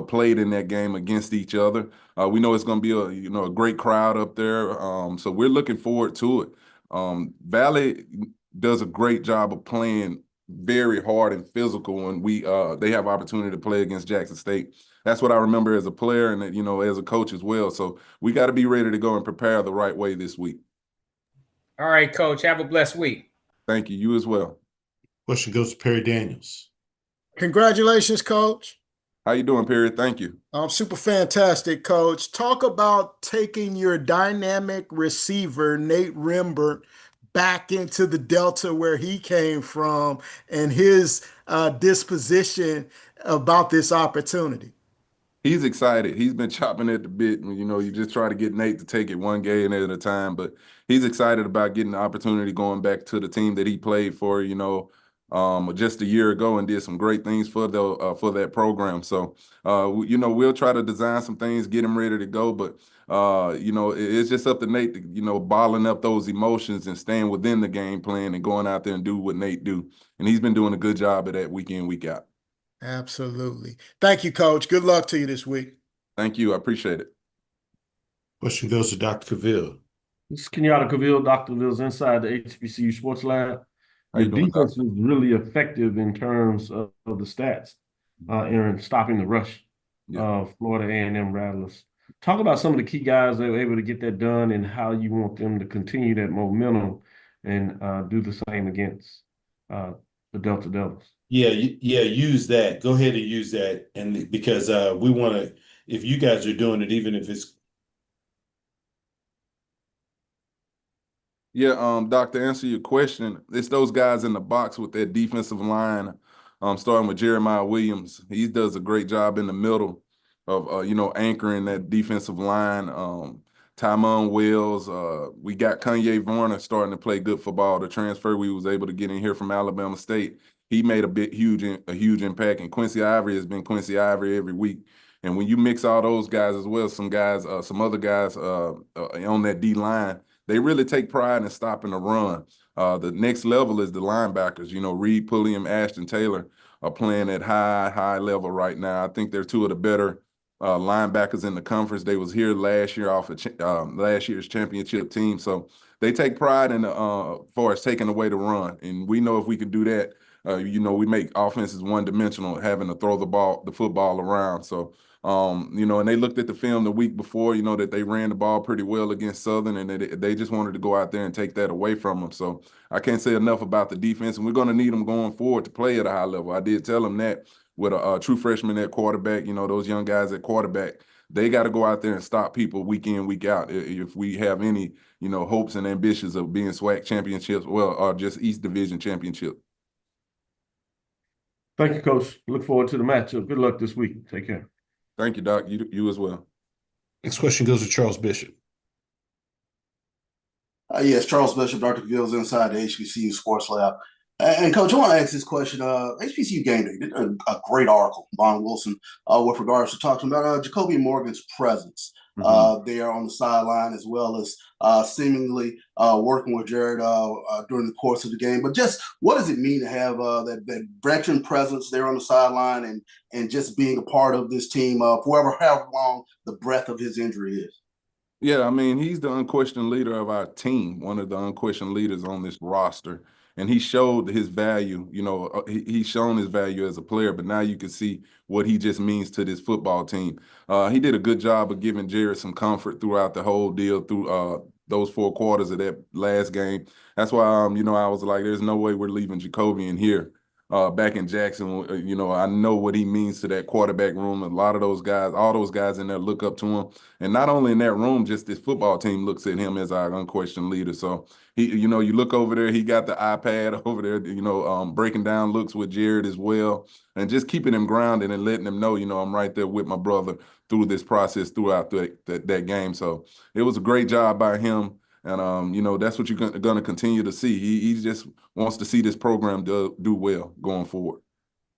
played in that game against each other. We know it's going to be a great crowd up there. So we're looking forward to it. Valley does a great job of playing very hard and physical when they have opportunity to play against Jackson State. That's what I remember as a player and as a coach as well. So we got to be ready to go and prepare the right way this week. All right, Coach. Have a blessed week. Thank you. You as well. Question goes to Perry Daniels. Congratulations, Coach. How you doing, Perry? Thank you. Super fantastic, Coach. Talk about taking your dynamic receiver, Nate Rembert, back into the Delta where he came from and his disposition about this opportunity. He's excited. He's been chopping at the bit. You just try to get Nate to take it one game at a time, but he's excited about getting the opportunity going back to the team that he played for, just a year ago and did some great things for that program. So, we'll try to design some things, get him ready to go, but it's just up to Nate to, bottling up those emotions and staying within the game plan and going out there and do what Nate do. And he's been doing a good job of that week in, week out. Absolutely. Thank you, Coach. Good luck to you this week. Thank you. I appreciate it. Question goes to Dr. Cavill. This is Kenyatta Cavill. Dr. Cavill's inside the HBCU Sports Lab. Your defense was really effective in terms of the stats in stopping the rush of Florida A&M Rattlers. Talk about some of the key guys that were able to get that done and how you want them to continue that momentum and do the same against the Delta Devils. Yeah, use that. Go ahead and use that. And because we want to, if you guys are doing it, even if it's. Yeah, Doc, to answer your question, it's those guys in the box with that defensive line, starting with Jeremiah Williams. He does a great job in the middle of, anchoring that defensive line. Tymon Wells, we got Kanye Varner starting to play good football. The transfer we was able to get in here from Alabama State, he made a huge impact. And Quincy Ivory has been Quincy Ivory every week. And when you mix all those guys as well, some other guys on that D line, they really take pride in stopping the run. The next level is the linebackers. Reed Pulliam, Ashton Taylor are playing at high level right now. I think they're two of the better linebackers in the conference. They was here last year off of last year's championship team. So they take pride in far as taking away the run. And we know if we could do that, we make offenses one-dimensional, having to throw the football around. So, and they looked at the film the week before, that they ran the ball pretty well against Southern, and they just wanted to go out there and take that away from them. So I can't say enough about the defense, and we're going to need them going forward to play at a high level. I did tell them that with a true freshman at quarterback, those young guys at quarterback, they got to go out there and stop people week in, week out. If we have any, hopes and ambitions of being SWAC championships, or just East Division championship. Thank you, Coach. Look forward to the matchup. Good luck this week. Take care. Thank you, Doc. You as well. Next question goes to Charles Bishop. Yes, Charles Bishop, Dr. Gill's inside the HBCU Sports Lab. And Coach, I want to ask this question. HBCU Game Day did a great article, Von Wilson, with regards to talking about Jacoby Morgan's presence there on the sideline, as well as seemingly working with Jared during the course of the game. But just what does it mean to have that veteran presence there on the sideline and just being a part of this team for however long the breadth of his injury is? Yeah, I mean, he's the unquestioned leader of our team, one of the unquestioned leaders on this roster. And he showed his value, he's shown his value as a player, but now you can see what he just means to this football team. He did a good job of giving Jared some comfort throughout the whole deal through those 4 quarters of that last game. That's why, I was like, there's no way we're leaving Jacoby in here. Back in Jackson, I know what he means to that quarterback room. A lot of those guys, all those guys in there look up to him. And not only in that room, just this football team looks at him as our unquestioned leader. So you look over there, he got the iPad over there, breaking down looks with Jared as well. And just keeping him grounded and letting him know, I'm right there with my brother through this process throughout that game. So it was a great job by him. And, that's what you're going to continue to see. He just wants to see this program do well going forward.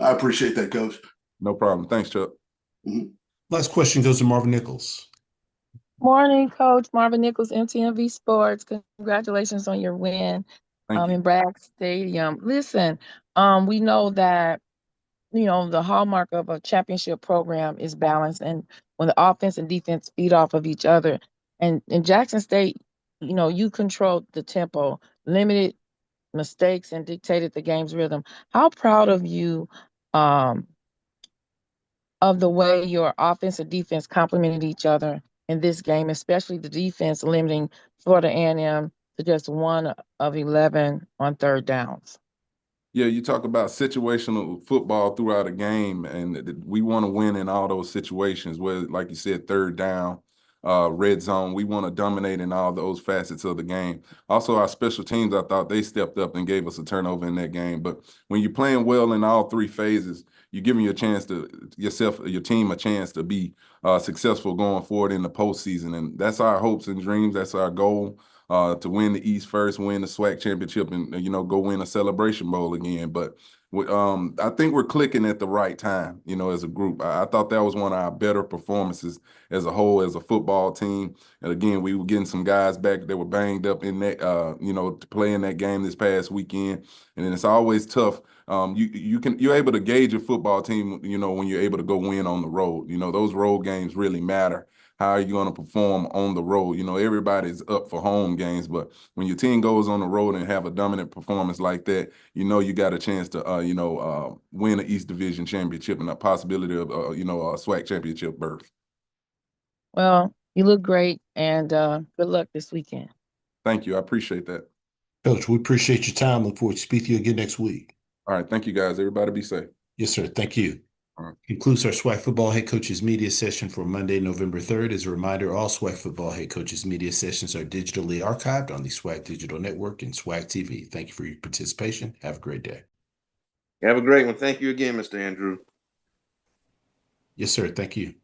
I appreciate that, Coach. No problem. Thanks, Chuck. Mm-hmm. Last question goes to Marvin Nichols. Morning, Coach Marvin Nichols, MTMV Sports. Congratulations on your win in Bragg Stadium. Listen, we know that the hallmark of a championship program is balance, and when the offense and defense feed off of each other. And in Jackson State, you controlled the tempo, limited mistakes, and dictated the game's rhythm. How proud of you of the way your offense and defense complemented each other in this game, especially the defense limiting Florida A&M to just 1 of 11 on 3rd downs? Yeah, you talk about situational football throughout a game, and we want to win in all those situations where, like you said, 3rd down, red zone. We want to dominate in all those facets of the game. Also, our special teams, I thought they stepped up and gave us a turnover in that game. But when you're playing well in all 3 phases, you're giving your team a chance to be successful going forward in the postseason. And that's our hopes and dreams. That's our goal. To win the East first, win the SWAC championship, and go win a Celebration Bowl again. But I think we're clicking at the right time, as a group. I thought that was one of our better performances as a whole, as a football team. And again, we were getting some guys back that were banged up in that, to play in that game this past weekend. And then it's always tough. You're able to gauge a football team, when you're able to go win on the road. Those road games really matter. How are you going to perform on the road? Everybody's up for home games, but when your team goes on the road and have a dominant performance like that, you got a chance to, win an East Division championship and a possibility of, a SWAC championship berth. Well, you look great, and good luck this weekend. Thank you. I appreciate that. Coach, we appreciate your time. Look forward to speaking to you again next week. All right. Thank you, guys. Everybody be safe. Yes, sir. Thank you. All right. Concludes our SWAC football head coaches media session for Monday, November 3rd. As a reminder, all SWAC football head coaches media sessions are digitally archived on the SWAC Digital Network and SWAC TV. Thank you for your participation. Have a great day. Have a great one. Thank you again, Mr. Andrew. Yes, sir. Thank you.